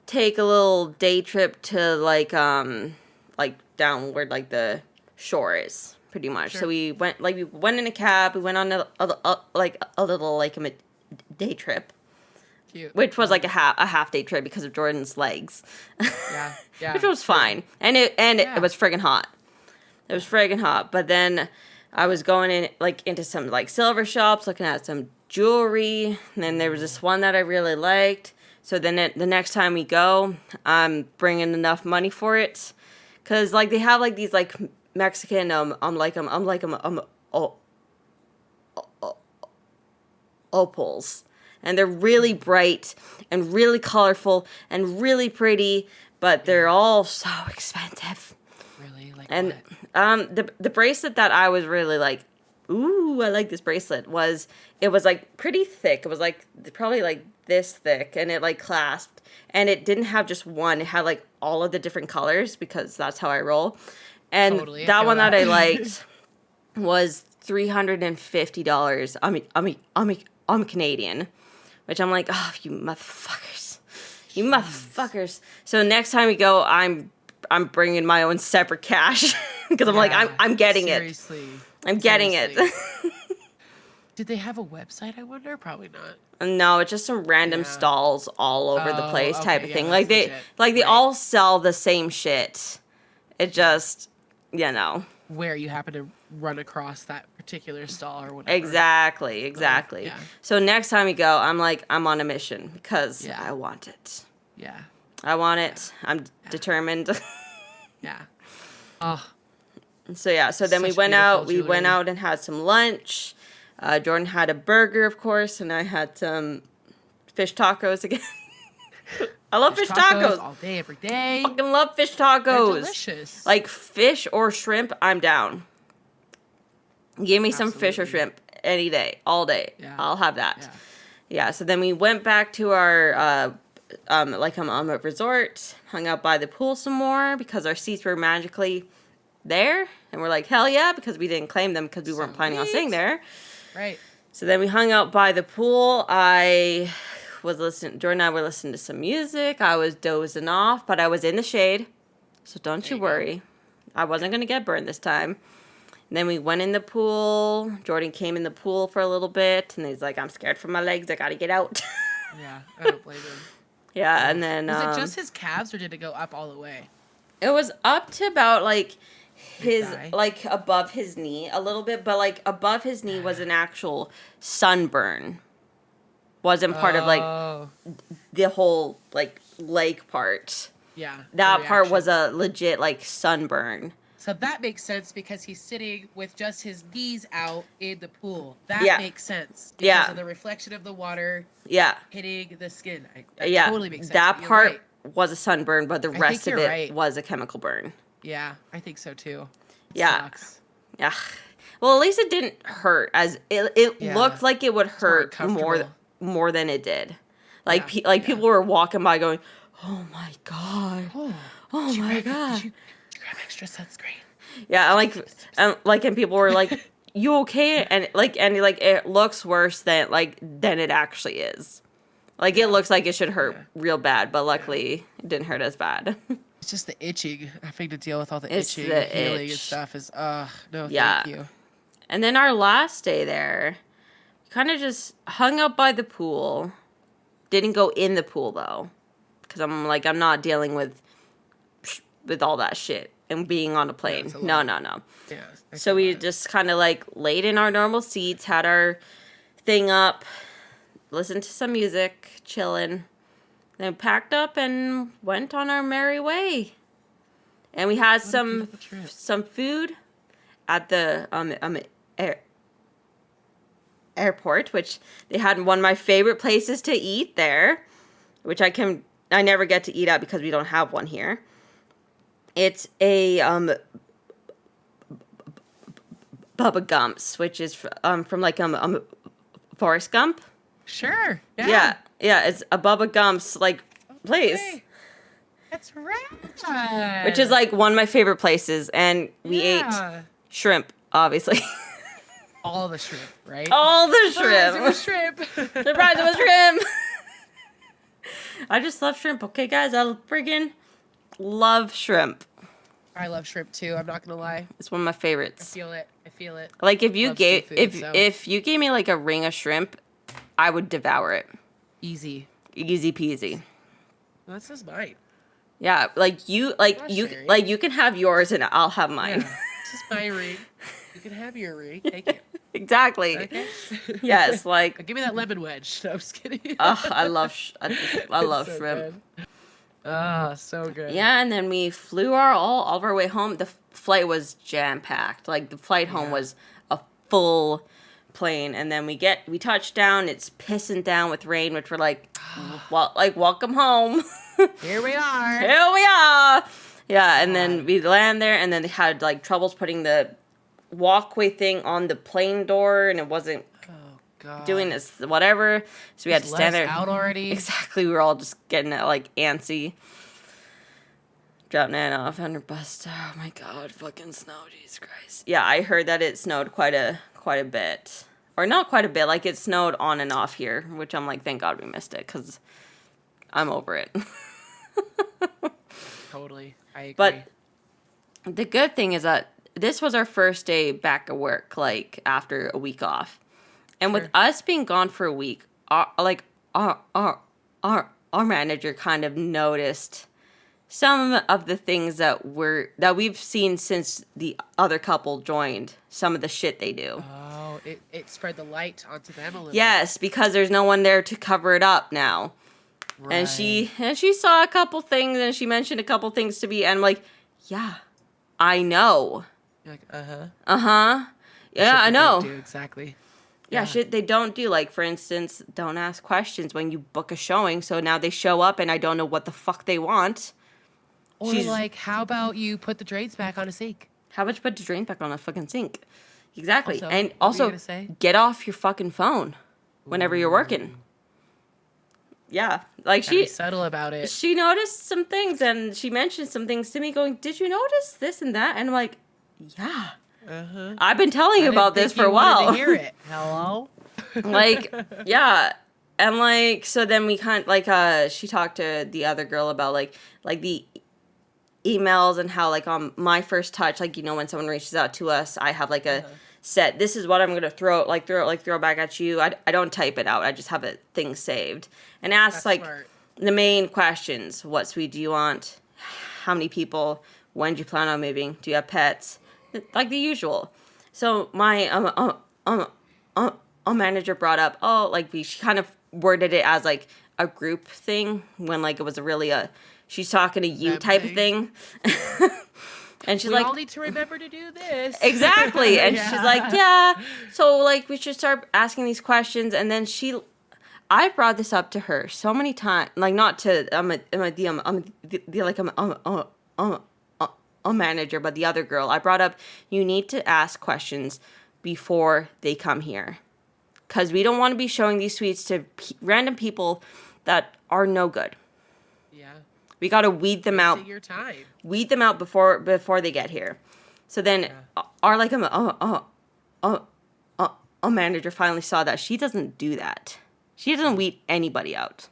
take a little day trip to down where the shore is. Pretty much. Sure. So we went in a cab. We went on a little day trip. Cute. Which was like a half day trip because of Jordan's legs. Yeah. Yeah. Which was fine. And it was friggin' hot. It was friggin' hot. But then I was going into some silver shops, looking at some jewelry, and then there was this one that I really liked. So then the next time we go, I'm bringing enough money for it, cuz they have these Mexican opals, and they're really bright and really colorful and really pretty, but they're all so expensive. Really? And what? the bracelet that I was really ooh, I like this bracelet, it was like pretty thick. It was like probably like this thick, and it like clasped, and it didn't have just one. It had like all of the different colors because that's how I roll. And Totally, I that feel one that that. I liked was $350. I'm Canadian, which I'm like, oh, you motherfuckers, you motherfuckers. So next time we go, I'm bringing my own separate cash because I'm like, Yeah, I'm getting seriously. it. I'm getting Seriously. it. Did they have a website, I wonder? Probably not. No, it's just some random Yeah. stalls all over the place Oh, type okay, of yeah, thing. that's legit. Like they Right. all sell the same shit. It just, you know. Where you happen to run across that particular stall or whatever. Exactly. Yeah. So next time we go, I'm like, I'm on a mission because Yeah. I want it. Yeah. I want it. I'm determined. Yeah. Oh, So yeah, so then we Such went out. beautiful We went jewelry. out and had some lunch. Jordan had a burger, of course, and I had some fish tacos again. I love fish tacos. all day, every day. Fucking love fish They're tacos. delicious. Like fish or shrimp, I'm down. Give me some fish or Absolutely. shrimp any day, all day. Yeah. I'll have that. Yeah. Yeah. So then we went back to our a resort, hung out by the pool some more because our seats were magically there, and we're like, hell yeah, because we didn't claim them because we weren't planning on Sweet. staying there. Right. So then we hung out by the pool. Jordan and I were listening to some music. I was dozing off, but I was in the shade. So don't There you you go. worry. I wasn't going to get burned this time. And then we went in the pool. Jordan came in the pool for a little bit, and he's like, I'm scared for my legs. I got to get out. Yeah. I don't blame him. Yeah, and then Was it just his calves or did it go up all the way? it was up to about like his thigh? like above his knee a little bit, but like above his knee was an actual sunburn. Wasn't part of like Oh. the whole like leg part. Yeah. That the part reaction. was a legit like sunburn. So that makes sense because he's sitting with just his knees out in the pool. That Yeah. makes sense. Because Yeah. of the reflection of the water Yeah. hitting the skin. That Yeah. totally makes sense. That but you're part right. was a sunburn, but the I rest think of it you're right. was a chemical burn. Yeah, I think so too. It Yeah. sucks. Yeah. Well, at least it didn't hurt as it Yeah. looked like it would more hurt uncomfortable. more than it did. Like Yeah, yeah. people were walking by going, "Oh my god. Oh, Oh did you my grab- god." Did you grab extra sunscreen? Yeah, and people were like, "You okay?" And it looks worse than it actually is. Like it looks like it should hurt Yeah. real bad, but luckily it didn't hurt as bad. It's just the itching. Having to deal with all the It's itching the and healing and itch. stuff is, no, Yeah. thank you. And then our last day there, kind of just hung out by the pool. Didn't go in the pool though, because I'm not dealing with all that shit and being on a plane. it's a No. Yeah. I So feel we that. just kind of like laid in our normal seats, had our thing up, listened to some music, chilling, then packed up and went on our merry way. And we had What a some beautiful trip. some food at the airport, which they had one of my favorite places to eat there, which I never get to eat at because we don't have one here. It's a Bubba Gumps, which is from like Forrest Gump. Sure. Yeah, it's a Bubba Gumps like place, Okay. That's right. which is like one of my favorite places, and we ate shrimp, obviously. all the shrimp, right? All the Surprise, it was shrimp. shrimp. Surprise, it was shrimp. I just love shrimp, okay, guys? I friggin' love shrimp. I love shrimp too. I'm not gonna lie. It's one of my I favorites. feel it. I feel it. Like if you Love gave seafood, so. if you gave me like a ring of shrimp, I would devour it. Easy. Easy peasy. Well, this is mine. Yeah, like you sharing. you can have yours and I'll have mine. Yeah. This is my ring. You can have your ring. Thank you. Exactly. Okay. Yes, like Give me that lemon wedge. No, I'm just kidding. I love I love So shrimp. good. Ah, so good. Yeah, and then we flew all of our way home. The flight was jam packed. Like the flight home Yeah. was a full plane, and then we touched down. It's pissing down with rain, which we're like, welcome home. Here we are. Here we are. Yeah, and then we land there, and then they had like troubles putting the walkway thing on the plane door, and it wasn't Oh God. doing this whatever. So we had to Just stand let us there. out already. Exactly, we were all just getting like antsy. Dropped Nan off on her bus. Oh my God, fucking snow, Jesus Christ. Yeah, I heard that it snowed quite a bit, or not quite a bit. Like it snowed on and off here, which I'm like, thank God we missed it, because I'm over it. Totally, I agree. But the good thing is that this was our first day back at work, like after a week off, and with Sure. us being gone for a week, our manager kind of noticed some of the things that we've seen since the other couple joined. Some of the shit they do. Oh, it spread the light onto them a little. Yes, because there's no one there to cover it up now. Right. And she saw a couple things, and she mentioned a couple things to me, and I'm like, yeah, I know. You're like, uh-huh. Uh-huh. Yeah, I Shit know. they do, exactly. Yeah, shit they don't do. Like, for instance, don't ask questions when you book a showing, so now they show up and I don't know what the fuck they want. Or like, how about you put the drains back on a sink? How about you put the drain back on a fucking sink? Exactly. Also, and what were you also, gonna say? get off your fucking phone whenever you're working. Yeah. Like, Gotta be subtle about it. she noticed some things, and she mentioned some things to me going, did you notice this and that? And I'm like, yeah. Uh-huh. I've been telling you about this for a wanted while. to hear it. Hello? Like, yeah. And like, so then we kind of, like, she talked to the other girl about like the emails and how, like, on my first touch, like, you know, when someone reaches out to us, I have like a set, this is what I'm gonna throw back at you. I don't type it out, I just have a thing saved and ask That's like smart. the main questions: what suite do you want, how many people, when do you plan on moving, do you have pets, like the usual. So my manager brought up, she kind of worded it as like a group thing, when like it was really a she's talking to you That type of thing. And she's We like, all need to remember to do this. exactly. And Yeah. she's like, yeah. So like we should start asking these questions. And then I brought this up to her so many times, like not to a manager, but the other girl. I brought up, you need to ask questions before they come here, because we don't want to be showing these suites to random people that are no good. Yeah. We got to weed them out. Wasting your time. Weed them out before they get here. So then our like a manager finally saw that she doesn't do that. She doesn't weed anybody out.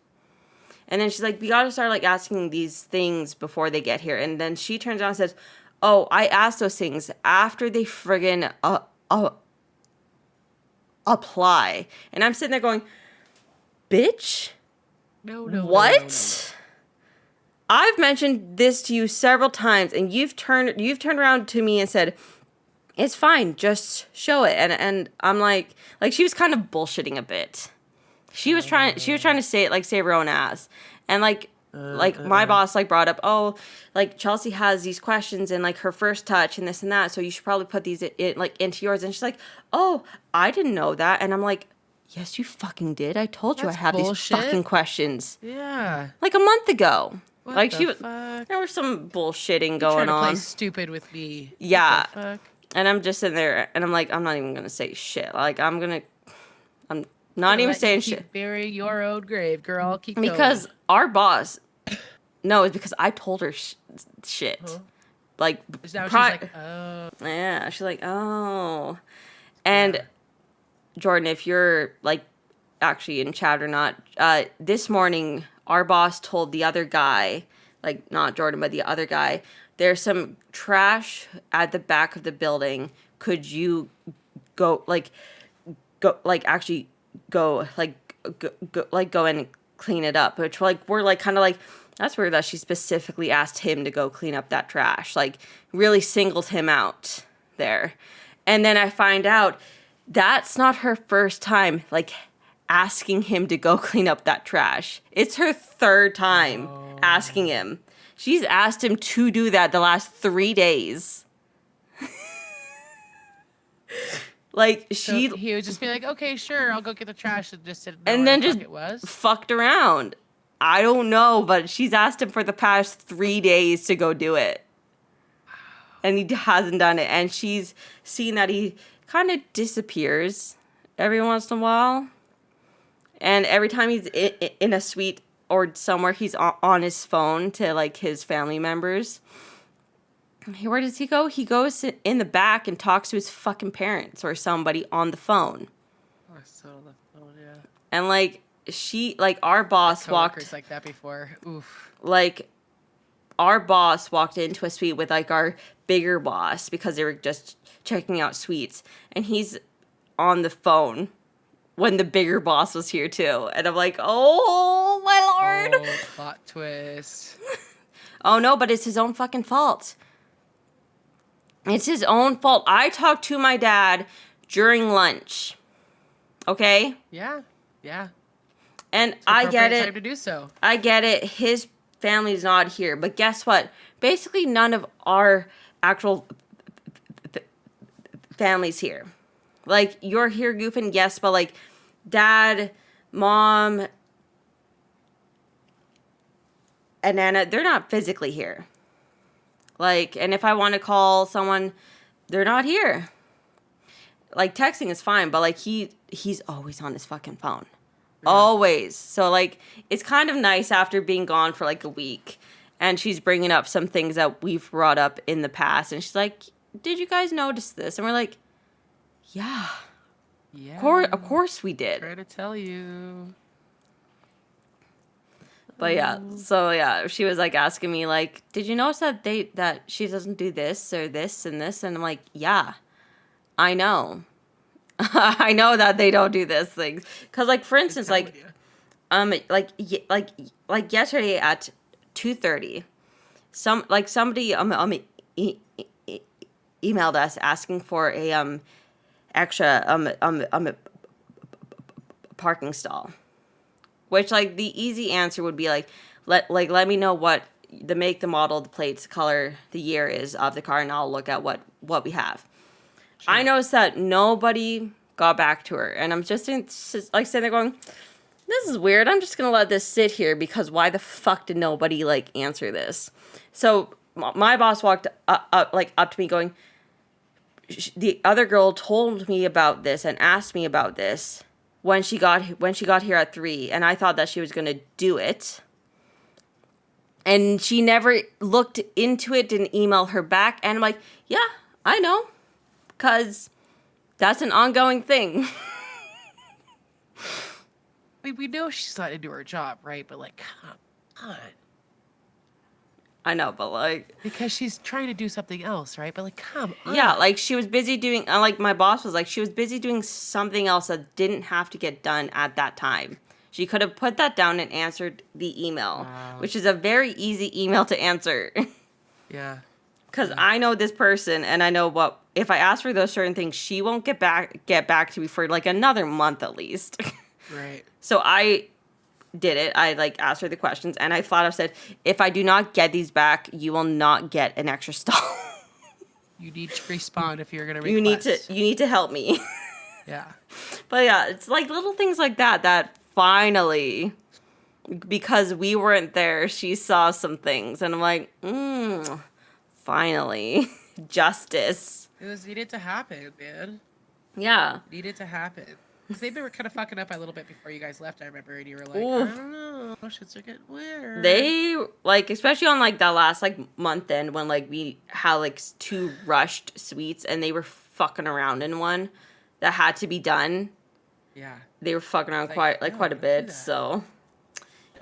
And then she's like, we got to start like asking these things before they get here. And then she turns around and says, oh, I asked those things after they friggin' apply. And I'm sitting there going, bitch, No. what? No. I've mentioned this to you several times, and you've turned around to me and said, it's fine, just show it. And I'm like she was kind of bullshitting a bit. She was trying to say it, like, save her own ass. And my boss like brought up, oh, like Chelsea has these questions and like her first touch and this and that, so you should probably put these into yours. And she's like, oh, I didn't know that. And I'm like, yes, you fucking did. I told you That's I had bullshit. these fucking questions. Yeah. Like a month ago. What Like the she was, fuck? there was some bullshitting Trying going to play on. stupid with me. Yeah. What the fuck? And I'm just sitting there and I'm like, I'm not even gonna say shit. Like I'm not even Let saying you keep shit. bury your own grave, girl. Keep going. Because our boss, no, it's because I told her shit. Huh? Like, Now she's like, oh. yeah, she's like, oh. And Jordan, if you're like actually in chat or not, this morning our boss told the other guy, like not Jordan, but the other guy, there's some trash at the back of the building. Could you go in and clean it up? Which like we're like kind of like, that's weird that she specifically asked him to go clean up that trash. Like really singled him out there. And then I find out that's not her first time like asking him to go clean up that trash. It's her third time asking him. She's asked him to do that the last 3 days. Like So he would just be like, okay, sure, I'll go get the trash, and just didn't know and where then the just fuck it was. fucked around. I don't know, but she's asked him for the past 3 days to go do it. and he hasn't done it. And she's seen that he kind of disappears every once in a while. And every time he's in a suite or somewhere, he's on his phone to like his family members. Where does he go? He goes in the back and talks to his fucking parents or somebody on the phone. Oh, so on the phone, yeah. And like our boss walked like that before. Oof. like our boss walked into a suite with like our bigger boss because they were just checking out suites, and he's on the phone when the bigger boss was here too. And I'm like, oh my lord. Oh, plot twist. Oh no, but it's his own fucking fault. It's his own fault. I talked to my dad during lunch. Okay? Yeah. Yeah. And It's I get appropriate time it. to do so. I get it. His family's not here. But guess what? Basically, none of our actual family's here. Like, you're here goofing, yes, but like, dad, mom, and Nana, they're not physically here. Like, and if I want to call someone, they're not here. Like, texting is fine, but like, he's always on his fucking phone. Yeah. Always. So like, it's kind of nice after being gone for like a week, and she's bringing up some things that we've brought up in the past, and she's like, did you guys notice this? And we're like, yeah. Yeah. Of course we did. Try to tell you. But yeah, so yeah, she was like asking me like, did you notice that she doesn't do this or this and this? And I'm like, yeah, I know. I know that they don't do this things. Cause like, for instance, like yesterday at 2:30, somebody emailed us asking for a extra parking stall. Which, like, the easy answer would be, like, let me know what the make, the model, the plates, the color, the year is of the car, and I'll look at what we have. Sure. I noticed that nobody got back to her, and I'm just sitting there going, this is weird. I'm just going to let this sit here, because why the fuck did nobody, like, answer this? So, my boss walked up to me going, the other girl told me about this and asked me about this when she got here at 3, and I thought that she was going to do it. And she never looked into it, didn't email her back. And I'm like, yeah, I know. Because that's an ongoing thing. We know she's not into her job, right? But like, come on. I know, but like... Because she's trying to do something else, right? But like, come on. Yeah, like she was busy doing... Like my boss was like, she was busy doing something else that didn't have to get done at that time. She could have put that down and answered the email. Wow. Which is a very easy email to answer. Yeah. Because I know this person, and I know what... If I ask for those certain things, she won't get back to me for like another month at least. Right. So I... did it. I like asked her the questions, and I flat out said, if I do not get these back, you will not get an extra stall. You need to respond if you're gonna request. You need to help me. Yeah. But yeah, it's like little things like that finally, because we weren't there, she saw some things, and I'm like, finally. Justice. It was needed to happen, man. Yeah. It needed to happen. Because they were kind of fucking up a little bit before you guys left, I remember, and you were like, oof. I don't know, shit's are getting weird. They, like, especially on, like, that last, like, month end when, like, we had, like, 2 rushed suites, and they were fucking around in one that had to be done. Yeah. They were fucking around quite a bit, so.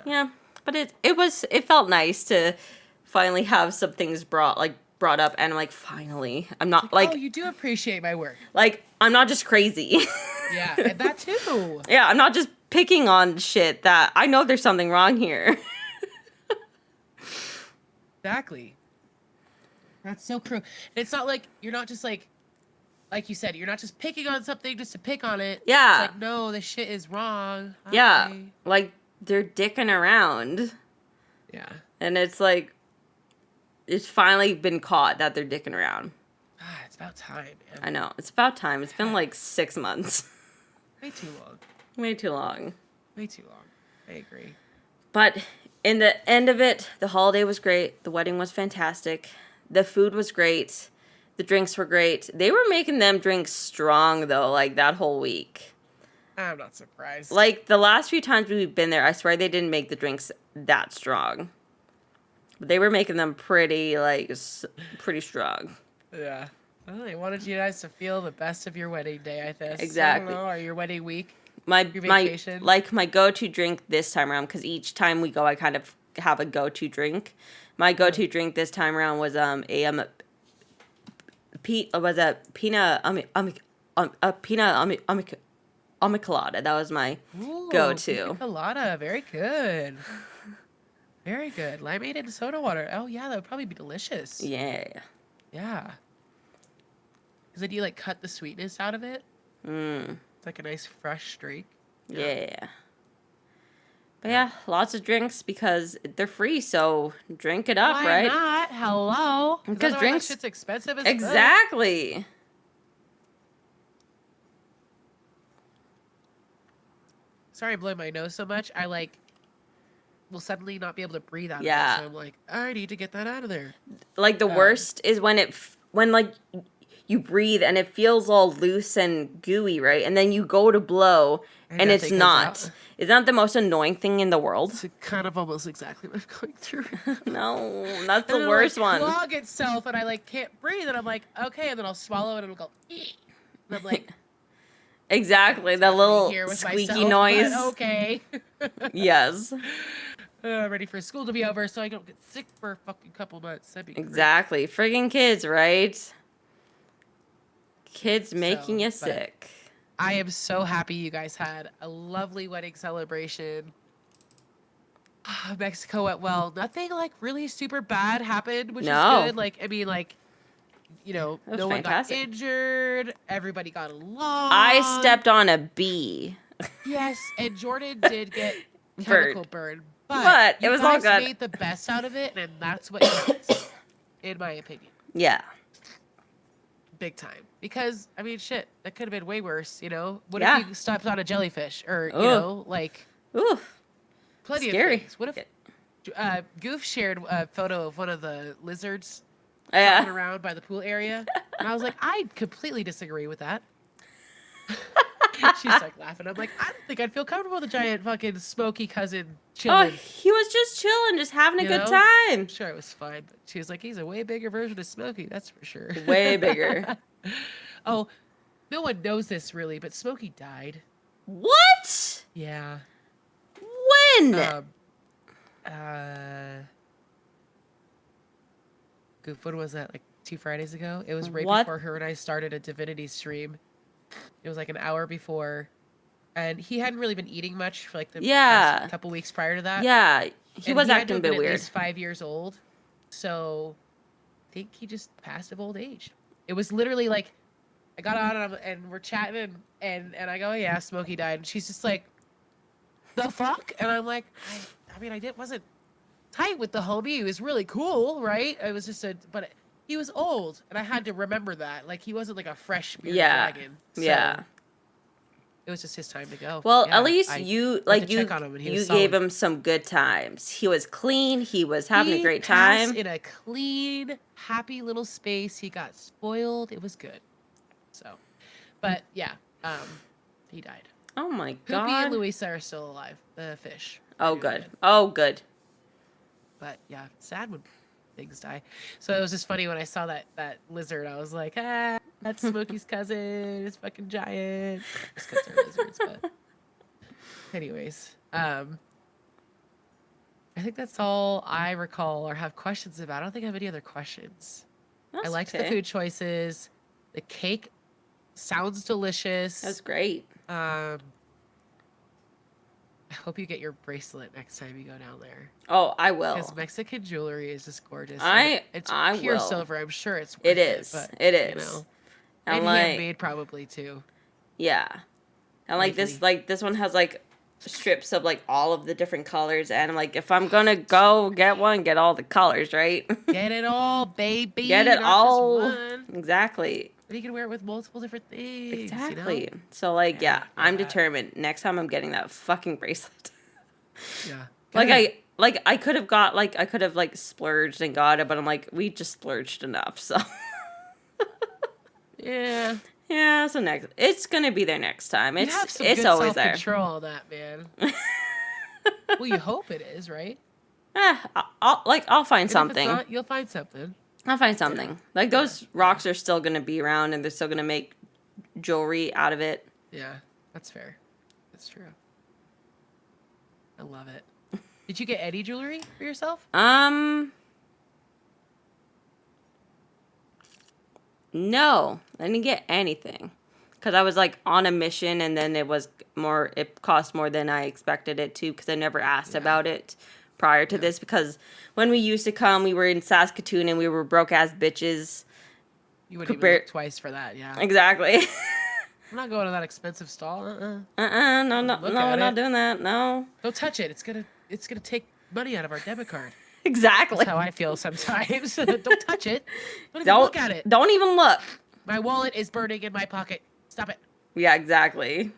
Yeah. But it felt nice to finally have some things brought up, and I'm like, finally. I'm not, like... Oh, you do appreciate my work. Like, I'm not just crazy. Yeah, and that too. Yeah, I'm not just picking on shit that I know there's something wrong here. Exactly. That's so true. It's not like you're not just like you said, you're not just picking on something just to pick on it. Yeah. It's like, no, this shit is wrong. Yeah. Like, they're dicking around. Yeah. And it's like, it's finally been caught that they're dicking around. It's about time, man. I know. It's about time. It's been like 6 months. Way too long. Way too long. Way too long. I agree. But in the end of it, the holiday was great. The wedding was fantastic. The food was great. The drinks were great. They were making them drinks strong though, like that whole week. I'm not surprised. Like the last few times we've been there, I swear they didn't make the drinks that strong. But they were making them pretty pretty strong. Yeah. Well, they wanted you guys to feel the best of your wedding day, I guess. Exactly. I don't know, or your wedding week. My Your vacation. my go-to drink this time around, because each time we go I kind of have a go-to drink. My go-to drink this time around was a peanut colada. That was my Ooh, go-to. pina colada. Very good. Very good. Limeade and soda water. Oh, yeah, that would probably be delicious. Yeah. Yeah. Because then you, like, cut the sweetness out of it. Mm. It's like a nice fresh drink. Yeah. But yeah, lots of drinks because they're free, so drink it up, Why right? not? Hello? Because otherwise drinks- that shit's expensive as Exactly. Sorry I'm blowing my nose so much. I, like, will suddenly not be able to breathe out Yeah. of it. So I'm like, I need to get that out of there. Like the worst is when when like you breathe and it feels all loose and gooey, right? And then you go to blow and it's nothing comes not. out. Is that the most annoying thing in the world? It's kind of almost exactly what I'm going through. No, that's And the it'll, worst like, one. clog itself, and I like can't breathe, and I'm like, okay, and then I'll swallow it, and it'll go. "Eek." And I'm like, Exactly, that happening little here with squeaky myself, noise. but okay. Yes, I'm ready for school to be over, so I don't get sick for a fucking couple months. That'd be great. exactly. Friggin' kids, right? Kids making you but- sick. I am so happy you guys had a lovely wedding celebration. Mexico went well. Nothing like really super bad happened, which No. is good. Like, I mean, like, you know, That was no one got fantastic. injured. Everybody got along. I stepped on a bee. Yes, and Jordan did get Bird. chemical burn, But you it was all guys good. made the best out of it, and that's what counts, in my opinion, Yeah. big time. Because I mean, shit, that could have been way worse. You know, what Yeah. if you stepped on a jellyfish, or you Ugh. know, like Ooh. plenty Scary. of things. What if Goof shared a photo of one of the lizards walking Yeah. around by the pool area, and I was like, I completely disagree with that. She's like laughing. I'm like, I don't think I'd feel comfortable with a giant fucking smoky cousin Oh, chilling. he was just chilling, just having a You good know? time. I'm sure it was fine, but she was like, he's a way bigger version of Smokey, that's for sure. Way bigger. Oh, no one knows this really, but Smokey died. What? Yeah. When? Goof, when was that? Like 2 Fridays ago? It was right What? before her and I started a divinity stream. It was like an hour before. And he hadn't really been eating much for like the Yeah. past couple weeks prior to that. Yeah, he And was had to acting a have bit been weird. At least 5 years old, so I think he just passed of old age. It was literally like I got on and we're chatting and I go, yeah, Smokey died, and she's just like, the fuck, and I'm like, I mean, wasn't tight with the homie. He was really cool, right? It was just but he was old, and I had to remember that. Like he wasn't like a fresh bearded Yeah. dragon. So Yeah. it was just his time to go. Well, Yeah, at least I you went like to you check on him, and he you was gave solid. him some good times. He was clean. He was having a He great passed time. in a clean, happy little space. He got spoiled. It was good. So, but yeah, he died. Oh my Poopy and god. Louisa are still alive. The fish. Oh They're doing good. Oh good. But yeah, sad when things die. So it was just funny when I saw that lizard. I was like, ah, that's Smokey's cousin. It's fucking giant. Just because they're lizards, but anyways, I think that's all I recall or have questions about. I don't think I have any other questions. That's I liked the okay. food choices. The cake sounds delicious. That's great. I hope you get your bracelet next time you go down there. Oh, I will. Because Mexican jewelry is just gorgeous. It's I pure will. silver. I'm sure it's worth It is. But, It you is. know, And and like handmade probably too. yeah. And this one has like strips of like all of the different colors, and I'm like, if I'm gonna go get one, get all the colors, right? Get it all, baby. Get it not all. Just one. Exactly. And you can wear it with multiple different things. Exactly. You know? So like yeah, I'm Yeah. determined. Next time I'm getting that fucking bracelet. Yeah. Like I could have splurged and got it, but I'm like, we just splurged enough, so Yeah. Yeah, so it's gonna be there next time. You have some It's good always there. self-control on that, man. Well, you hope it is, right? I'll find And if it's something. not, you'll find something. I'll find something. Yeah. Like Yeah. those rocks are still gonna be around, and they're still gonna make jewelry out of it. Yeah, that's fair. That's true. I love it. Did you get any jewelry for yourself? No, I didn't get anything because I was like on a mission, and then it cost more than I expected it to because I never asked about it prior to this, because when we used to come, we were in Saskatoon and we were broke ass bitches. You wouldn't even look twice for that, yeah. Exactly. I'm not going to that expensive stall. No, we're not doing that. No. Don't touch it. It's gonna take money out of our debit card. Exactly. That's how I feel sometimes. Don't touch it. Don't even look at it. Don't even look. My wallet is burning in my pocket. Stop it. Yeah, exactly.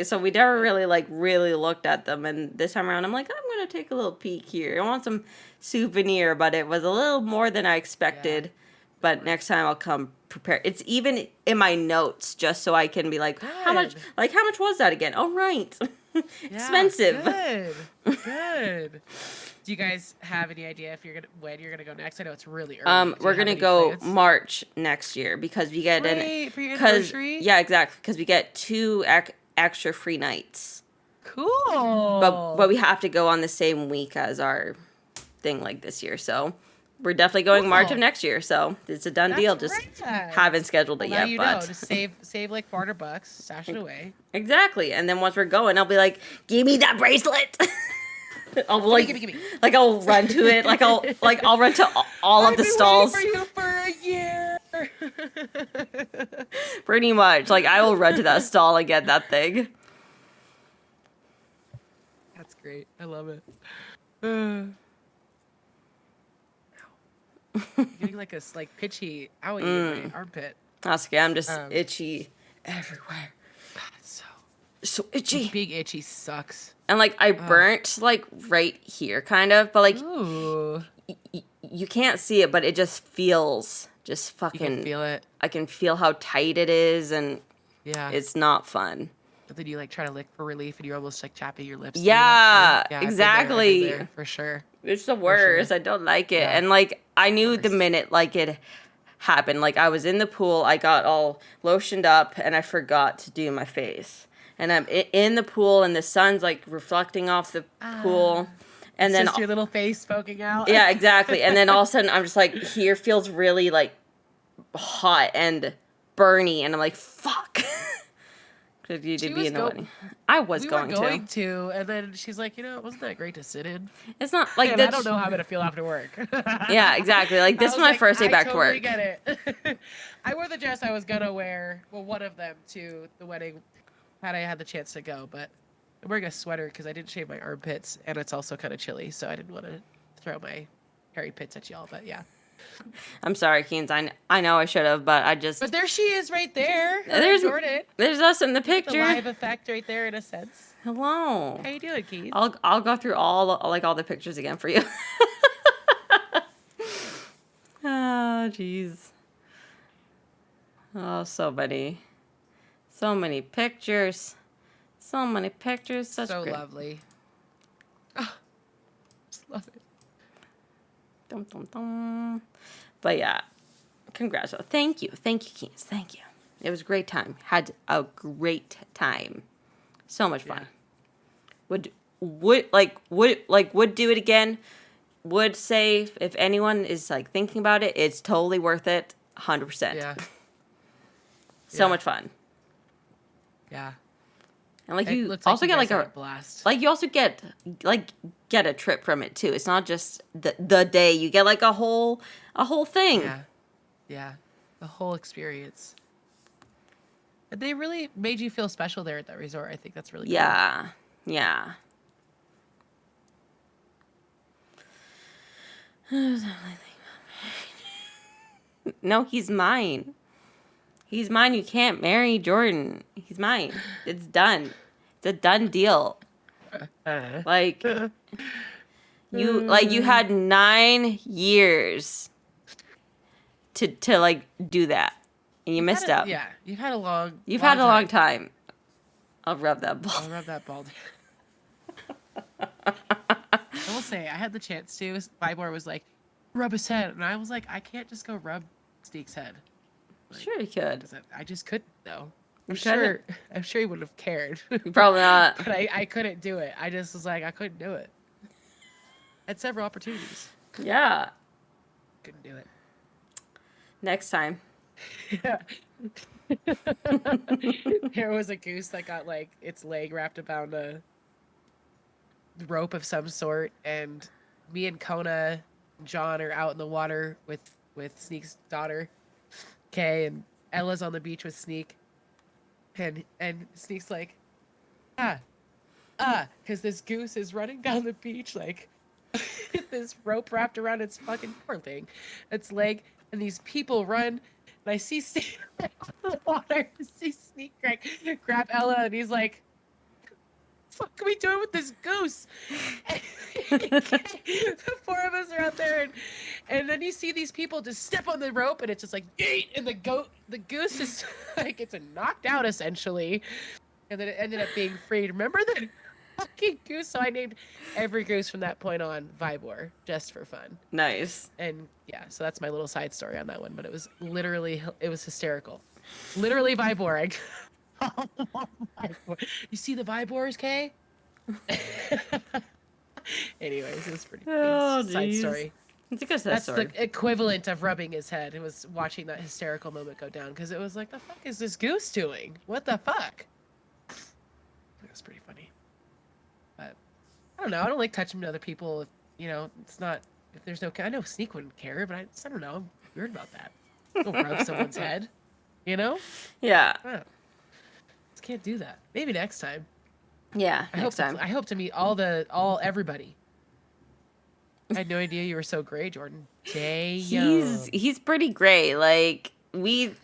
So we never really looked at them, and this time around I'm like, I'm gonna take a little peek here. I want some souvenir, but it was a little more than I expected. Yeah. But next time I'll come prepared. It's even in my notes just so I can be like, how much was that again? Oh, right. Expensive. Good. Do you guys have any idea when you're gonna go next? I know it's really early. We're gonna go March next year because we get for your anniversary. Yeah, exactly. Because we get 2 extra free nights. Cool. But we have to go on the same week as our thing like this year. So we're definitely going March of next year. So it's a done deal. Just haven't scheduled it yet. Now just save like $400, stash it away. Exactly. And then once we're going, I'll be like, give me that bracelet. I'll give me. Like I'll run to it. I'll run to all of the stalls. I've been waiting for you for a year. Pretty much. Like I will run to that stall and get that thing. That's great. I love it. Getting like a pitchy owie in my armpit. That's okay. I'm just itchy everywhere. It's so itchy. Big itchy sucks. And I burnt right here, kind of, but you can't see it, but it just feels fucking. You can feel it. I can feel how tight it is, and it's not fun. But then you try to lick for relief, and you're almost chapping your lips. Yeah, exactly. I've been there, for sure. It's the worst. Sure. I don't like it, and I knew the minute it happened. I was in the pool, I got all lotioned up, and I forgot to do my face. And I'm in the pool, and the sun's reflecting off the pool, and then just your little face poking out. Yeah, exactly. And then all of a sudden, I'm just here feels really hot and burny, and I'm like, fuck. Because you did be in the wedding. I was going to, and then she's like, wasn't that great to sit in? It's not I don't know how I'm gonna feel after work. Yeah, exactly. This is my first day back to work. I totally get it. I wore the dress I was gonna wear, one of them, to the wedding. Had I had the chance to go, but I'm wearing a sweater because I didn't shave my armpits, and it's also kind of chilly, so I didn't want to throw my hairy pits at y'all. But yeah, I'm sorry, Keens. I know I should have, but I just. But there she is, right there. There's us in the picture. The live effect, right there, in a sense. Hello. How you doing, Keens? I'll go through all the pictures again for you. Oh, jeez. Oh, so many pictures. So many pictures. Such so great. Lovely. Oh, just love it. Dum, dum, dum. But yeah, congrats. Thank you, Keens. Thank you. It was a great time. Had a great time. So much fun. Yeah. Would do it again. Would say if anyone is thinking about it, it's totally worth it. 100%. Yeah. So much fun. Yeah. And you also get a blast. You also get a trip from it too. It's not just the day. You get a whole thing. Yeah. Yeah. The whole experience. And they really made you feel special there at that resort. I think that's really cool. Yeah. Yeah. No, he's mine. He's mine. You can't marry Jordan. He's mine. It's done. It's a done deal. You had 9 years to like do that, and you missed out. Yeah, you've had a long. You've long had a long time. I'll rub that ball. I'll rub that bald. I will say, I had the chance to. Vibor was like, rub his head, and I was like, I can't just go rub Sneak's head. Like, Sure, you could. I just couldn't though. I'm You sure. I'm sure he would have cared. Probably not. But I couldn't do it. I just was like, I couldn't do it. I had several opportunities. Yeah. Couldn't do it. Next time. Yeah. There was a goose that got like its leg wrapped around a rope of some sort, and me and Kona and John are out in the water with Sneak's daughter, Kay, and Ella's on the beach with Sneak, and Sneak's like, because this goose is running down the beach like this rope wrapped around its fucking poor thing, its leg, and these people run. And I see Sneak in the water. I see Sneak grab Ella, and he's like, "What are we doing with this goose?" The four of us are out there, and then you see these people just step on the rope, and it's just like, "Yeet!" And the goose just like it's knocked out essentially, and then it ended up being freed. Remember the fucking goose? So I named every goose from that point on Vibor, just for fun. Nice. And yeah, so that's my little side story on that one. But it was hysterical. Literally Vibor. You see the Vibors, Kay? Anyways, it was pretty funny. Side story. It's a good That's story. the equivalent of rubbing his head. It was watching that hysterical moment go down because it was like, the fuck is this goose doing? What the fuck? It was pretty funny. But I don't know. I don't like touching other people if, it's not, if there's no, I know Sneak wouldn't care, but I don't know. I'm weird about that. Don't rub someone's head, Yeah. I don't- just can't do that. Maybe next time. Yeah. I Next time. I hope to meet everybody. I had no idea you were so great, Jordan. He's pretty great. Like, we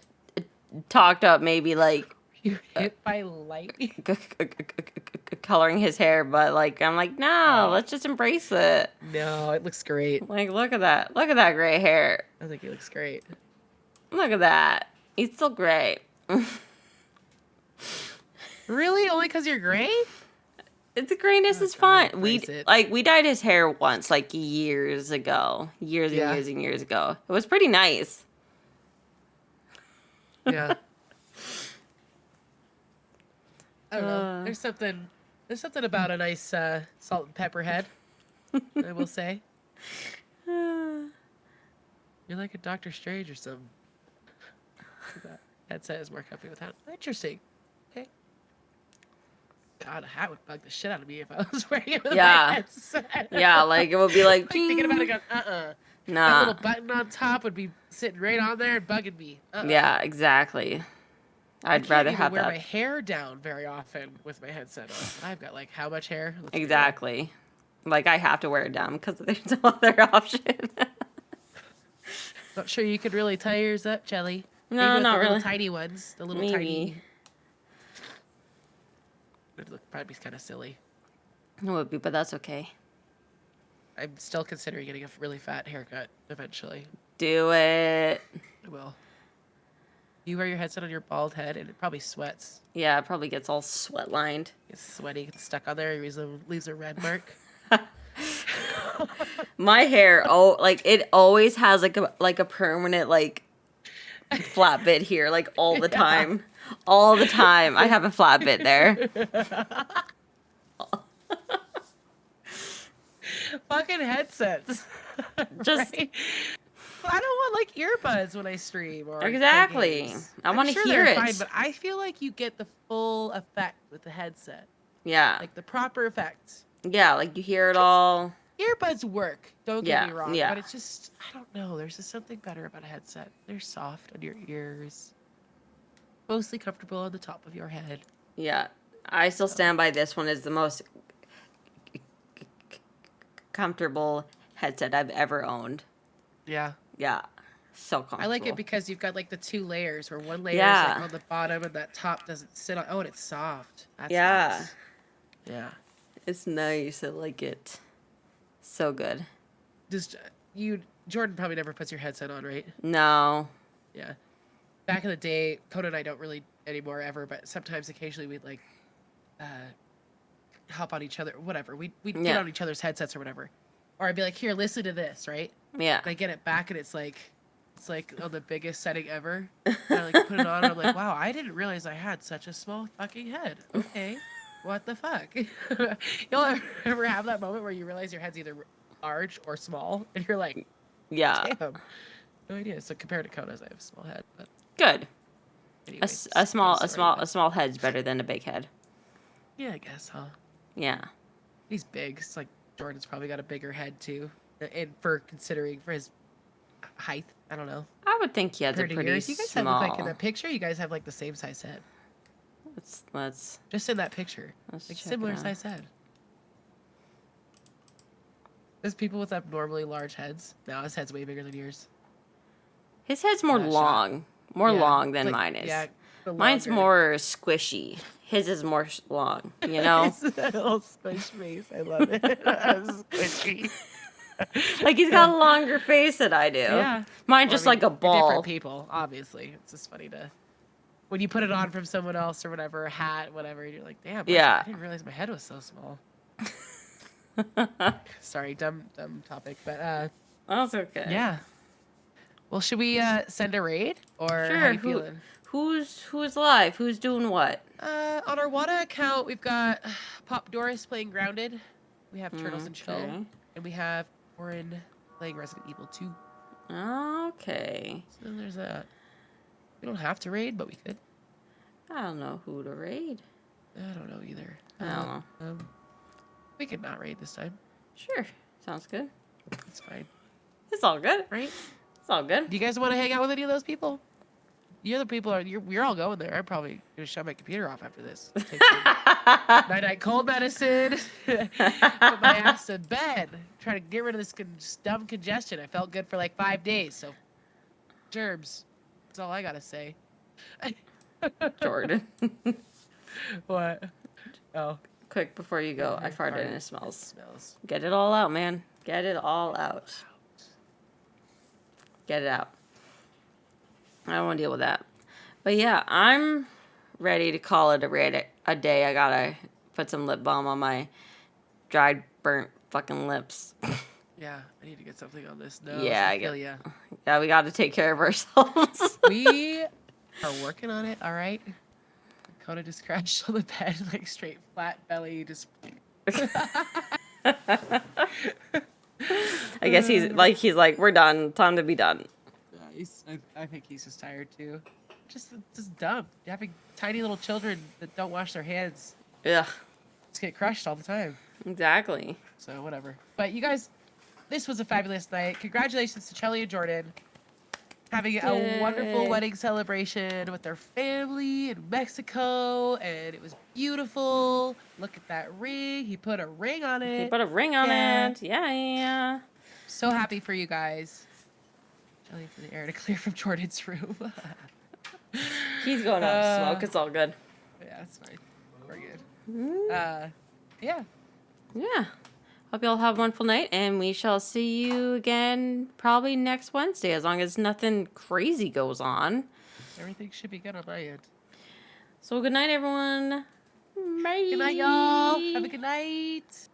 talked up maybe like You hit by lightning. coloring his hair, but like I'm like, no, let's just embrace it. No, it looks great. Like, look at that gray hair. I think it looks great. Look at that. He's still great. Really? Only because you're gray? The grayness is God, fun. embrace it. We dyed his hair once, like years ago, years and Yeah. years and years ago. It was pretty nice. Yeah. I don't know. There's something about a nice salt and pepper head, I will say. You're like a Doctor Strange or something. That headset is more comfy with that. Interesting. Okay. God, a hat would bug the shit out of me if I was wearing it with my headset. Yeah, like it would be like, Thinking about it, going, That nah. little button on top would be sitting right on there and bugging me. Yeah, exactly. I'd rather have wear that. my hair down very often with my headset on. I've got like how much hair? Let's see. Exactly. Like I have to wear it down because there's no other option. Not sure you could really tie yours up, Jelly. No, Maybe with not the really. little tiny ones. The little Maybe. tiny. It would probably be kind of silly. It would be, but that's okay. I'm still considering getting a really fat haircut eventually. Do it. I will. You wear your headset on your bald head and it probably sweats. Yeah, it probably gets all sweat lined. It's sweaty, gets stuck on there, leaves a red mark. My hair, it always has like a permanent like flat bit here, like all the time. All the time. I have a flat bit there. Fucking headsets. Just Right? I don't want like earbuds when I stream or play exactly. games. I want to I'm sure hear they're it. fine, but I feel like you get the full effect with the headset, Yeah. like the proper effect. Yeah, like you hear it all. Earbuds work. Don't get me Yeah, wrong, yeah. but it's just I don't know. There's just something better about a headset. They're soft on your ears, mostly comfortable on the top of your head. Yeah. I still stand by this one as the most comfortable headset I've ever owned. Yeah. Yeah. So comfortable. I like it because you've got like the two layers where one layer is Yeah. like on the bottom and that top doesn't sit on. Oh, and it's soft. That's Yeah. nice. Yeah. It's nice. I like it. So good. Just you Jordan probably never puts your headset on, right? No. Yeah. Back in the day, Coda and I don't really anymore ever, but sometimes occasionally we'd like uh, hop on each other, whatever. We'd get Yeah. on each other's headsets or whatever. Or I'd be like, here, listen to this, right? Yeah. And I get it back and it's like on the biggest setting ever. And I like put it on and I'm like, wow, I didn't realize I had such a small fucking head. Okay. What the fuck? You'll ever have that moment where you realize your head's either large or small and you're like, Yeah. damn. No idea. So compared to Koda's, I have a small head, but Good. anyway, A small head's better than a big head. Yeah, I guess, huh? Yeah. He's big. It's like Jordan's probably got a bigger head too, and for considering for his height, I don't know. I would think he has a Compared to pretty yours, you guys have small. like in that picture, you guys have like the same size head. Let's Just in that picture, like check similar it out. size head. There's people with abnormally large heads. Now his head's way bigger than yours. His head's more Not long, more Yeah, long than like, mine is. Yeah, the Mine's longer. more squishy. His is more long. You know, It's a little squish face. I love it. Squishy. like he's got a longer face than I do. Yeah. Mine's Well, just I mean, like a you're ball. different people, obviously. It's just funny to when you put it on from someone else or whatever, a hat, whatever. You're like, damn. Yeah. I didn't realize my head was so small. Sorry, dumb topic, but That's okay. yeah. Well, should we send a raid or how Sure. you feeling? Who's live? Who's doing what? On our Wawta account, we've got Pop Doris playing Grounded. We have Turtles and Chill, Okay. and we have Warren playing Resident Evil 2. Okay. So then there's that. We don't have to raid, but we could. I don't know who to raid. I don't know either. I don't know. We could not raid this time. Sure. Sounds good. It's fine, It's all good. right? It's all good. Do you guys want to hang out with any of those people? The other people we're all going there. I'm probably gonna shut my computer off after this. Take some night cold medicine. Put my ass to bed. Try to get rid of this dumb congestion. I felt good for like 5 days. So, germs. That's all I gotta say. Jordan. What? Oh, Quick before you go, I farted Fart. and it smells. smells. Get it all out, man. Get it all out. Get it out. I don't want to deal with that. But yeah, I'm ready to call it a day. I gotta put some lip balm on my dried, burnt fucking lips. Yeah, I need to get something on this. No, Yeah, I I feel get- ya. Yeah, we gotta take care of ourselves. We are working on it. All right. Dakota just crashed on the bed, like straight flat belly, just. I guess he's like, we're done. Time to be done. Yeah, I think he's just tired too. Just dumb. Having tiny little children that don't wash their hands Yeah, just get crushed all the time. exactly. So whatever. But you guys, this was a fabulous night. Congratulations to Chelly and Jordan. Having a Yay. wonderful wedding celebration with their family in Mexico, and it was beautiful. Look at that ring. He put a ring on it. He put a ring on Yeah. it. Yeah. So happy for you guys. Chelly for the air to clear from Jordan's room. He's going out to smoke. It's all good. Yeah, it's fine. We're good. Yeah. Yeah. Hope y'all have a wonderful night, and we shall see you again probably next Wednesday, as long as nothing crazy goes on. Everything should be good on my end. So good night, everyone. Bye. Good night, y'all. Have a good night.